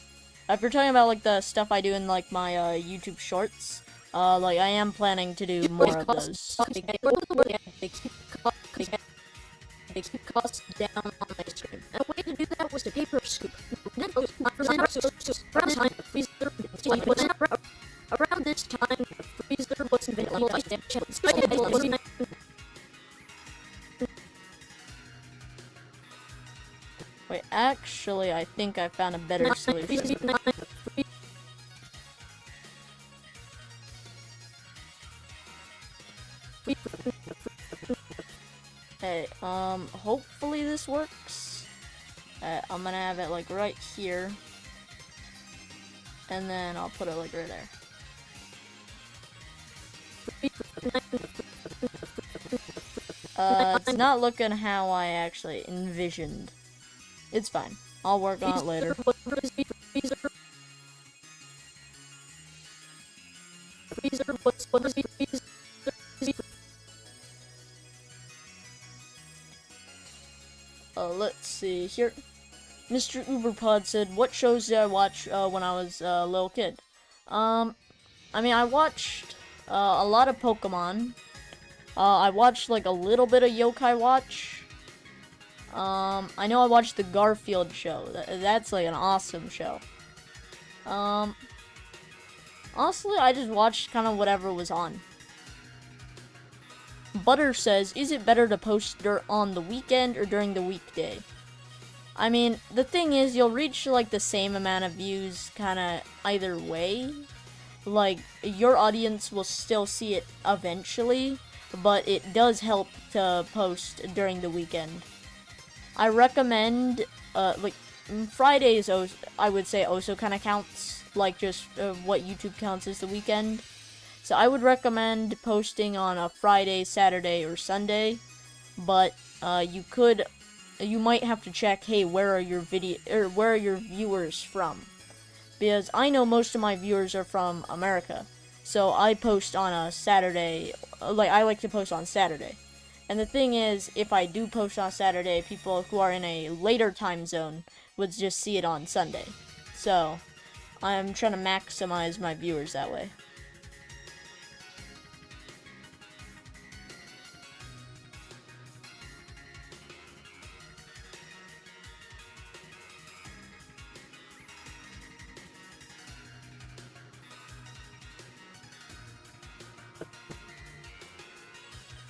[SPEAKER 1] If you're talking about, like, the stuff I do in, like, my YouTube shorts, like, I am planning to do more of those.
[SPEAKER 3] They keep costs down on my stream. And a way to do that was to paper scoop. Around this time, the freezer was invented.
[SPEAKER 1] Wait, actually, I think I found a better solution. Hey, hopefully this works. I'm gonna have it, like, right here. And then I'll put it, like, right there. It's not looking how I actually envisioned. It's fine. I'll work on it later.
[SPEAKER 3] Freezer
[SPEAKER 1] Let's see here. Mr. Uberpod said, what shows did I watch when I was a little kid? I mean, I watched a lot of Pokemon. I watched like a little bit of Yokai Watch. I know I watched the Garfield show. That's like an awesome show. Honestly, I just watched kind of whatever was on. Butter says, is it better to post on the weekend or during the weekday? I mean, the thing is, you'll reach like the same amount of views kind of either way. Like, your audience will still see it eventually, but it does help to post during the weekend. I recommend, like, Fridays, I would say, also kind of counts, like, just what YouTube counts as the weekend. So I would recommend posting on a Friday, Saturday, or Sunday, but you might have to check, hey, where are your viewers from? Because I know most of my viewers are from America, so I post on a Saturday, like, I like to post on Saturday. And the thing is, if I do post on Saturday, people who are in a later time zone would just see it on Sunday. So, I'm trying to maximize my viewers that way.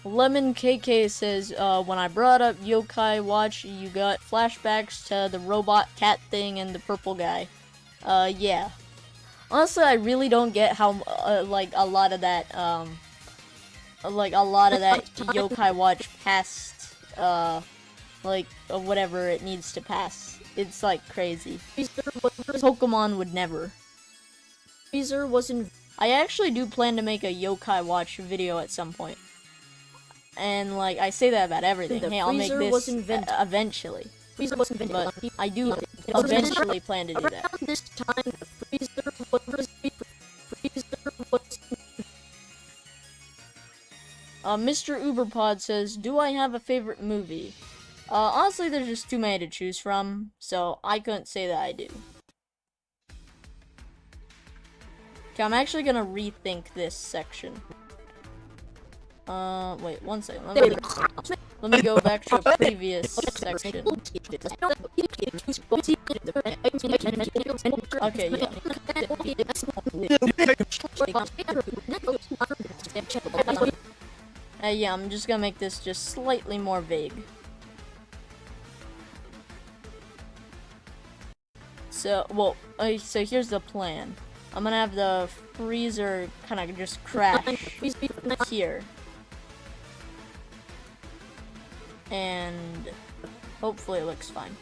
[SPEAKER 1] Lemon KK says, when I brought up Yokai Watch, you got flashbacks to the robot cat thing and the purple guy. Yeah. Honestly, I really don't get how, like, a lot of that Yokai Watch passed, whatever it needs to pass. It's, like, crazy. Pokemon would never. I actually do plan to make a Yokai Watch video at some point. And, like, I say that about everything. Hey, I'll make this eventually. But I do eventually plan to do that. Mr. Uberpod says, do I have a favorite movie? Honestly, there's just too many to choose from, so I couldn't say that I do. Okay, I'm actually gonna rethink this section. Wait, one second. Let me go back to a previous section. Okay, yeah. Yeah, I'm just gonna make this just slightly more vague. So, well, so here's the plan. I'm gonna have the freezer kind of just crash here. And hopefully it looks fine.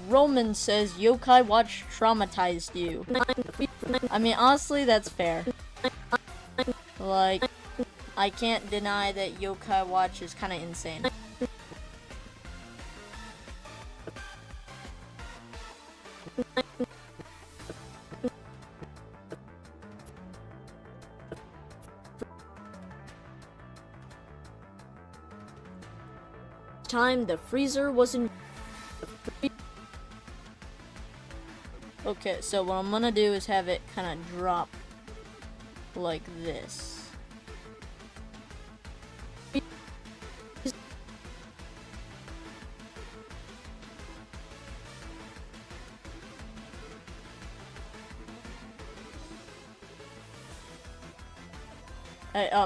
[SPEAKER 1] Roman says, Yokai Watch traumatized you. I mean, honestly, that's fair. Like, I can't deny that Yokai Watch is kind of insane.
[SPEAKER 3] Time the freezer was in.
[SPEAKER 1] Okay, so what I'm gonna do is have it kind of drop like this.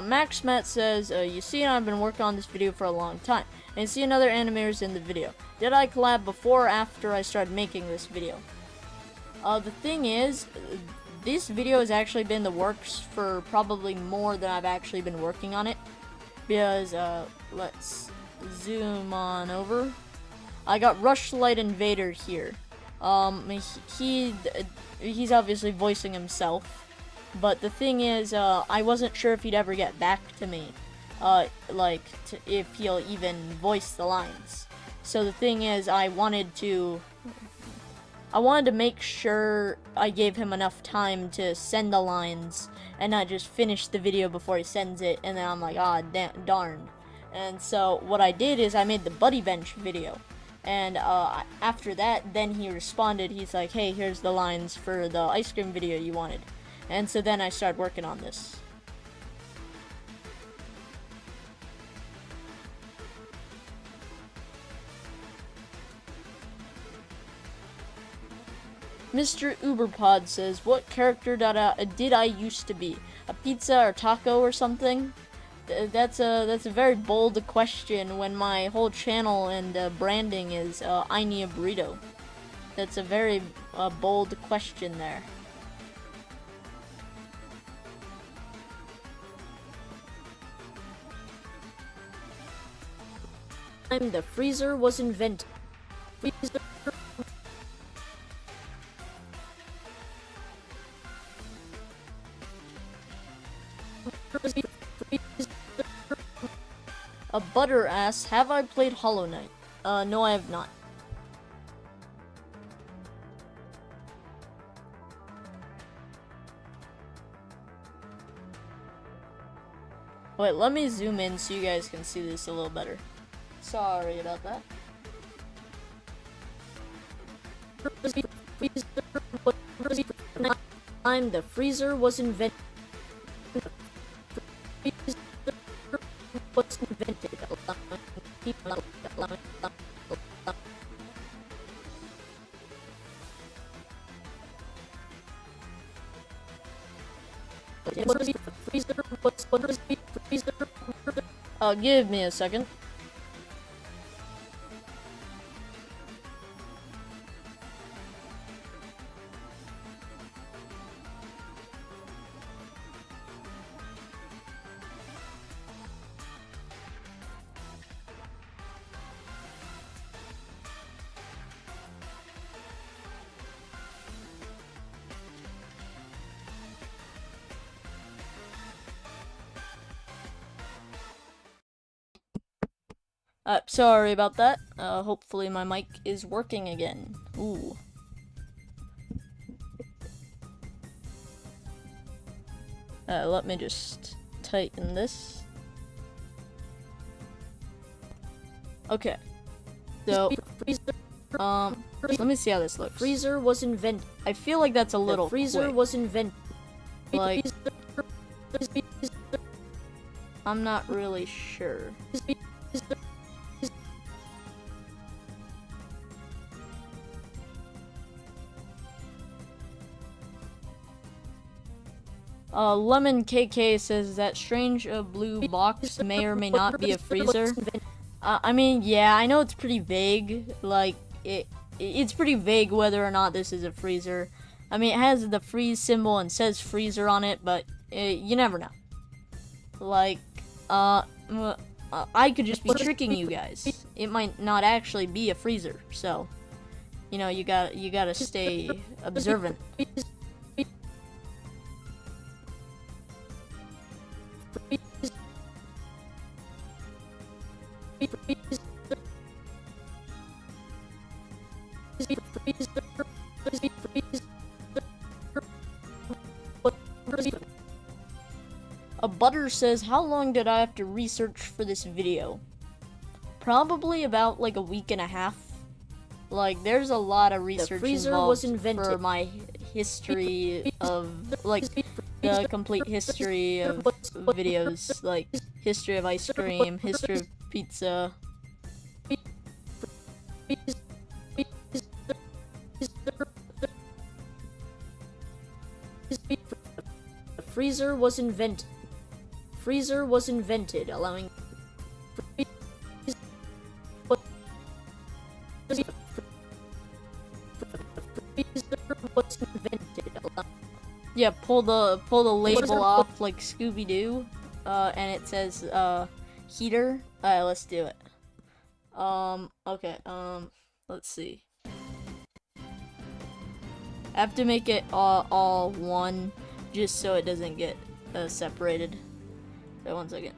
[SPEAKER 1] Max Matt says, you see, I've been working on this video for a long time, and see another animators in the video. Did I collab before or after I started making this video? The thing is, this video has actually been in the works for probably more than I've actually been working on it. Because, let's zoom on over. I got Rushlight Invader here. He's obviously voicing himself, but the thing is, I wasn't sure if he'd ever get back to me, if he'll even voice the lines. So the thing is, I wanted to make sure I gave him enough time to send the lines and not just finish the video before he sends it, and then I'm like, ah, darn. And so what I did is I made the Buddy Bench video. And after that, then he responded. He's like, hey, here's the lines for the ice cream video you wanted. And so then I started working on this. Mr. Uberpod says, what character did I used to be? A pizza or taco or something? That's a very bold question when my whole channel and branding is I need a burrito. That's a very bold question there. The freezer was invented. A butter ass, have I played Hollow Knight? No, I have not. Wait, let me zoom in so you guys can see this a little better. Sorry about that. The freezer was invented. Give me a second. Sorry about that. Hopefully my mic is working again. Ooh. Let me just tighten this. Okay. So, let me see how this looks. Freezer was invented. I feel like that's a little freezer was invented. Like, I'm not really sure. Lemon KK says that strange blue box may or may not be a freezer. I mean, yeah, I know it's pretty vague. Like, it's pretty vague whether or not this is a freezer. I mean, it has the freeze symbol and says freezer on it, but you never know. Like, I could just be tricking you guys. It might not actually be a freezer, so, you know, you gotta stay observant. A Butter says, how long did I have to research for this video? Probably about like a week and a half. Like, there's a lot of research involved for my history of, like, the complete history of videos, like, history of ice cream, history of pizza. The freezer was invented. Freezer was invented, allowing yeah, pull the label off like Scooby-Doo, and it says heater. Let's do it. Okay, let's see. I have to make it all one, just so it doesn't get separated. So 1 second.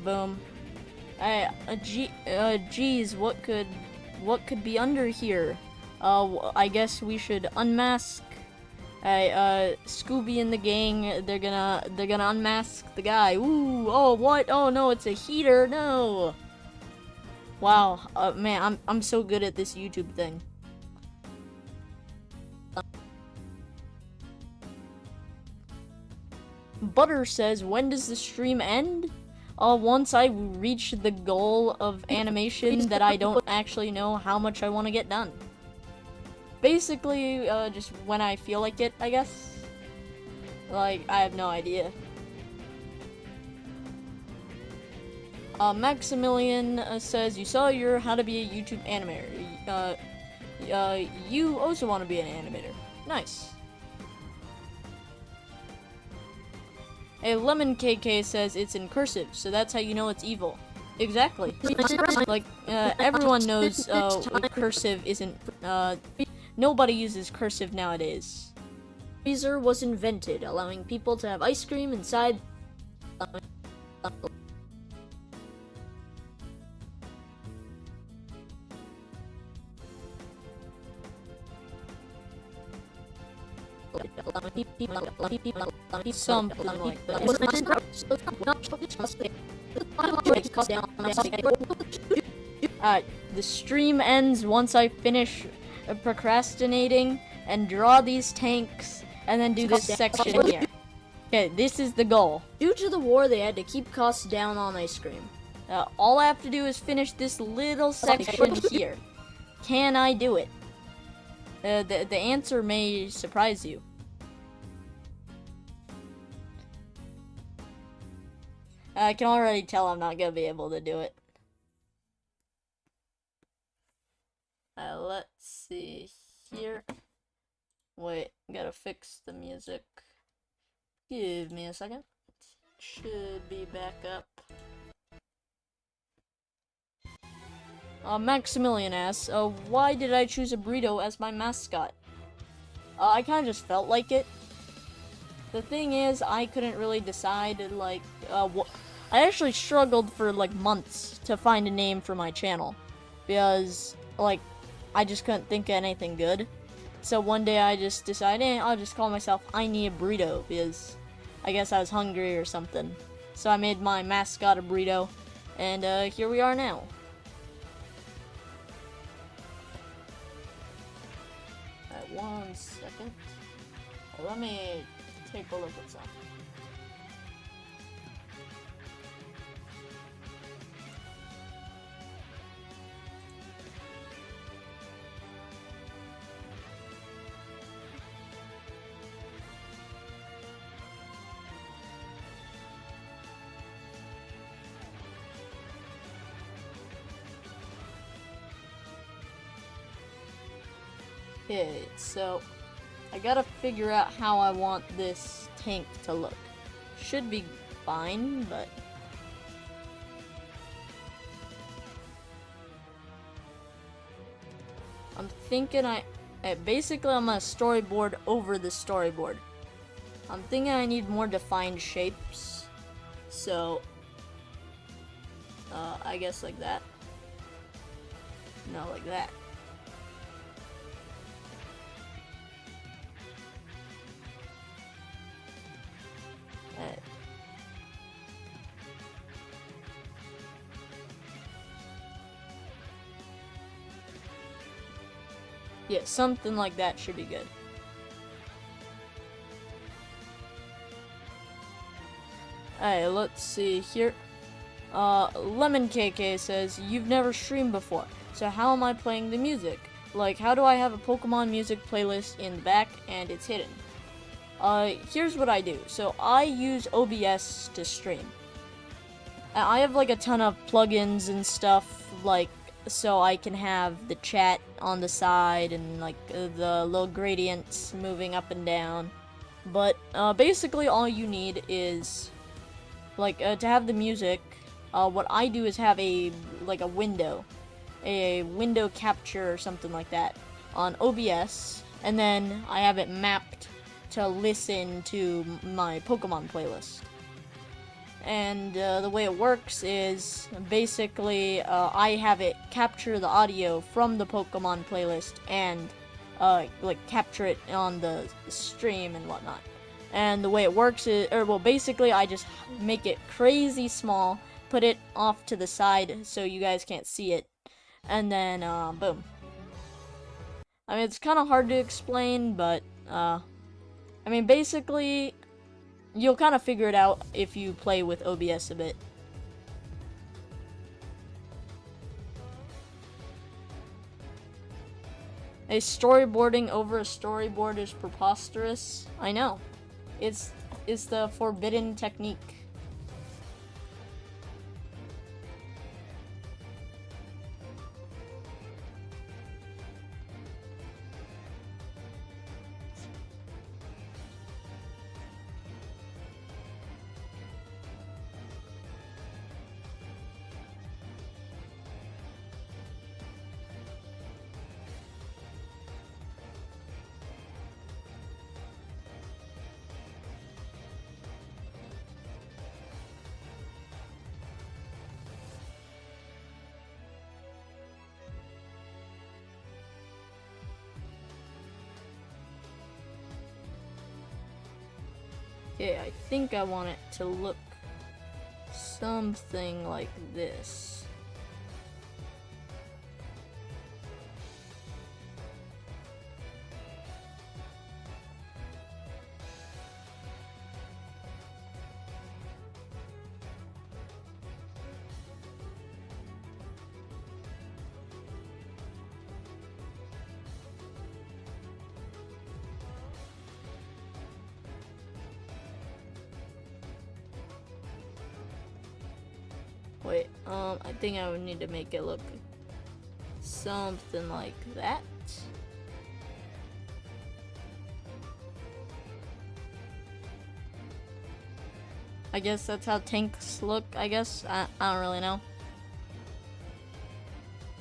[SPEAKER 1] Boom. Geez, what could be under here? I guess we should unmask. Scooby and the gang, they're gonna unmask the guy. Ooh, oh, what? Oh no, it's a heater, no! Wow, man, I'm so good at this YouTube thing. Butter says, when does the stream end? Once I reach the goal of animation that I don't actually know how much I want to get done. Basically, just when I feel like it, I guess. Like, I have no idea. Maximilian says, you saw your how to be a YouTube animator. You also want to be an animator. Nice. A Lemon KK says it's in cursive, so that's how you know it's evil. Exactly. Like, everyone knows, cursive isn't, nobody uses cursive nowadays. Freezer was invented, allowing people to have ice cream inside. Something like that. The stream ends once I finish procrastinating and draw these tanks and then do this section here. Okay, this is the goal. Due to the war, they had to keep costs down on ice cream. All I have to do is finish this little section here. Can I do it? The answer may surprise you. I can already tell I'm not gonna be able to do it. Let's see here. Wait, gotta fix the music. Give me a second. Should be back up. Maximilian asks, why did I choose a burrito as my mascot? I kinda just felt like it. The thing is, I couldn't really decide, like, I actually struggled for, like, months to find a name for my channel. Because, like, I just couldn't think of anything good. So one day I just decided, I'll just call myself I Need a Burrito, because I guess I was hungry or something. So I made my mascot a burrito, and here we are now. Alright, 1 second. Let me take a look at something. Okay, so I gotta figure out how I want this tank to look. Should be fine, but I'm thinking basically I'm gonna storyboard over the storyboard. I'm thinking I need more defined shapes, so I guess like that. No, like that. Yeah, something like that should be good. Alright, let's see here. Lemon KK says, you've never streamed before, so how am I playing the music? Like, how do I have a Pokemon music playlist in the back and it's hidden? Here's what I do. So I use OBS to stream. I have like a ton of plugins and stuff, like so I can have the chat on the side and like the little gradients moving up and down. But basically all you need is like to have the music. What I do is have a window capture or something like that on OBS, and then I have it mapped to listen to my Pokemon playlist. And the way it works is basically I have it capture the audio from the Pokemon playlist and capture it on the stream and whatnot. And the way it works is, basically I just make it crazy small, put it off to the side so you guys can't see it, and then boom. I mean, it's kind of hard to explain, but I mean, basically you'll kind of figure it out if you play with OBS a bit. A storyboarding over a storyboard is preposterous. I know. It's the forbidden technique. Okay, I think I want it to look something like this. Wait, I think I would need to make it look something like that. I guess that's how tanks look, I guess. I don't really know.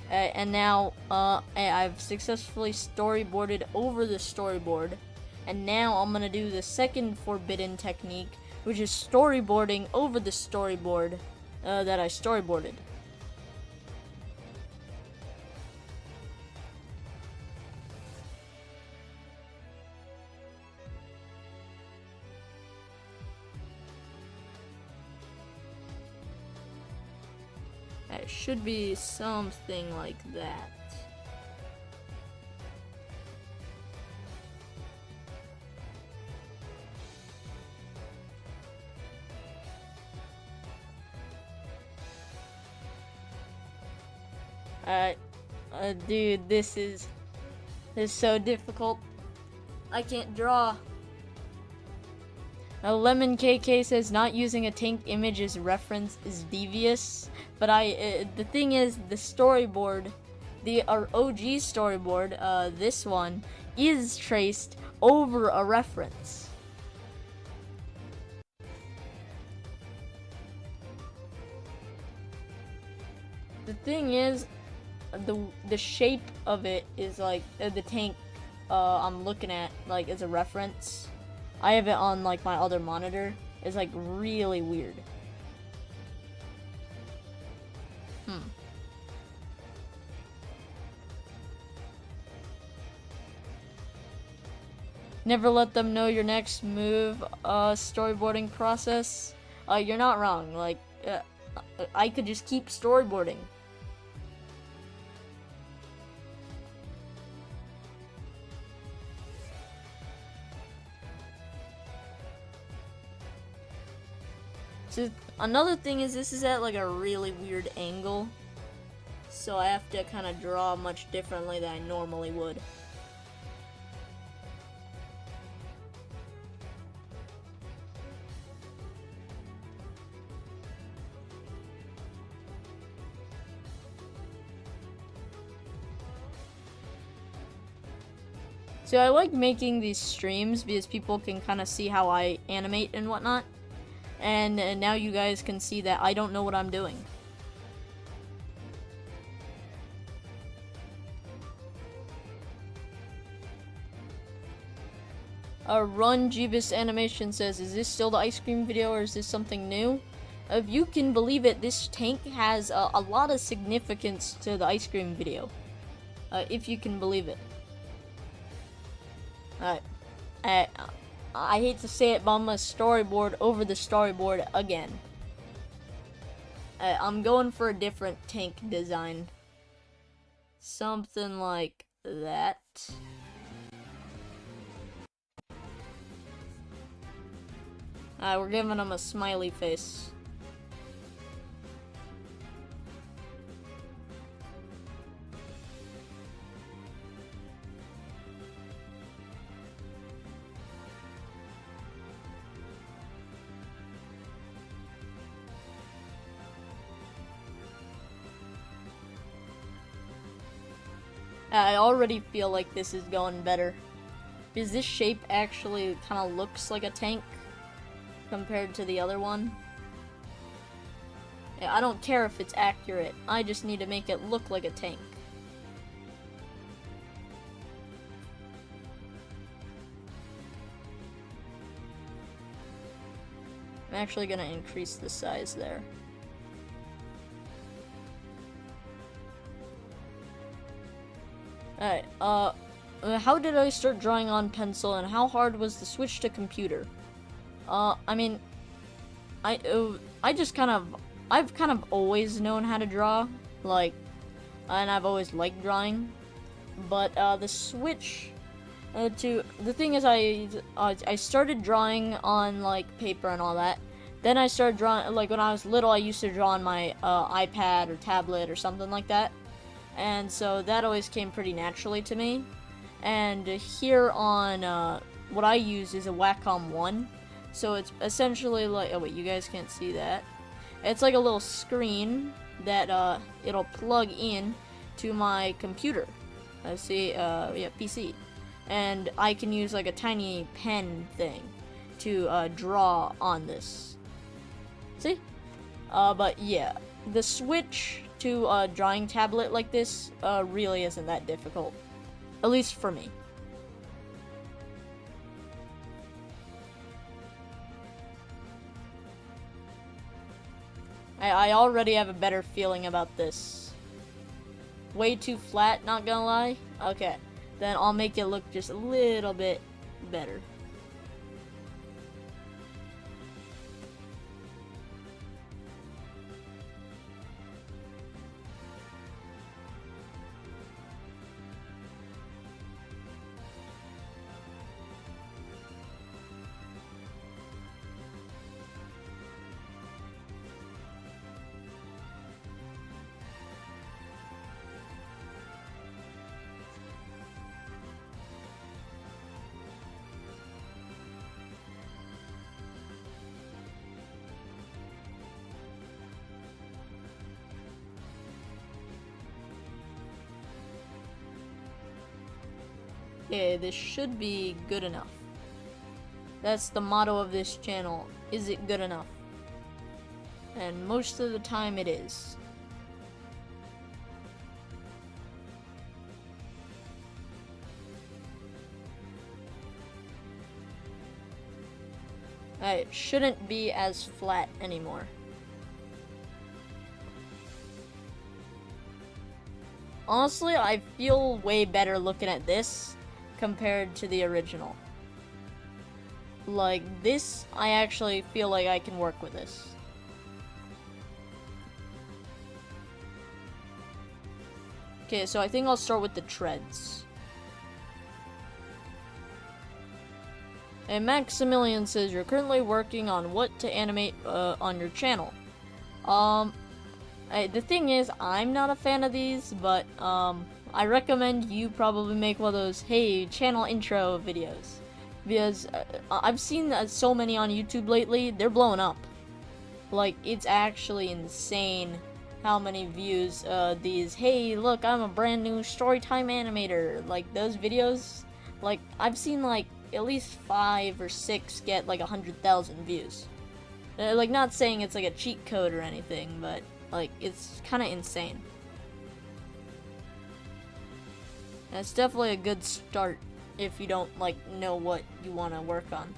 [SPEAKER 1] And now, I've successfully storyboarded over the storyboard. And now I'm gonna do the second forbidden technique, which is storyboarding over the storyboard that I storyboarded. It should be something like that. Dude, this is so difficult. I can't draw. Lemon KK says not using a tank image as reference is devious, but the thing is, the storyboard, our OG storyboard, this one is traced over a reference. The thing is, the shape of it is like the tank I'm looking at like as a reference. I have it on like my other monitor. It's like really weird. Never let them know your next move storyboarding process. You're not wrong. Like I could just keep storyboarding. So another thing is this is at like a really weird angle, so I have to kind of draw much differently than I normally would. So I like making these streams because people can kind of see how I animate and whatnot. And now you guys can see that I don't know what I'm doing. Run Jeebus Animation says, is this still the ice cream video or is this something new? If you can believe it, this tank has a lot of significance to the ice cream video. If you can believe it. I hate to say it, but I'm gonna storyboard over the storyboard again. I'm going for a different tank design. Something like that. We're giving him a smiley face. I already feel like this is going better. Because this shape actually kind of looks like a tank compared to the other one. Yeah, I don't care if it's accurate. I just need to make it look like a tank. I'm actually gonna increase the size there. Alright, how did I start drawing on pencil and how hard was the switch to computer? I mean, I've kind of always known how to draw, like, and I've always liked drawing, but, the switch, the thing is I started drawing on, like, paper and all that, then I started drawing, like, when I was little, I used to draw on my, iPad or tablet or something like that, and so that always came pretty naturally to me, and here on, what I use is a Wacom 1, so it's essentially like, oh wait, you guys can't see that. It's like a little screen that it'll plug in to my computer. Yeah, PC. And I can use like a tiny pen thing to draw on this. See? But yeah, the switch to a drawing tablet like this really isn't that difficult. At least for me. I already have a better feeling about this. Way too flat, not gonna lie. Okay, then I'll make it look just a little bit better. Okay, this should be good enough. That's the motto of this channel. Is it good enough? And most of the time it is. It shouldn't be as flat anymore. Honestly, I feel way better looking at this compared to the original. Like, this, I actually feel like I can work with this. Okay, so I think I'll start with the treads. And Maximilian says, you're currently working on what to animate on your channel. The thing is, I'm not a fan of these, but I recommend you probably make one of those, hey, channel intro videos. Because I've seen so many on YouTube lately, they're blowing up. Like, it's actually insane how many views these, hey, look, I'm a brand new Storytime animator, like, those videos, Like, I've seen, like, at least 5 or 6 get, like, 100,000 views. Like, not saying it's, like, a cheat code or anything, but, like, it's kind of insane. And it's definitely a good start if you don't, like, know what you want to work on.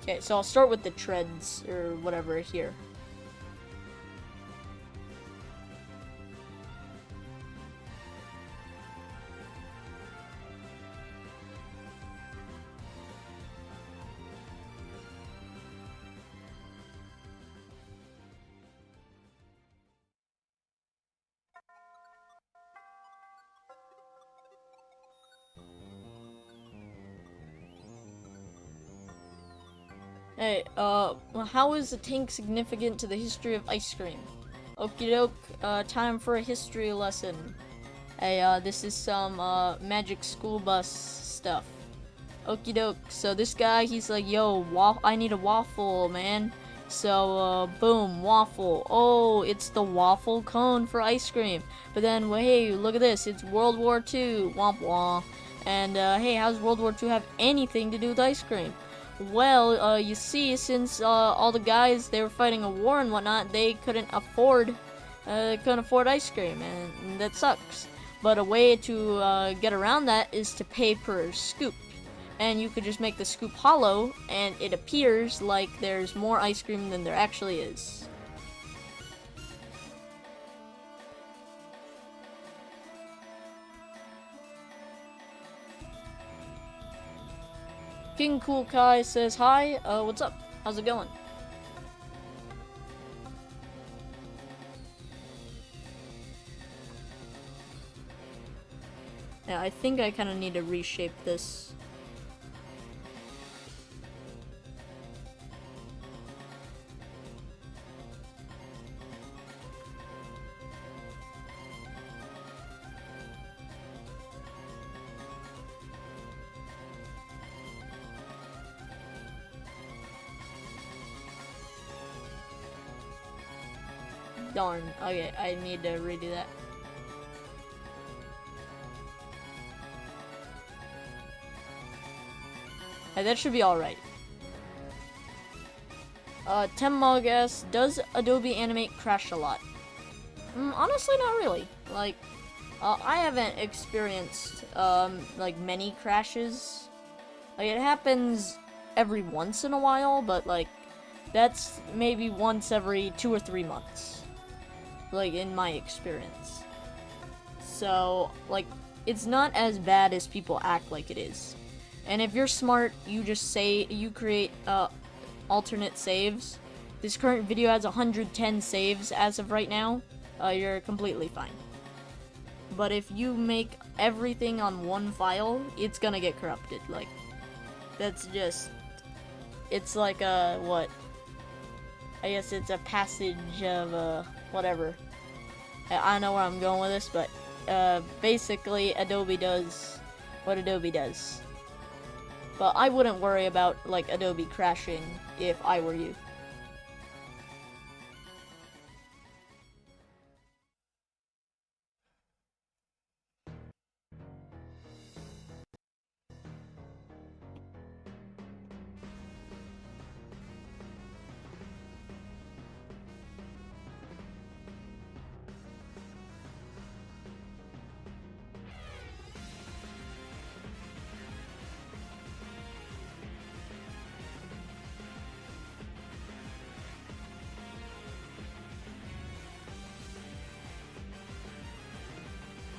[SPEAKER 1] Okay, so I'll start with the treads, or whatever, here. Hey, how is the tank significant to the history of ice cream? Okie doke, time for a history lesson. Hey, this is some, magic school bus stuff. Okie doke, so this guy, he's like, yo, I need a waffle, man. So, boom, waffle. Oh, it's the waffle cone for ice cream. But then, well, hey, look at this, it's World War II, womp womp. And, hey, how does World War II have anything to do with ice cream? Well, you see, since all the guys, they were fighting a war and whatnot, they couldn't afford ice cream, and that sucks. But a way to get around that is to pay per scoop. And you could just make the scoop hollow, and it appears like there's more ice cream than there actually is. King Cool Kai says hi, what's up? How's it going? Yeah, I think I kind of need to reshape this. Darn. Okay, I need to redo that. Hey, that should be alright. Temmog asks, does Adobe Animate crash a lot? Honestly, not really. Like, I haven't experienced, like, many crashes. Like, it happens every once in a while, but, like, that's maybe once every 2 or 3 months. Like, in my experience. So, like, it's not as bad as people act like it is. And if you're smart, you just you create, alternate saves. This current video has 110 saves as of right now. You're completely fine. But if you make everything on one file, it's gonna get corrupted. Like, that's just... It's like a, what? I guess it's a passage of, whatever. I don't know where I'm going with this, but basically Adobe does what Adobe does. But I wouldn't worry about, like, Adobe crashing if I were you.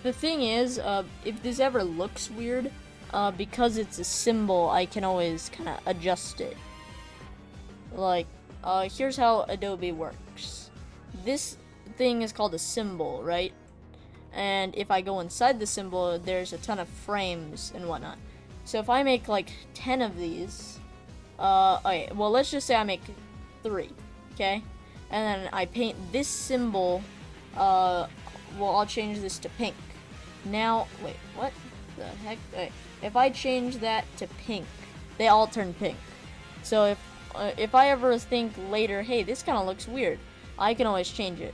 [SPEAKER 1] The thing is, if this ever looks weird, because it's a symbol, I can always kind of adjust it. Like, here's how Adobe works. This thing is called a symbol, right? And if I go inside the symbol, there's a ton of frames and whatnot. So if I make, like, 10 of these, okay, well, let's just say I make 3, okay? And then I paint this symbol, well, I'll change this to pink. Now, wait, what the heck? Wait, if I change that to pink, they all turn pink. So if I ever think later, hey, this kind of looks weird, I can always change it.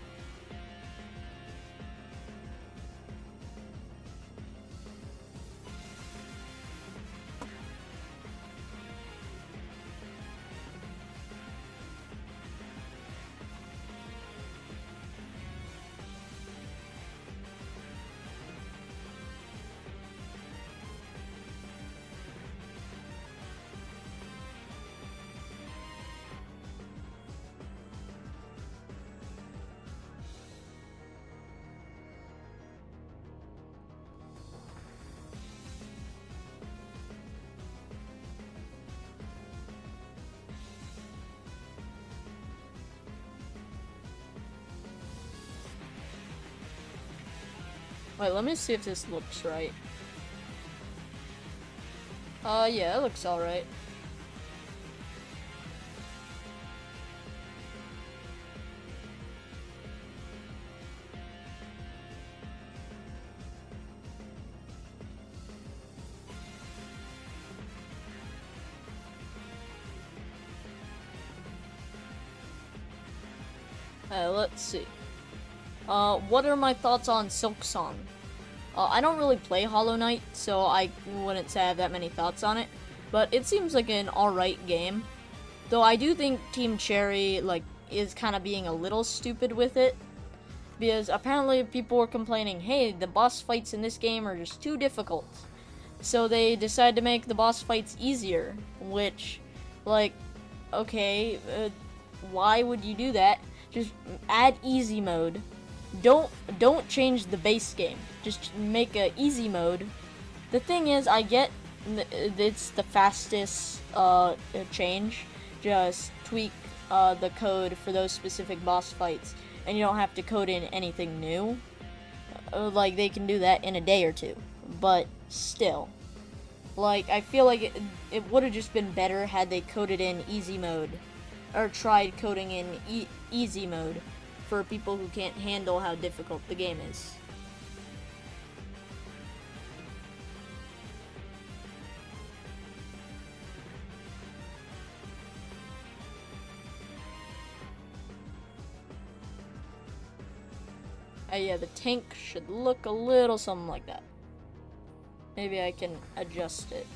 [SPEAKER 1] Wait, let me see if this looks right. Yeah, it looks alright. Let's see. What are my thoughts on Silksong? I don't really play Hollow Knight, so I wouldn't say I have that many thoughts on it. But it seems like an alright game. Though I do think Team Cherry, like, is kind of being a little stupid with it. Because apparently people were complaining, hey, the boss fights in this game are just too difficult. So they decided to make the boss fights easier. Which, like, okay, why would you do that? Just add easy mode. Don't change the base game. Just make a easy mode. The thing is, I get it's the fastest change. Just tweak the code for those specific boss fights, and you don't have to code in anything new. Like, they can do that in a day or two. But still, like, I feel like it would have just been better had they coded in easy mode, or tried coding in easy mode for people who can't handle how difficult the game is. Yeah, the tank should look a little something like that. Maybe I can adjust it.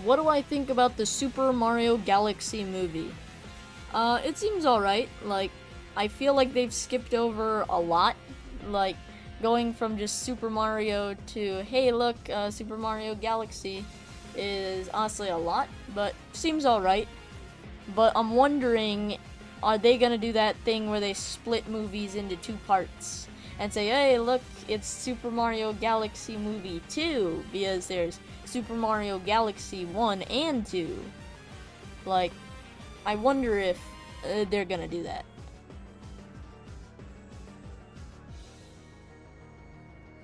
[SPEAKER 1] What do I think about the Super Mario Galaxy movie? It seems alright. Like, I feel like they've skipped over a lot. Like, going from just Super Mario to, hey look, Super Mario Galaxy is honestly a lot, but seems alright. But I'm wondering, are they gonna do that thing where they split movies into two parts? And say, hey look, it's Super Mario Galaxy Movie 2, because there's Super Mario Galaxy 1 and 2. Like, I wonder if they're gonna do that.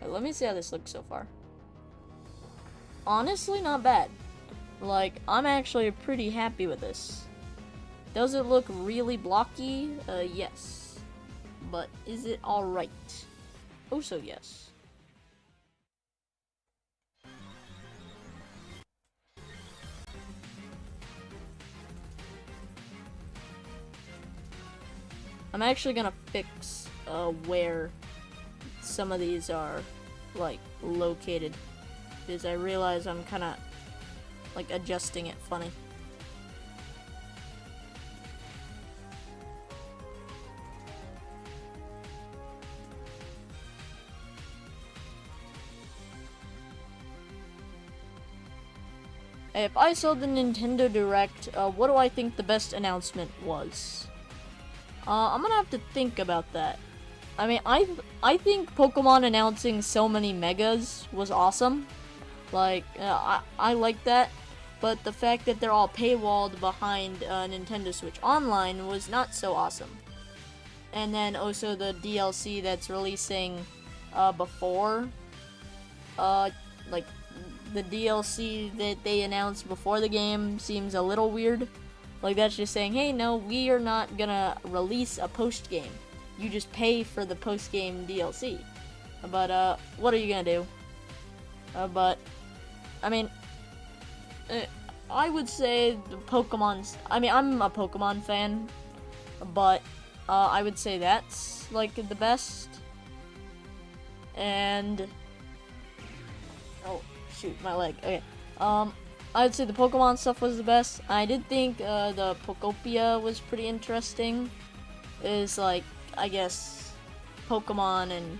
[SPEAKER 1] Let me see how this looks so far. Honestly, not bad. Like, I'm actually pretty happy with this. Does it look really blocky? Yes. But is it alright? Also yes. I'm actually gonna fix where some of these are, like, located, because I realize I'm kind of, like, adjusting it funny. If I saw the Nintendo Direct, what do I think the best announcement was? I'm gonna have to think about that. I mean, I think Pokemon announcing so many megas was awesome. Like, I like that. But the fact that they're all paywalled behind Nintendo Switch Online was not so awesome. And then also the DLC that's releasing before, like, the DLC that they announced before the game seems a little weird. Like, that's just saying, hey, no, we are not gonna release a post-game. You just pay for the post-game DLC. But, what are you gonna do? But, I mean, I would say the Pokemon's... I mean, I'm a Pokemon fan, but, I would say that's, like, the best. And... oh, shoot, my leg. Okay. I'd say the Pokemon stuff was the best. I did think, the Pokopia was pretty interesting. It's like, I guess, Pokemon and...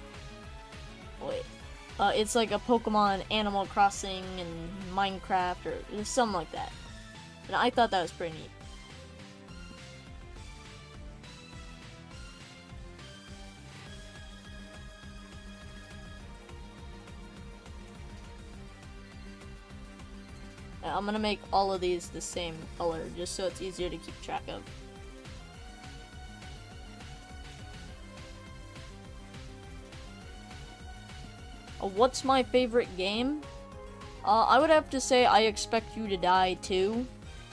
[SPEAKER 1] wait. It's like a Pokemon Animal Crossing and Minecraft or something like that. And I thought that was pretty neat. I'm gonna make all of these the same color, just so it's easier to keep track of. What's my favorite game? I would have to say I Expect You to Die 2.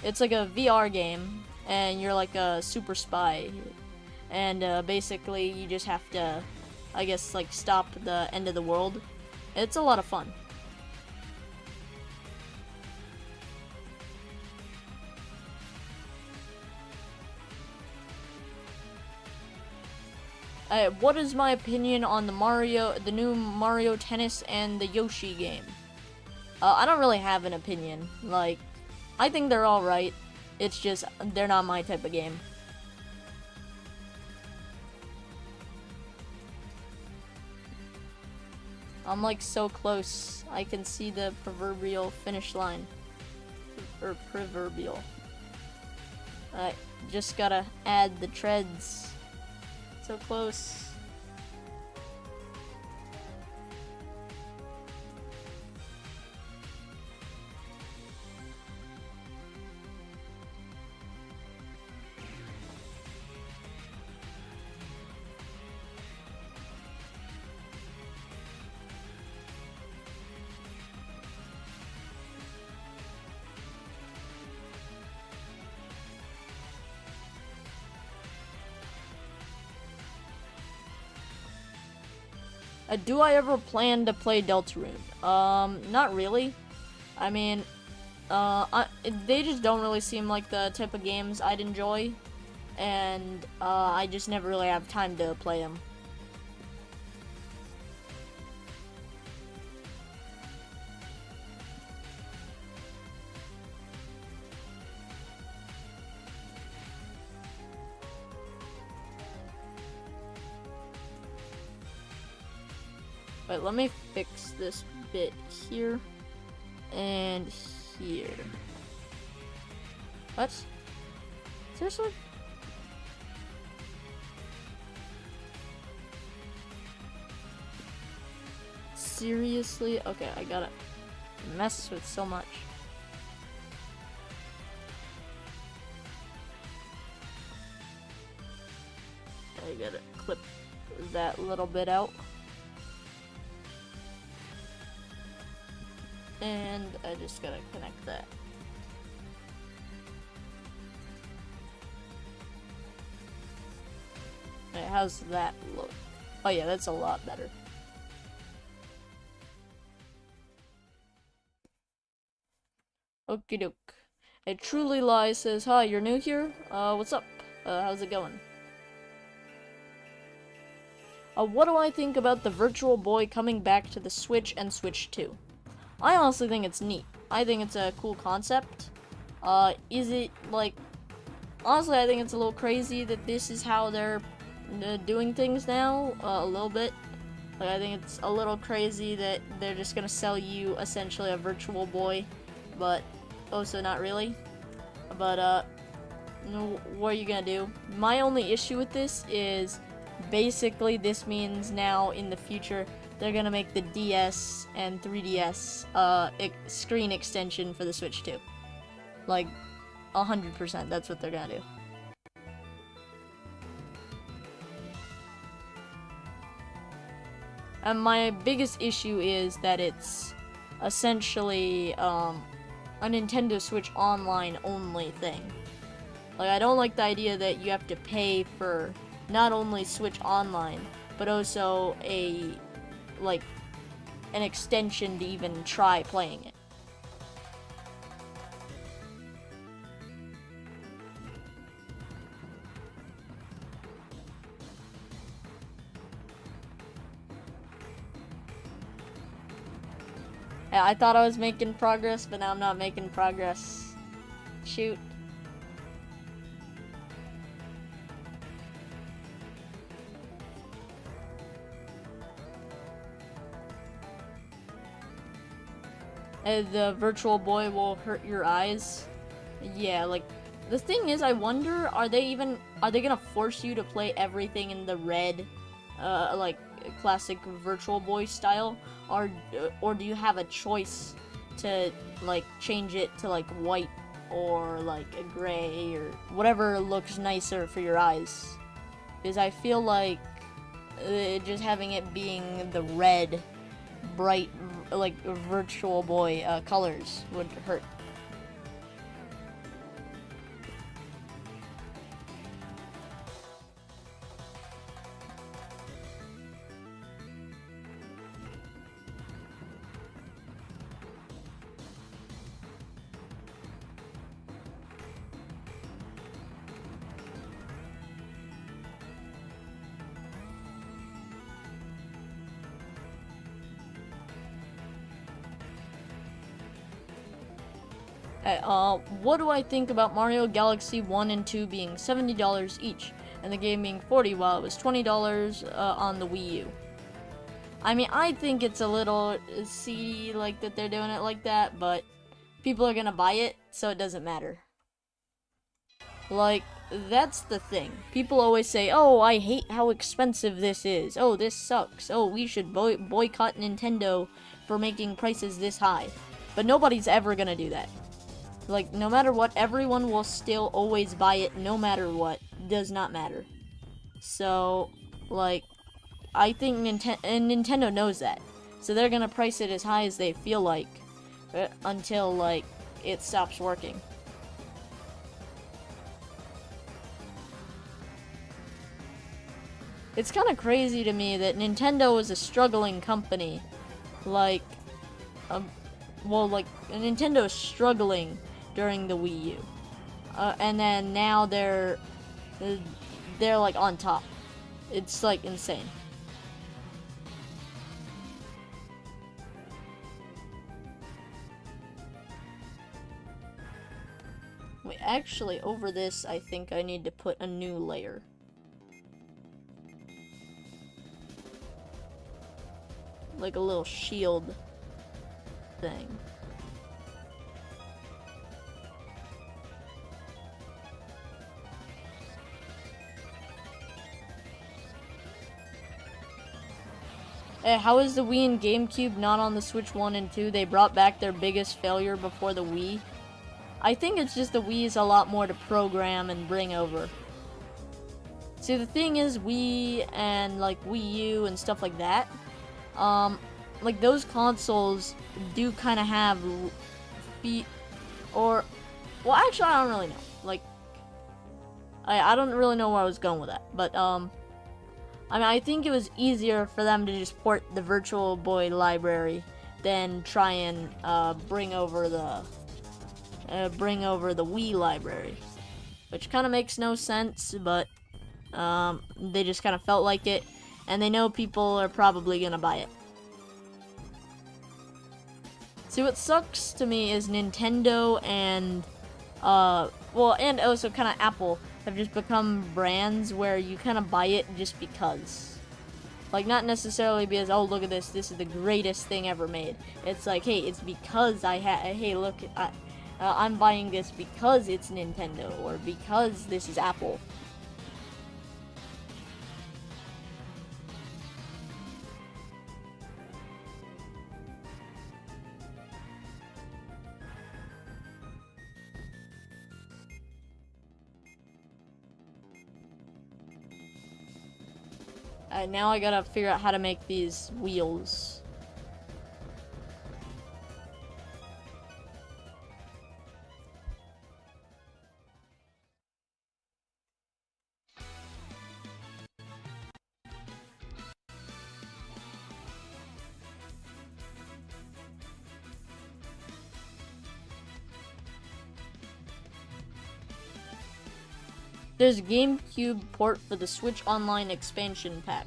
[SPEAKER 1] It's like a VR game, and you're like a super spy. And basically, you just have to, I guess, like, stop the end of the world. It's a lot of fun. What is my opinion on the new Mario Tennis and the Yoshi game? I don't really have an opinion. Like, I think they're alright. It's just, they're not my type of game. I'm like so close. I can see the proverbial finish line. Or proverbial. I just gotta add the treads. So close. Do I ever plan to play Deltarune? Not really. I mean, they just don't really seem like the type of games I'd enjoy, and I just never really have time to play them. Wait, let me fix this bit here and here. What? Seriously? Seriously? Okay, I gotta mess with so much. I gotta clip that little bit out. And I just gotta connect that. Okay, how's that look? Oh yeah, that's a lot better. Okie doke. A Truly Lie says, hi, you're new here? What's up? How's it going? What do I think about the Virtual Boy coming back to the Switch and Switch 2? I honestly think it's neat. I think it's a cool concept. Is it, like... Honestly, I think it's a little crazy that this is how they're doing things now. A little bit. Like, I think it's a little crazy that they're just gonna sell you, essentially, a Virtual Boy. But, also not really. But, what are you gonna do? My only issue with this is... Basically, this means now, in the future... They're gonna make the DS and 3DS screen extension for the Switch 2. Like, 100%, that's what they're gonna do. And my biggest issue is that it's essentially a Nintendo Switch Online only thing. Like, I don't like the idea that you have to pay for not only Switch Online, but also like an extension to even try playing it. Yeah, I thought I was making progress, but now I'm not making progress. Shoot. The Virtual Boy will hurt your eyes. Yeah, like, the thing is, I wonder, are they gonna force you to play everything in the red, like, classic Virtual Boy style? Or do you have a choice to like change it to like white or like a gray or whatever looks nicer for your eyes, because I feel like just having it being the red, bright, like Virtual Boy colors would hurt. What do I think about Mario Galaxy 1 and 2 being $70 each, and the game being $40 while it was $20 on the Wii U? I mean, I think it's a little seedy, like, that they're doing it like that, but people are gonna buy it, so it doesn't matter. Like, that's the thing. People always say, oh, I hate how expensive this is. Oh, this sucks. Oh, we should boycott Nintendo for making prices this high. But nobody's ever gonna do that. Like, no matter what, everyone will still always buy it no matter what. Does not matter. So, like, I think Nintendo knows that. So they're gonna price it as high as they feel like until, like, it stops working. It's kind of crazy to me that Nintendo is a struggling company. Like, Nintendo is struggling during the Wii U, and then now they're like on top. It's like insane. Wait, actually, over this, I think I need to put a new layer. Like a little shield thing. How is the Wii and GameCube not on the Switch 1 and 2? They brought back their biggest failure before the Wii. I think it's just the Wii is a lot more to program and bring over. See, the thing is, Wii and like Wii U and stuff like that, like those consoles do kind of have feet, or, well, actually, I don't really know. Like, I don't really know where I was going with that, but I mean, I think it was easier for them to just port the Virtual Boy library than try and bring over the Wii library, which kind of makes no sense, but they just kind of felt like it, and they know people are probably gonna buy it. See, what sucks to me is Nintendo and and also kind of Apple have just become brands where you kind of buy it just because. Like, not necessarily because, oh, look at this is the greatest thing ever made. It's like, hey, it's because hey, look, I'm buying this because it's Nintendo, or because this is Apple. Now I gotta figure out how to make these wheels. There's a GameCube port for the Switch Online expansion pack.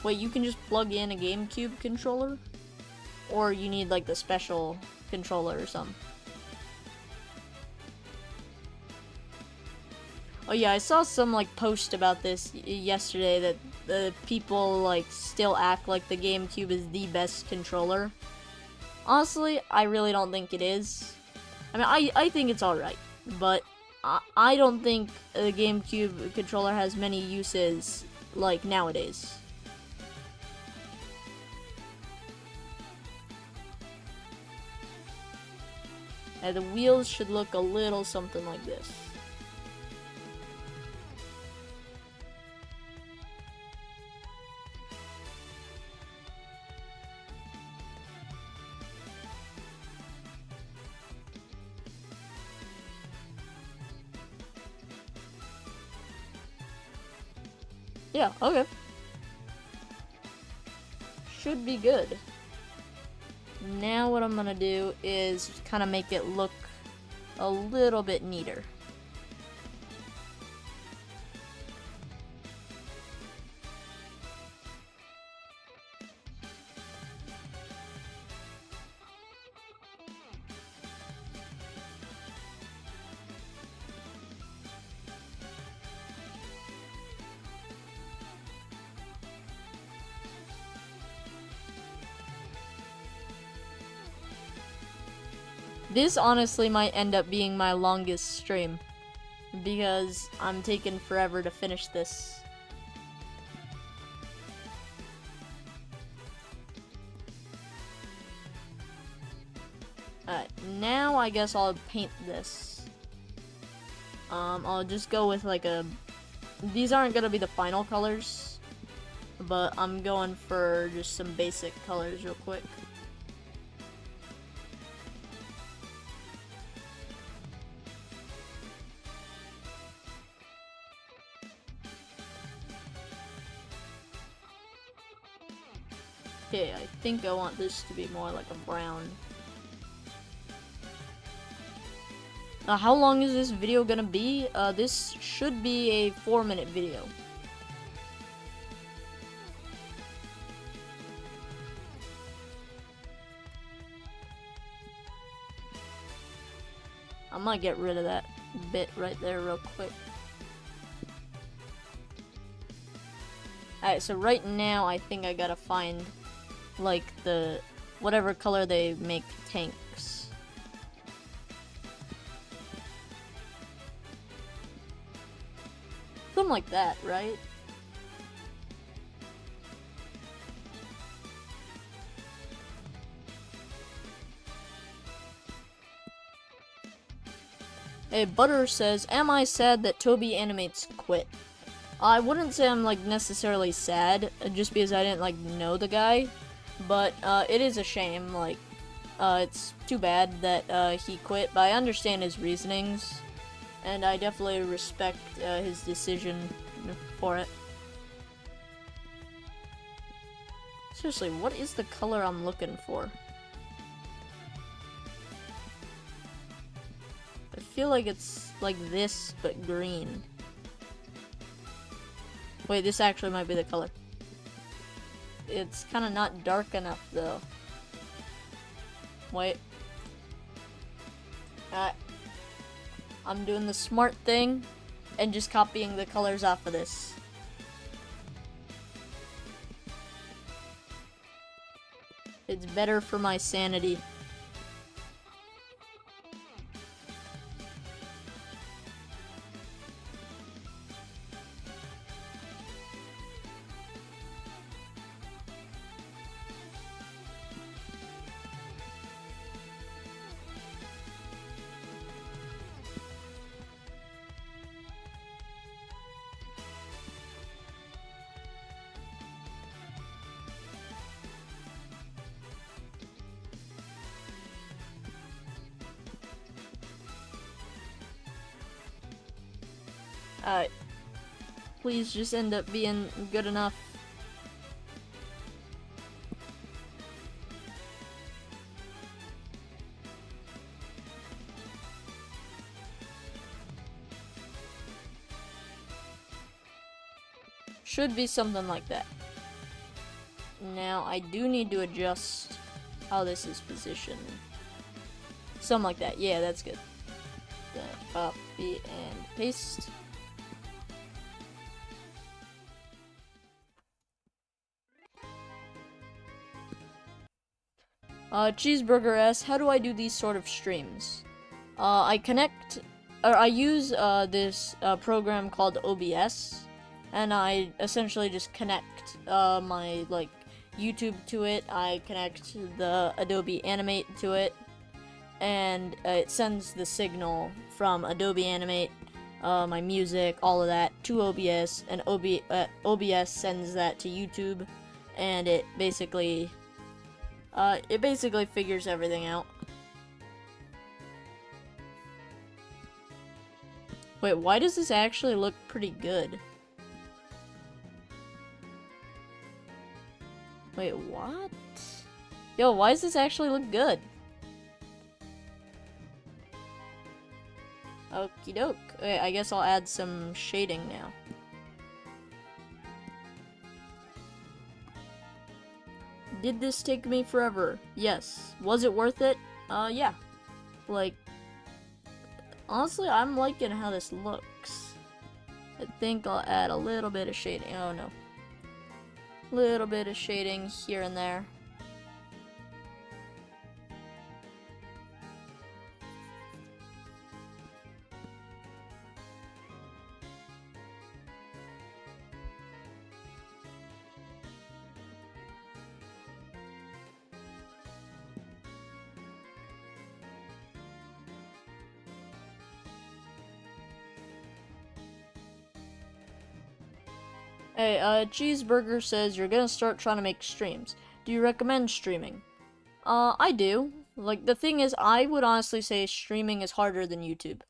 [SPEAKER 1] Wait, you can just plug in a GameCube controller? Or you need like the special controller or something? Oh yeah, I saw some like post about this yesterday, that the people like still act like the GameCube is the best controller. Honestly, I really don't think it is. I mean, I think it's alright, but I don't think the GameCube controller has many uses like nowadays. And the wheels should look a little something like this. Yeah, okay. Should be good. Now what I'm gonna do is kind of make it look a little bit neater. This honestly might end up being my longest stream, because I'm taking forever to finish this. Alright, now I guess I'll paint this. I'll just go with like a... These aren't gonna be the final colors, but I'm going for just some basic colors real quick. Okay, I think I want this to be more like a brown. How long is this video gonna be? This should be a 4-minute video. I might get rid of that bit right there real quick. Alright, so right now I think I gotta find like the whatever color they make tanks. Something like that, right? Hey, Butter says, am I sad that Toby Animates quit? I wouldn't say I'm like necessarily sad, just because I didn't like know the guy. But it is a shame, like, it's too bad that he quit, but I understand his reasonings, and I definitely respect his decision for it. Seriously, what is the color I'm looking for? I feel like it's like this, but green. Wait, this actually might be the color. It's kind of not dark enough, though. Wait. I'm doing the smart thing and just copying the colors off of this. It's better for my sanity. Please just end up being good enough. Should be something like that. Now, I do need to adjust how this is positioned. Something like that. Yeah, that's good. Then copy and paste. Cheeseburger asks, how do I do these sort of streams? I use this program called OBS, and I essentially just connect my like YouTube to it. I connect the Adobe Animate to it, and it sends the signal from Adobe Animate, my music, all of that, to OBS, and OBS sends that to YouTube, and it basically figures everything out. Wait, why does this actually look pretty good? Wait, what? Yo, why does this actually look good? Okie doke. Okay, I guess I'll add some shading now. Did this take me forever? Yes. Was it worth it? Yeah. Like, honestly, I'm liking how this looks. I think I'll add a little bit of shading. Oh no. Little bit of shading here and there. Hey, Cheeseburger says you're gonna start trying to make streams. Do you recommend streaming? I do. Like, the thing is, I would honestly say streaming is harder than YouTube.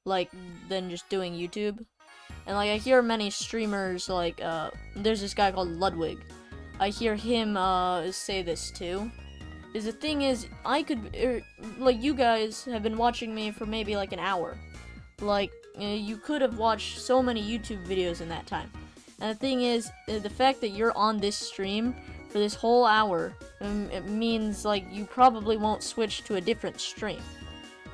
[SPEAKER 1] Like, than just doing YouTube. And, like, I hear many streamers, like, there's this guy called Ludwig. I hear him, say this too. Is the thing is, I could, like, you guys have been watching me for maybe, like, an hour. Like, you could have watched so many YouTube videos in that time. And the thing is, the fact that you're on this stream for this whole hour, it means, like, you probably won't switch to a different stream.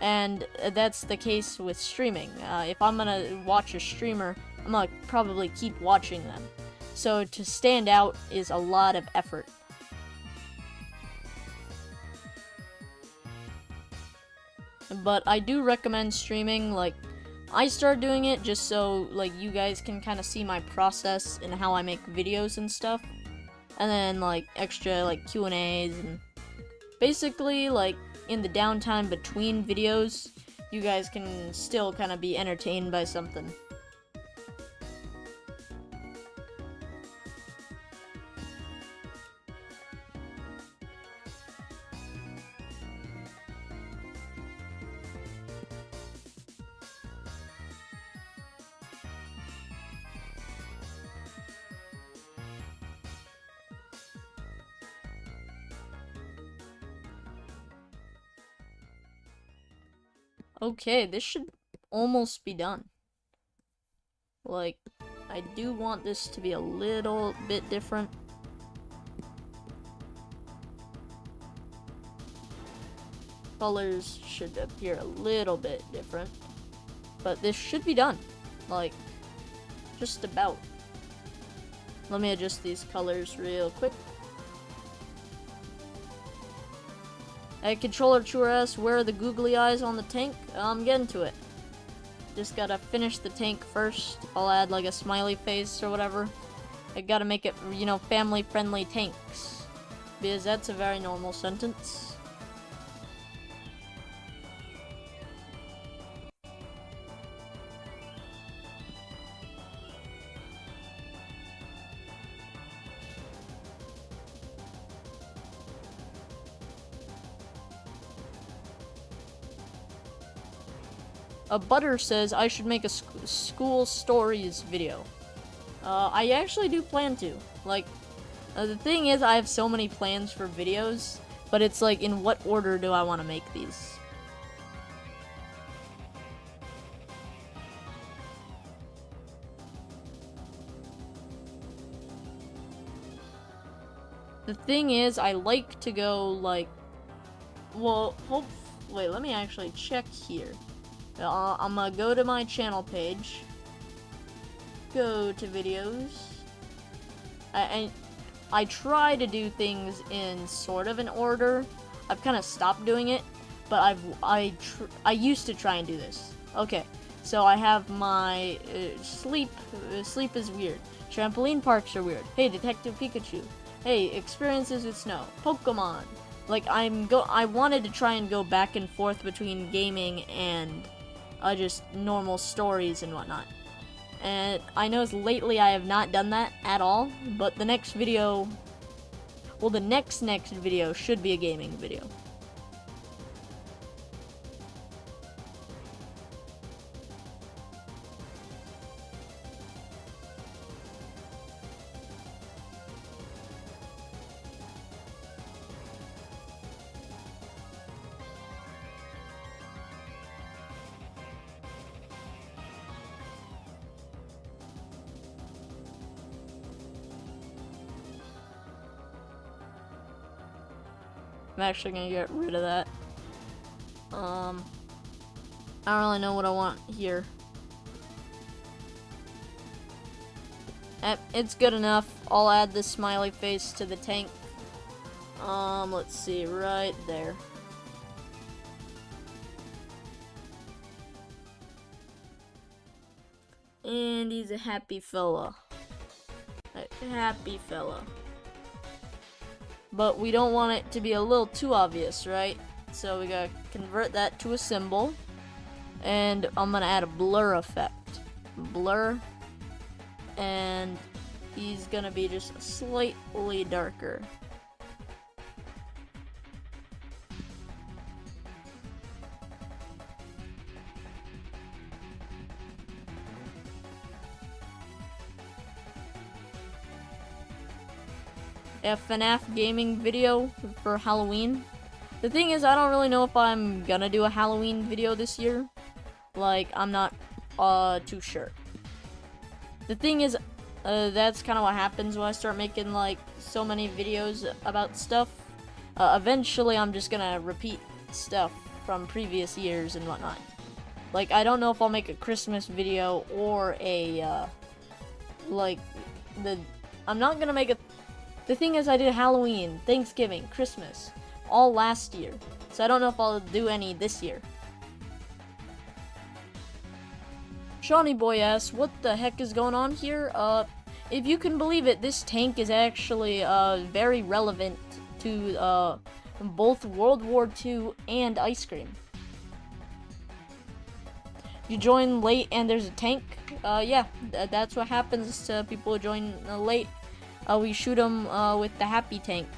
[SPEAKER 1] And that's the case with streaming. If I'm gonna watch a streamer, I'm gonna probably keep watching them. So to stand out is a lot of effort. But I do recommend streaming. Like, I started doing it just so, like, you guys can kind of see my process and how I make videos and stuff. And then, like, extra, like, Q&As and basically, like, in the downtime between videos, you guys can still kind of be entertained by something. Okay, this should almost be done. Like, I do want this to be a little bit different. Colors should appear a little bit different. But this should be done. Like, just about. Let me adjust these colors real quick. Hey, Controller Churras, where are the googly eyes on the tank? I'm getting to it. Just gotta finish the tank first. I'll add like a smiley face or whatever. I gotta make it, you know, family-friendly tanks. Because that's a very normal sentence. Butter says I should make a school stories video. I actually do plan to. Like, the thing is, I have so many plans for videos, but it's like, in what order do I want to make these? The thing is, I like to go, like, well, wait, let me actually check here. I'm gonna go to my channel page, go to videos. I try to do things in sort of an order. I've kind of stopped doing it, but I used to try and do this. Okay, so I have my sleep. Sleep is weird. Trampoline parks are weird. Hey, Detective Pikachu. Hey, experiences with snow. Pokemon. Like, I wanted to try and go back and forth between gaming and just normal stories and whatnot. And I know lately I have not done that at all, but the next video, well, the next video should be a gaming video. I'm actually gonna get rid of that. I don't really know what I want here. It's good enough. I'll add the smiley face to the tank. Let's see, right there. And he's a happy fella. A happy fella. But we don't want it to be a little too obvious, right? So we gotta convert that to a symbol. And I'm gonna add a blur effect. Blur. And he's gonna be just slightly darker. A FNAF gaming video for Halloween. The thing is, I don't really know if I'm gonna do a Halloween video this year. Like, I'm not too sure. The thing is, that's kind of what happens when I start making like so many videos about stuff. Eventually, I'm just gonna repeat stuff from previous years and whatnot. Like, I don't know if I'll make a Christmas video or a I'm not gonna make a. The thing is, I did Halloween, Thanksgiving, Christmas, all last year. So I don't know if I'll do any this year. Shawnee Boy asks, what the heck is going on here? If you can believe it, this tank is actually very relevant to both World War II and ice cream. You join late and there's a tank? Yeah, that's what happens to people who join late. We shoot them with the happy tank.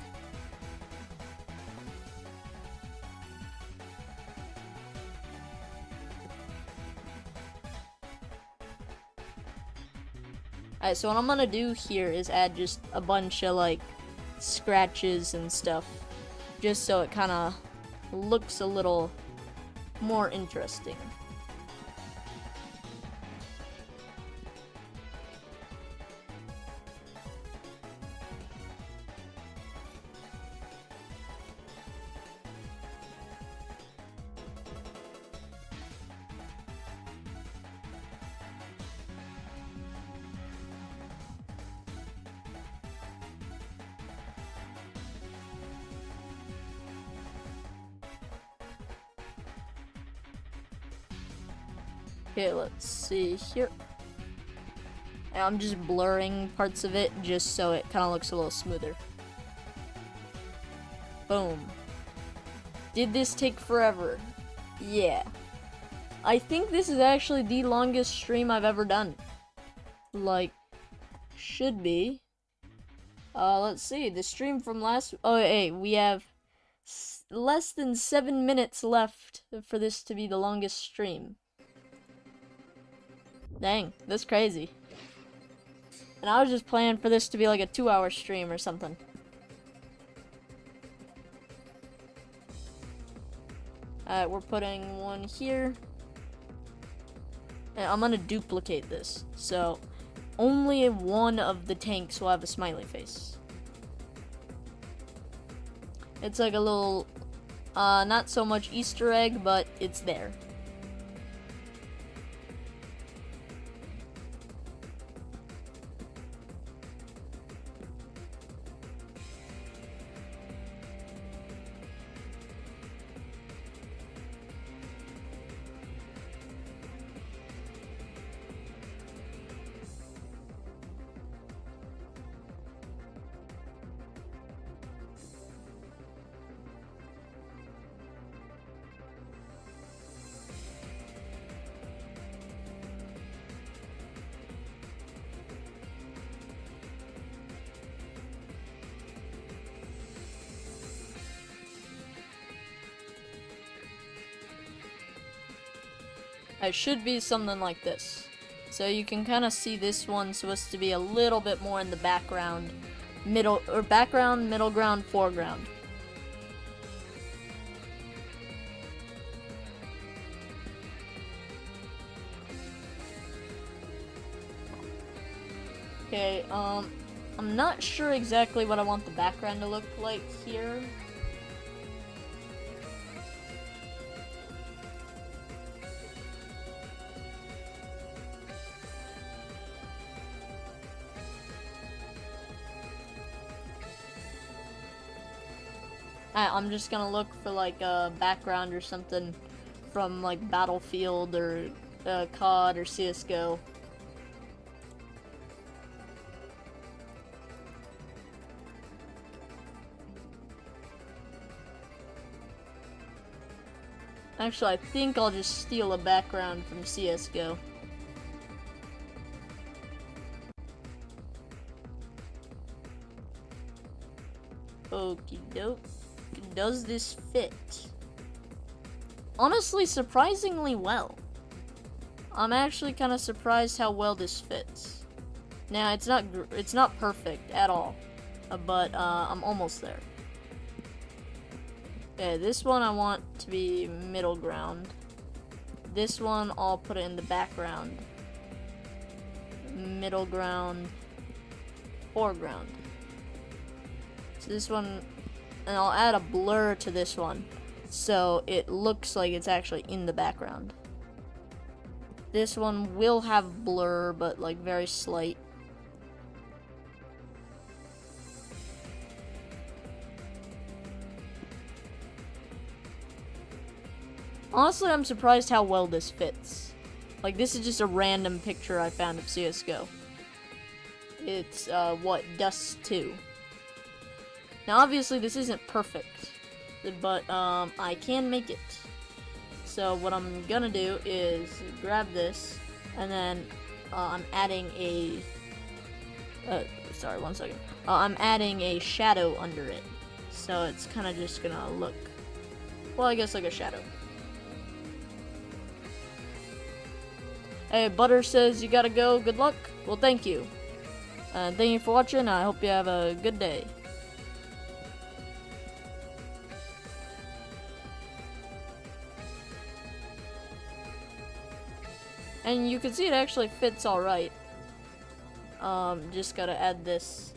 [SPEAKER 1] Alright, so what I'm gonna do here is add just a bunch of like scratches and stuff, just so it kind of looks a little more interesting. Okay, let's see here. I'm just blurring parts of it just so it kind of looks a little smoother. Boom. Did this take forever? Yeah. I think this is actually the longest stream I've ever done. Like, should be. Let's see. The stream from last... Oh, hey, we have less than 7 minutes left for this to be the longest stream. Dang, that's crazy. And I was just planning for this to be like a 2-hour stream or something. Alright, we're putting one here. And I'm gonna duplicate this. So, only one of the tanks will have a smiley face. It's like a little, not so much Easter egg, but it's there. It should be something like this. So you can kind of see this one supposed to be a little bit more in the background, middle ground, foreground. Okay, I'm not sure exactly what I want the background to look like here. I'm just gonna look for like a background or something from like Battlefield or COD or CSGO. Actually, I think I'll just steal a background from CSGO. Okie doke. Does this fit? Honestly, surprisingly well. I'm actually kind of surprised how well this fits. Now, it's not perfect at all, but I'm almost there. Okay, this one I want to be middle ground. This one I'll put it in the background. Middle ground, foreground. So this one, and I'll add a blur to this one, so it looks like it's actually in the background. This one will have blur, but like very slight. Honestly, I'm surprised how well this fits. Like, this is just a random picture I found of CSGO. It's, Dust 2. Now, obviously, this isn't perfect, but, I can make it. So, what I'm gonna do is grab this, and then, I'm adding a... sorry, one second. I'm adding a shadow under it. So, it's kind of just gonna look... well, I guess like a shadow. Hey, Butter says you gotta go. Good luck. Well, thank you. Thank you for watching. I hope you have a good day. And you can see it actually fits alright. Just gotta add this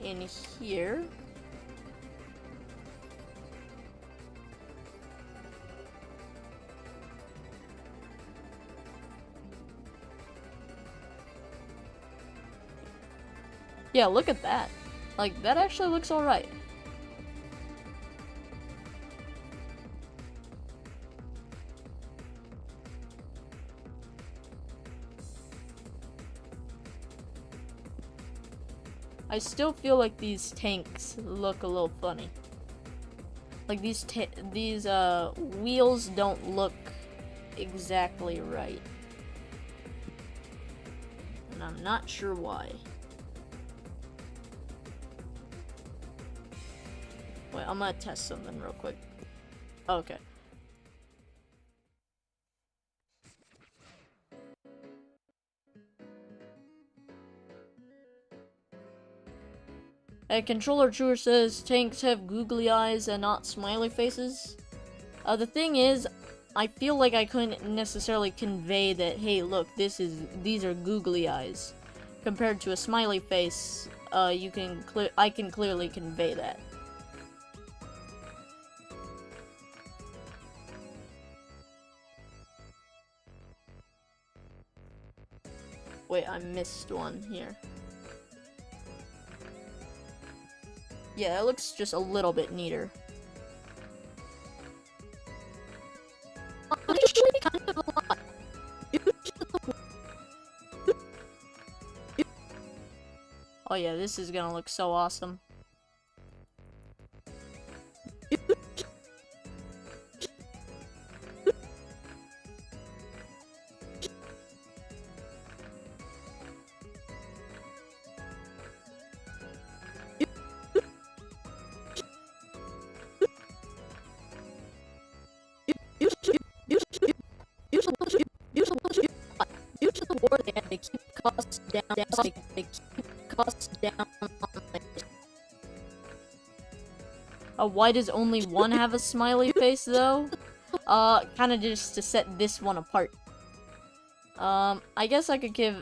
[SPEAKER 1] in here. Yeah, look at that. Like, that actually looks alright. I still feel like these tanks look a little funny. Like, these wheels don't look exactly right. And I'm not sure why. Wait, I'm gonna test something real quick. Okay. A controller chewer says tanks have googly eyes and not smiley faces. The thing is, I feel like I couldn't necessarily convey that, hey, look, these are googly eyes. Compared to a smiley face, I can clearly convey that. Wait, I missed one here. Yeah, it looks just a little bit neater. Actually, kind of a lot. Oh yeah, this is gonna look so awesome.
[SPEAKER 3] they keep costs down. They keep costs down. Why does only one have a smiley face though? Kind of just to set this one apart. I guess I could give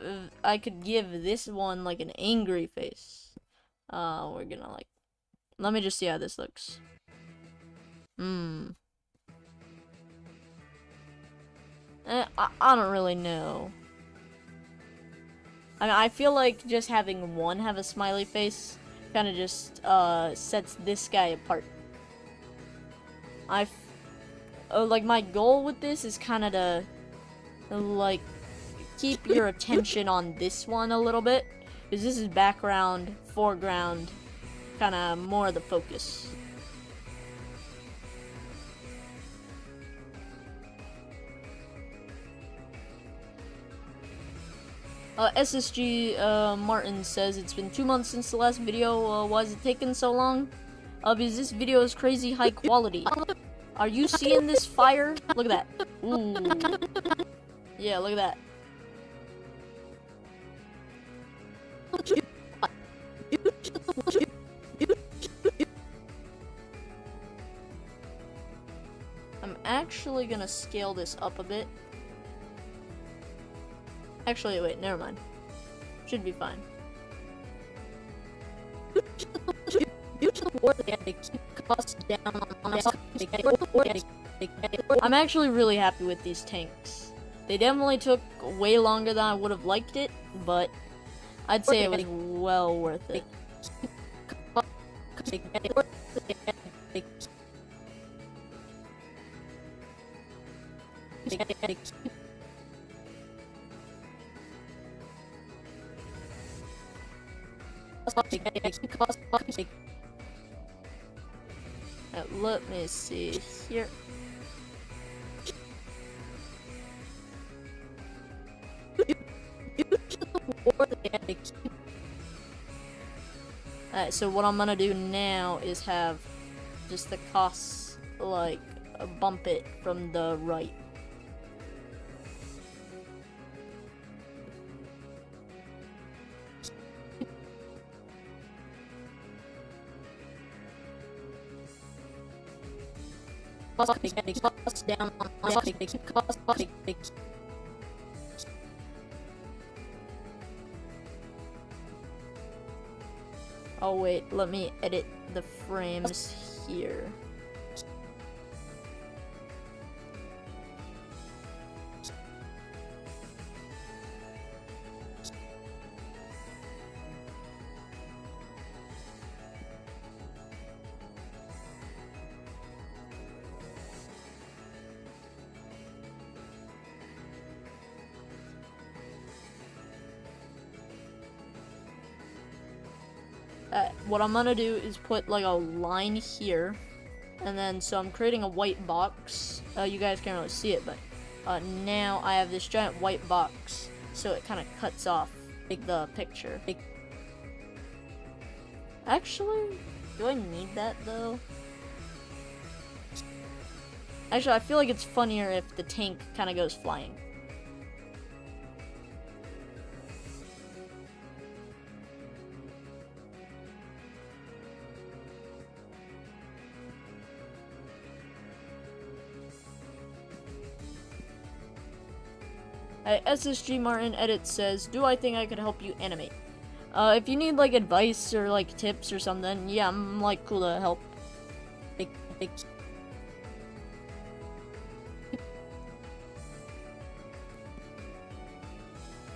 [SPEAKER 3] this one like an angry face. We're gonna like, let me just see how this looks. I don't really know. I mean, I feel like just having one have a smiley face kind of just sets this guy apart. Like my goal with this is kind of to like keep your attention on this one a little bit, because this is background, foreground, kind of more of the focus. SSG Martin says it's been 2 months since the last video. Why is it taking so long? Because this video is crazy high quality. Are you seeing this fire? Look at that. Ooh. Yeah, look at that. I'm actually gonna scale this up a bit. Actually, wait, never mind. Should be fine. I'm actually really happy with these tanks. They definitely took way longer than I would have liked it, but I'd say it was well worth it. Let me see here. Alright, so what I'm gonna do now is have just the costs, like, bump it from the right. Costs down on costs. Oh wait, let me edit the frames here. What I'm gonna do is put like a line here, and then so I'm creating a white box. You guys can't really see it, but now I have this giant white box, so it kind of cuts off the picture. Actually, do I need that though? Actually, I feel like it's funnier if the tank kind of goes flying. SSG Martin Edit says, do I think I could help you animate? If you need like advice or like tips or something, yeah, I'm like cool to help.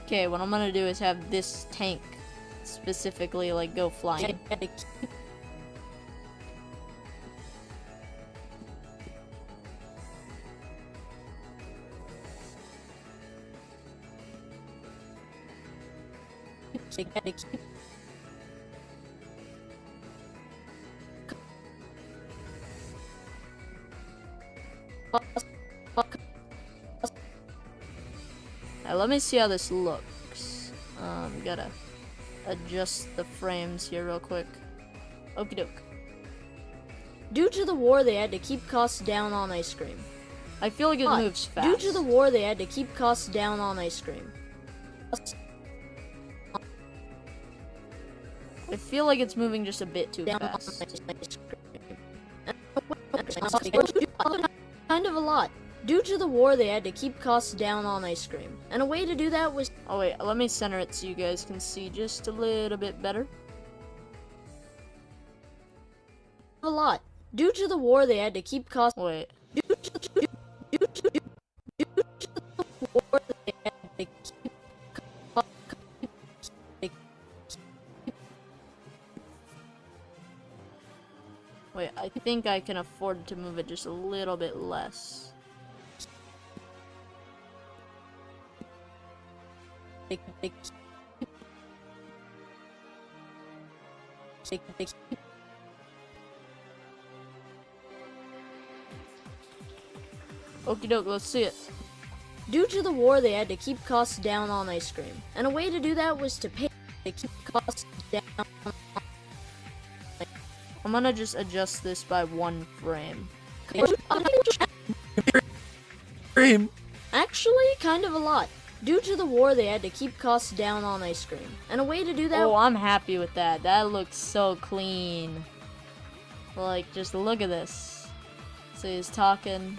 [SPEAKER 3] Okay, what I'm gonna do is have this tank specifically like go flying. Now, let me see how this looks. Gotta adjust the frames here real quick. Okie doke. Due to the war, they had to keep costs down on ice cream. I feel like it moves fast. Due to the war, they had to keep costs down on ice cream.
[SPEAKER 1] I feel like it's moving just a bit too fast.
[SPEAKER 3] Kind of a lot. Due to the war, they had to keep costs down on ice cream. And a way to do that was...
[SPEAKER 1] Oh wait, let me center it so you guys can see just a little bit better.
[SPEAKER 3] A lot. Due to the war, they had to keep costs...
[SPEAKER 1] Wait.
[SPEAKER 3] Due to the war, they had to keep
[SPEAKER 1] Wait, I think I can afford to move it just a little bit less. Okie doke, let's see it.
[SPEAKER 3] Due to the war, they had to keep costs down on ice cream. And a way to do that was to pay to keep costs down.
[SPEAKER 1] I'm gonna just adjust this by 1 frame.
[SPEAKER 2] Cream.
[SPEAKER 3] Actually, kind of a lot. Due to the war, they had to keep costs down on ice cream. And a way to do that...
[SPEAKER 1] Oh, I'm happy with that. That looks so clean. Like, just look at this. So he's talking.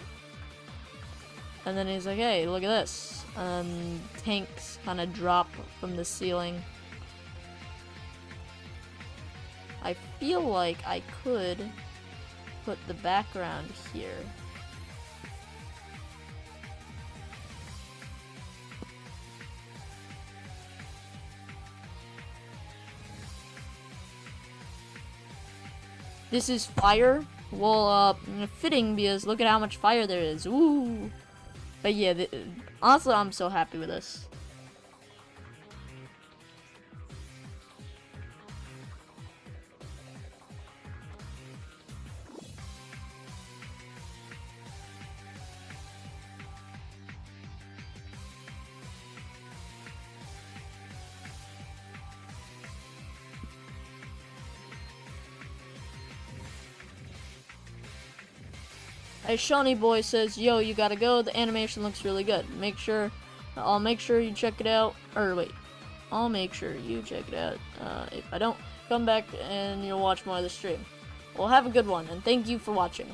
[SPEAKER 1] And then he's like, hey, look at this. Tanks kind of drop from the ceiling. I feel like I could put the background here. This is fire. Well, fitting because look at how much fire there is. Ooh. But yeah, honestly, I'm so happy with this. Hey, Shawnee Boy says, yo, you gotta go, the animation looks really good. I'll make sure you check it out, or wait, I'll make sure you check it out. If I don't, come back and you'll watch more of the stream. Well, have a good one, and thank you for watching.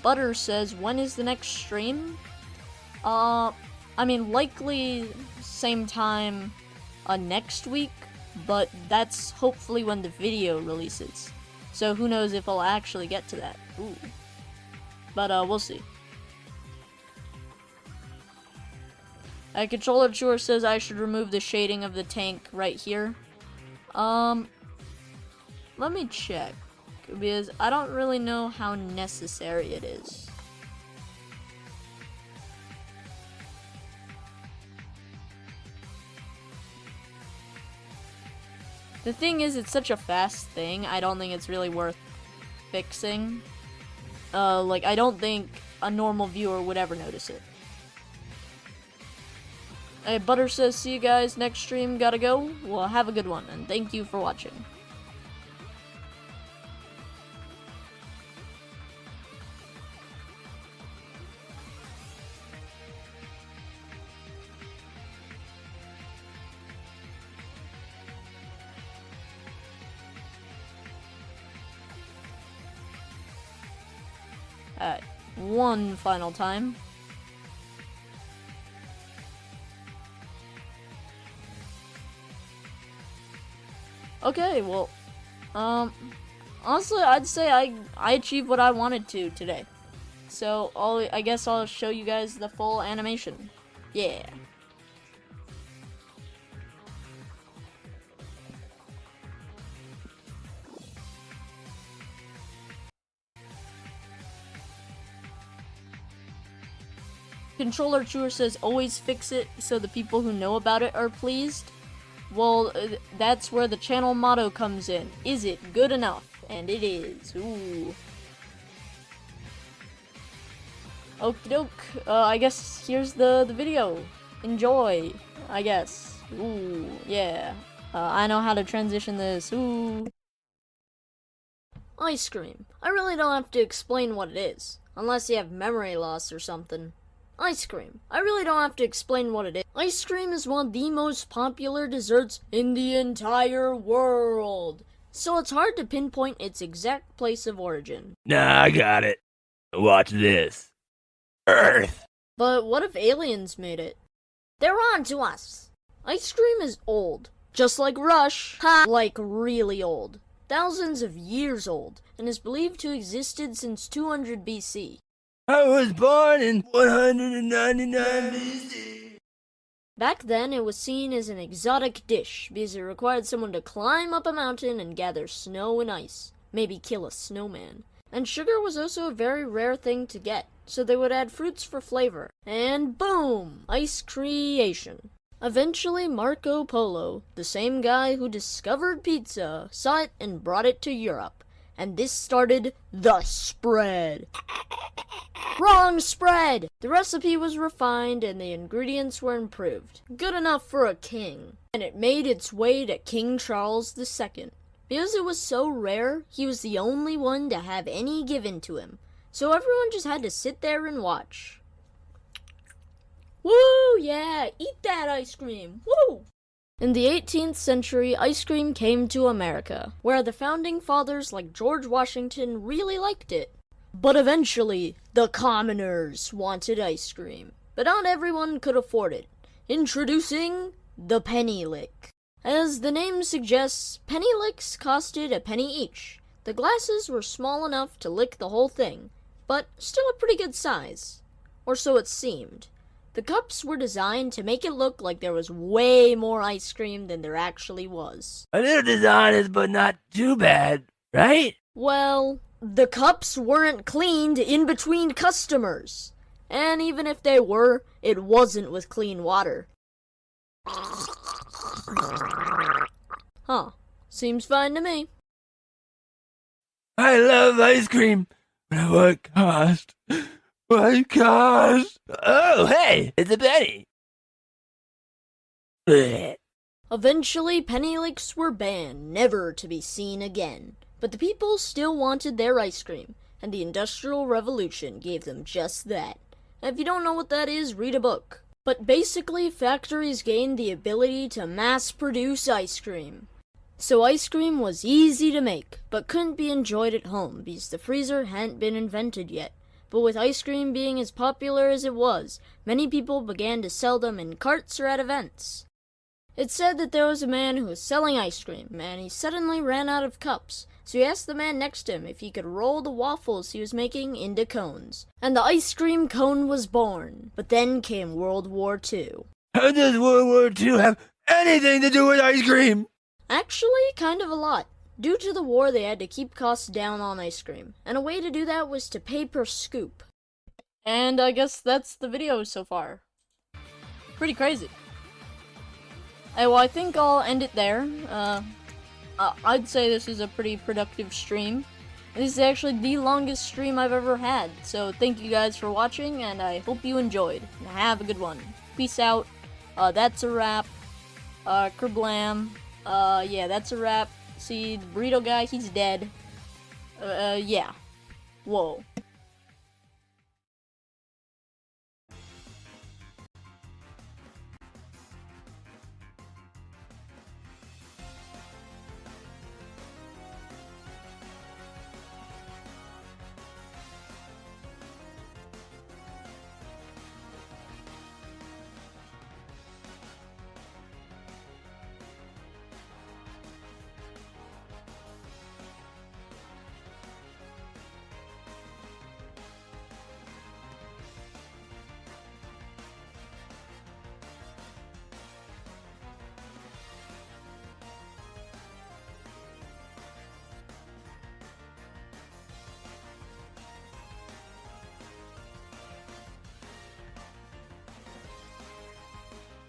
[SPEAKER 1] Butter says, when is the next stream? I mean, likely same time next week, but that's hopefully when the video releases. So who knows if I'll actually get to that. Ooh. But we'll see. Controller Chur says I should remove the shading of the tank right here. Let me check, because I don't really know how necessary it is. The thing is, it's such a fast thing, I don't think it's really worth fixing. Like, I don't think a normal viewer would ever notice it. Hey, Butter says, see you guys next stream, gotta go. Well, have a good one, and thank you for watching. Alright, one final time. Okay, well, honestly, I'd say I achieved what I wanted to today. So, I guess I'll show you guys the full animation. Yeah. Controller Chur says always fix it so the people who know about it are pleased. Well, that's where the channel motto comes in. Is it good enough? And it is. Ooh. Okie doke. I guess here's the video. Enjoy, I guess. Ooh, yeah. I know how to transition this. Ooh. Ice cream. I really don't have to explain what it is. unless you have memory loss or something. Ice cream. I really don't have to explain what it is. Ice cream is one of the most popular desserts in the entire world, so it's hard to pinpoint its exact place of origin.
[SPEAKER 2] Nah, I got it. Watch this. Earth.
[SPEAKER 1] But what if aliens made it? They're on to us. Ice cream is old, just like Rush. Ha! Like really old. Thousands of years old, and is believed to have existed since 200 BC.
[SPEAKER 2] I was born in 199 BC.
[SPEAKER 1] Back then, it was seen as an exotic dish because it required someone to climb up a mountain and gather snow and ice, maybe kill a snowman. And sugar was also a very rare thing to get, so they would add fruits for flavor. And boom! Ice creation. Eventually, Marco Polo, the same guy who discovered pizza, saw it and brought it to Europe. And this started the spread. Wrong spread! The recipe was refined and the ingredients were improved. Good enough for a king. And it made its way to King Charles II. Because it was so rare, he was the only one to have any given to him. So everyone just had to sit there and watch. Woo! Yeah! Eat that ice cream! Woo! In the 18th century, ice cream came to America, where the founding fathers like George Washington really liked it. But eventually, the commoners wanted ice cream. But not everyone could afford it. Introducing the Penny Lick. As the name suggests, penny licks costed a penny each. The glasses were small enough to lick the whole thing, but still a pretty good size. Or so it seemed. The cups were designed to make it look like there was way more ice cream than there actually was.
[SPEAKER 2] A little dishonest, but not too bad, right?
[SPEAKER 1] Well, the cups weren't cleaned in between customers. And even if they were, it wasn't with clean water. Huh. Seems fine to me.
[SPEAKER 2] I love ice cream. But what cost? What cost? Oh, hey, it's a penny. Blech.
[SPEAKER 1] Eventually, penny licks were banned, never to be seen again. But the people still wanted their ice cream, and the Industrial Revolution gave them just that. And if you don't know what that is, read a book. But basically, factories gained the ability to mass-produce ice cream. So ice cream was easy to make, but couldn't be enjoyed at home because the freezer hadn't been invented yet. But with ice cream being as popular as it was, many people began to sell them in carts or at events. It's said that there was a man who was selling ice cream, and he suddenly ran out of cups, so he asked the man next to him if he could roll the waffles he was making into cones. And the ice cream cone was born. But then came World War II.
[SPEAKER 2] How does World War II have anything to do with ice cream?
[SPEAKER 1] Actually, kind of a lot. Due to the war, they had to keep costs down on ice cream, and a way to do that was to pay per scoop.
[SPEAKER 3] And I guess that's the video so far. Pretty crazy. Hey, well, I think I'll end it there. I'd say this is a pretty productive stream. This is actually the longest stream I've ever had, so thank you guys for watching, and I hope you enjoyed. Have a good one. Peace out. That's a wrap. Kerblam. Yeah, that's a wrap. See, the burrito guy, he's dead. Yeah. Whoa.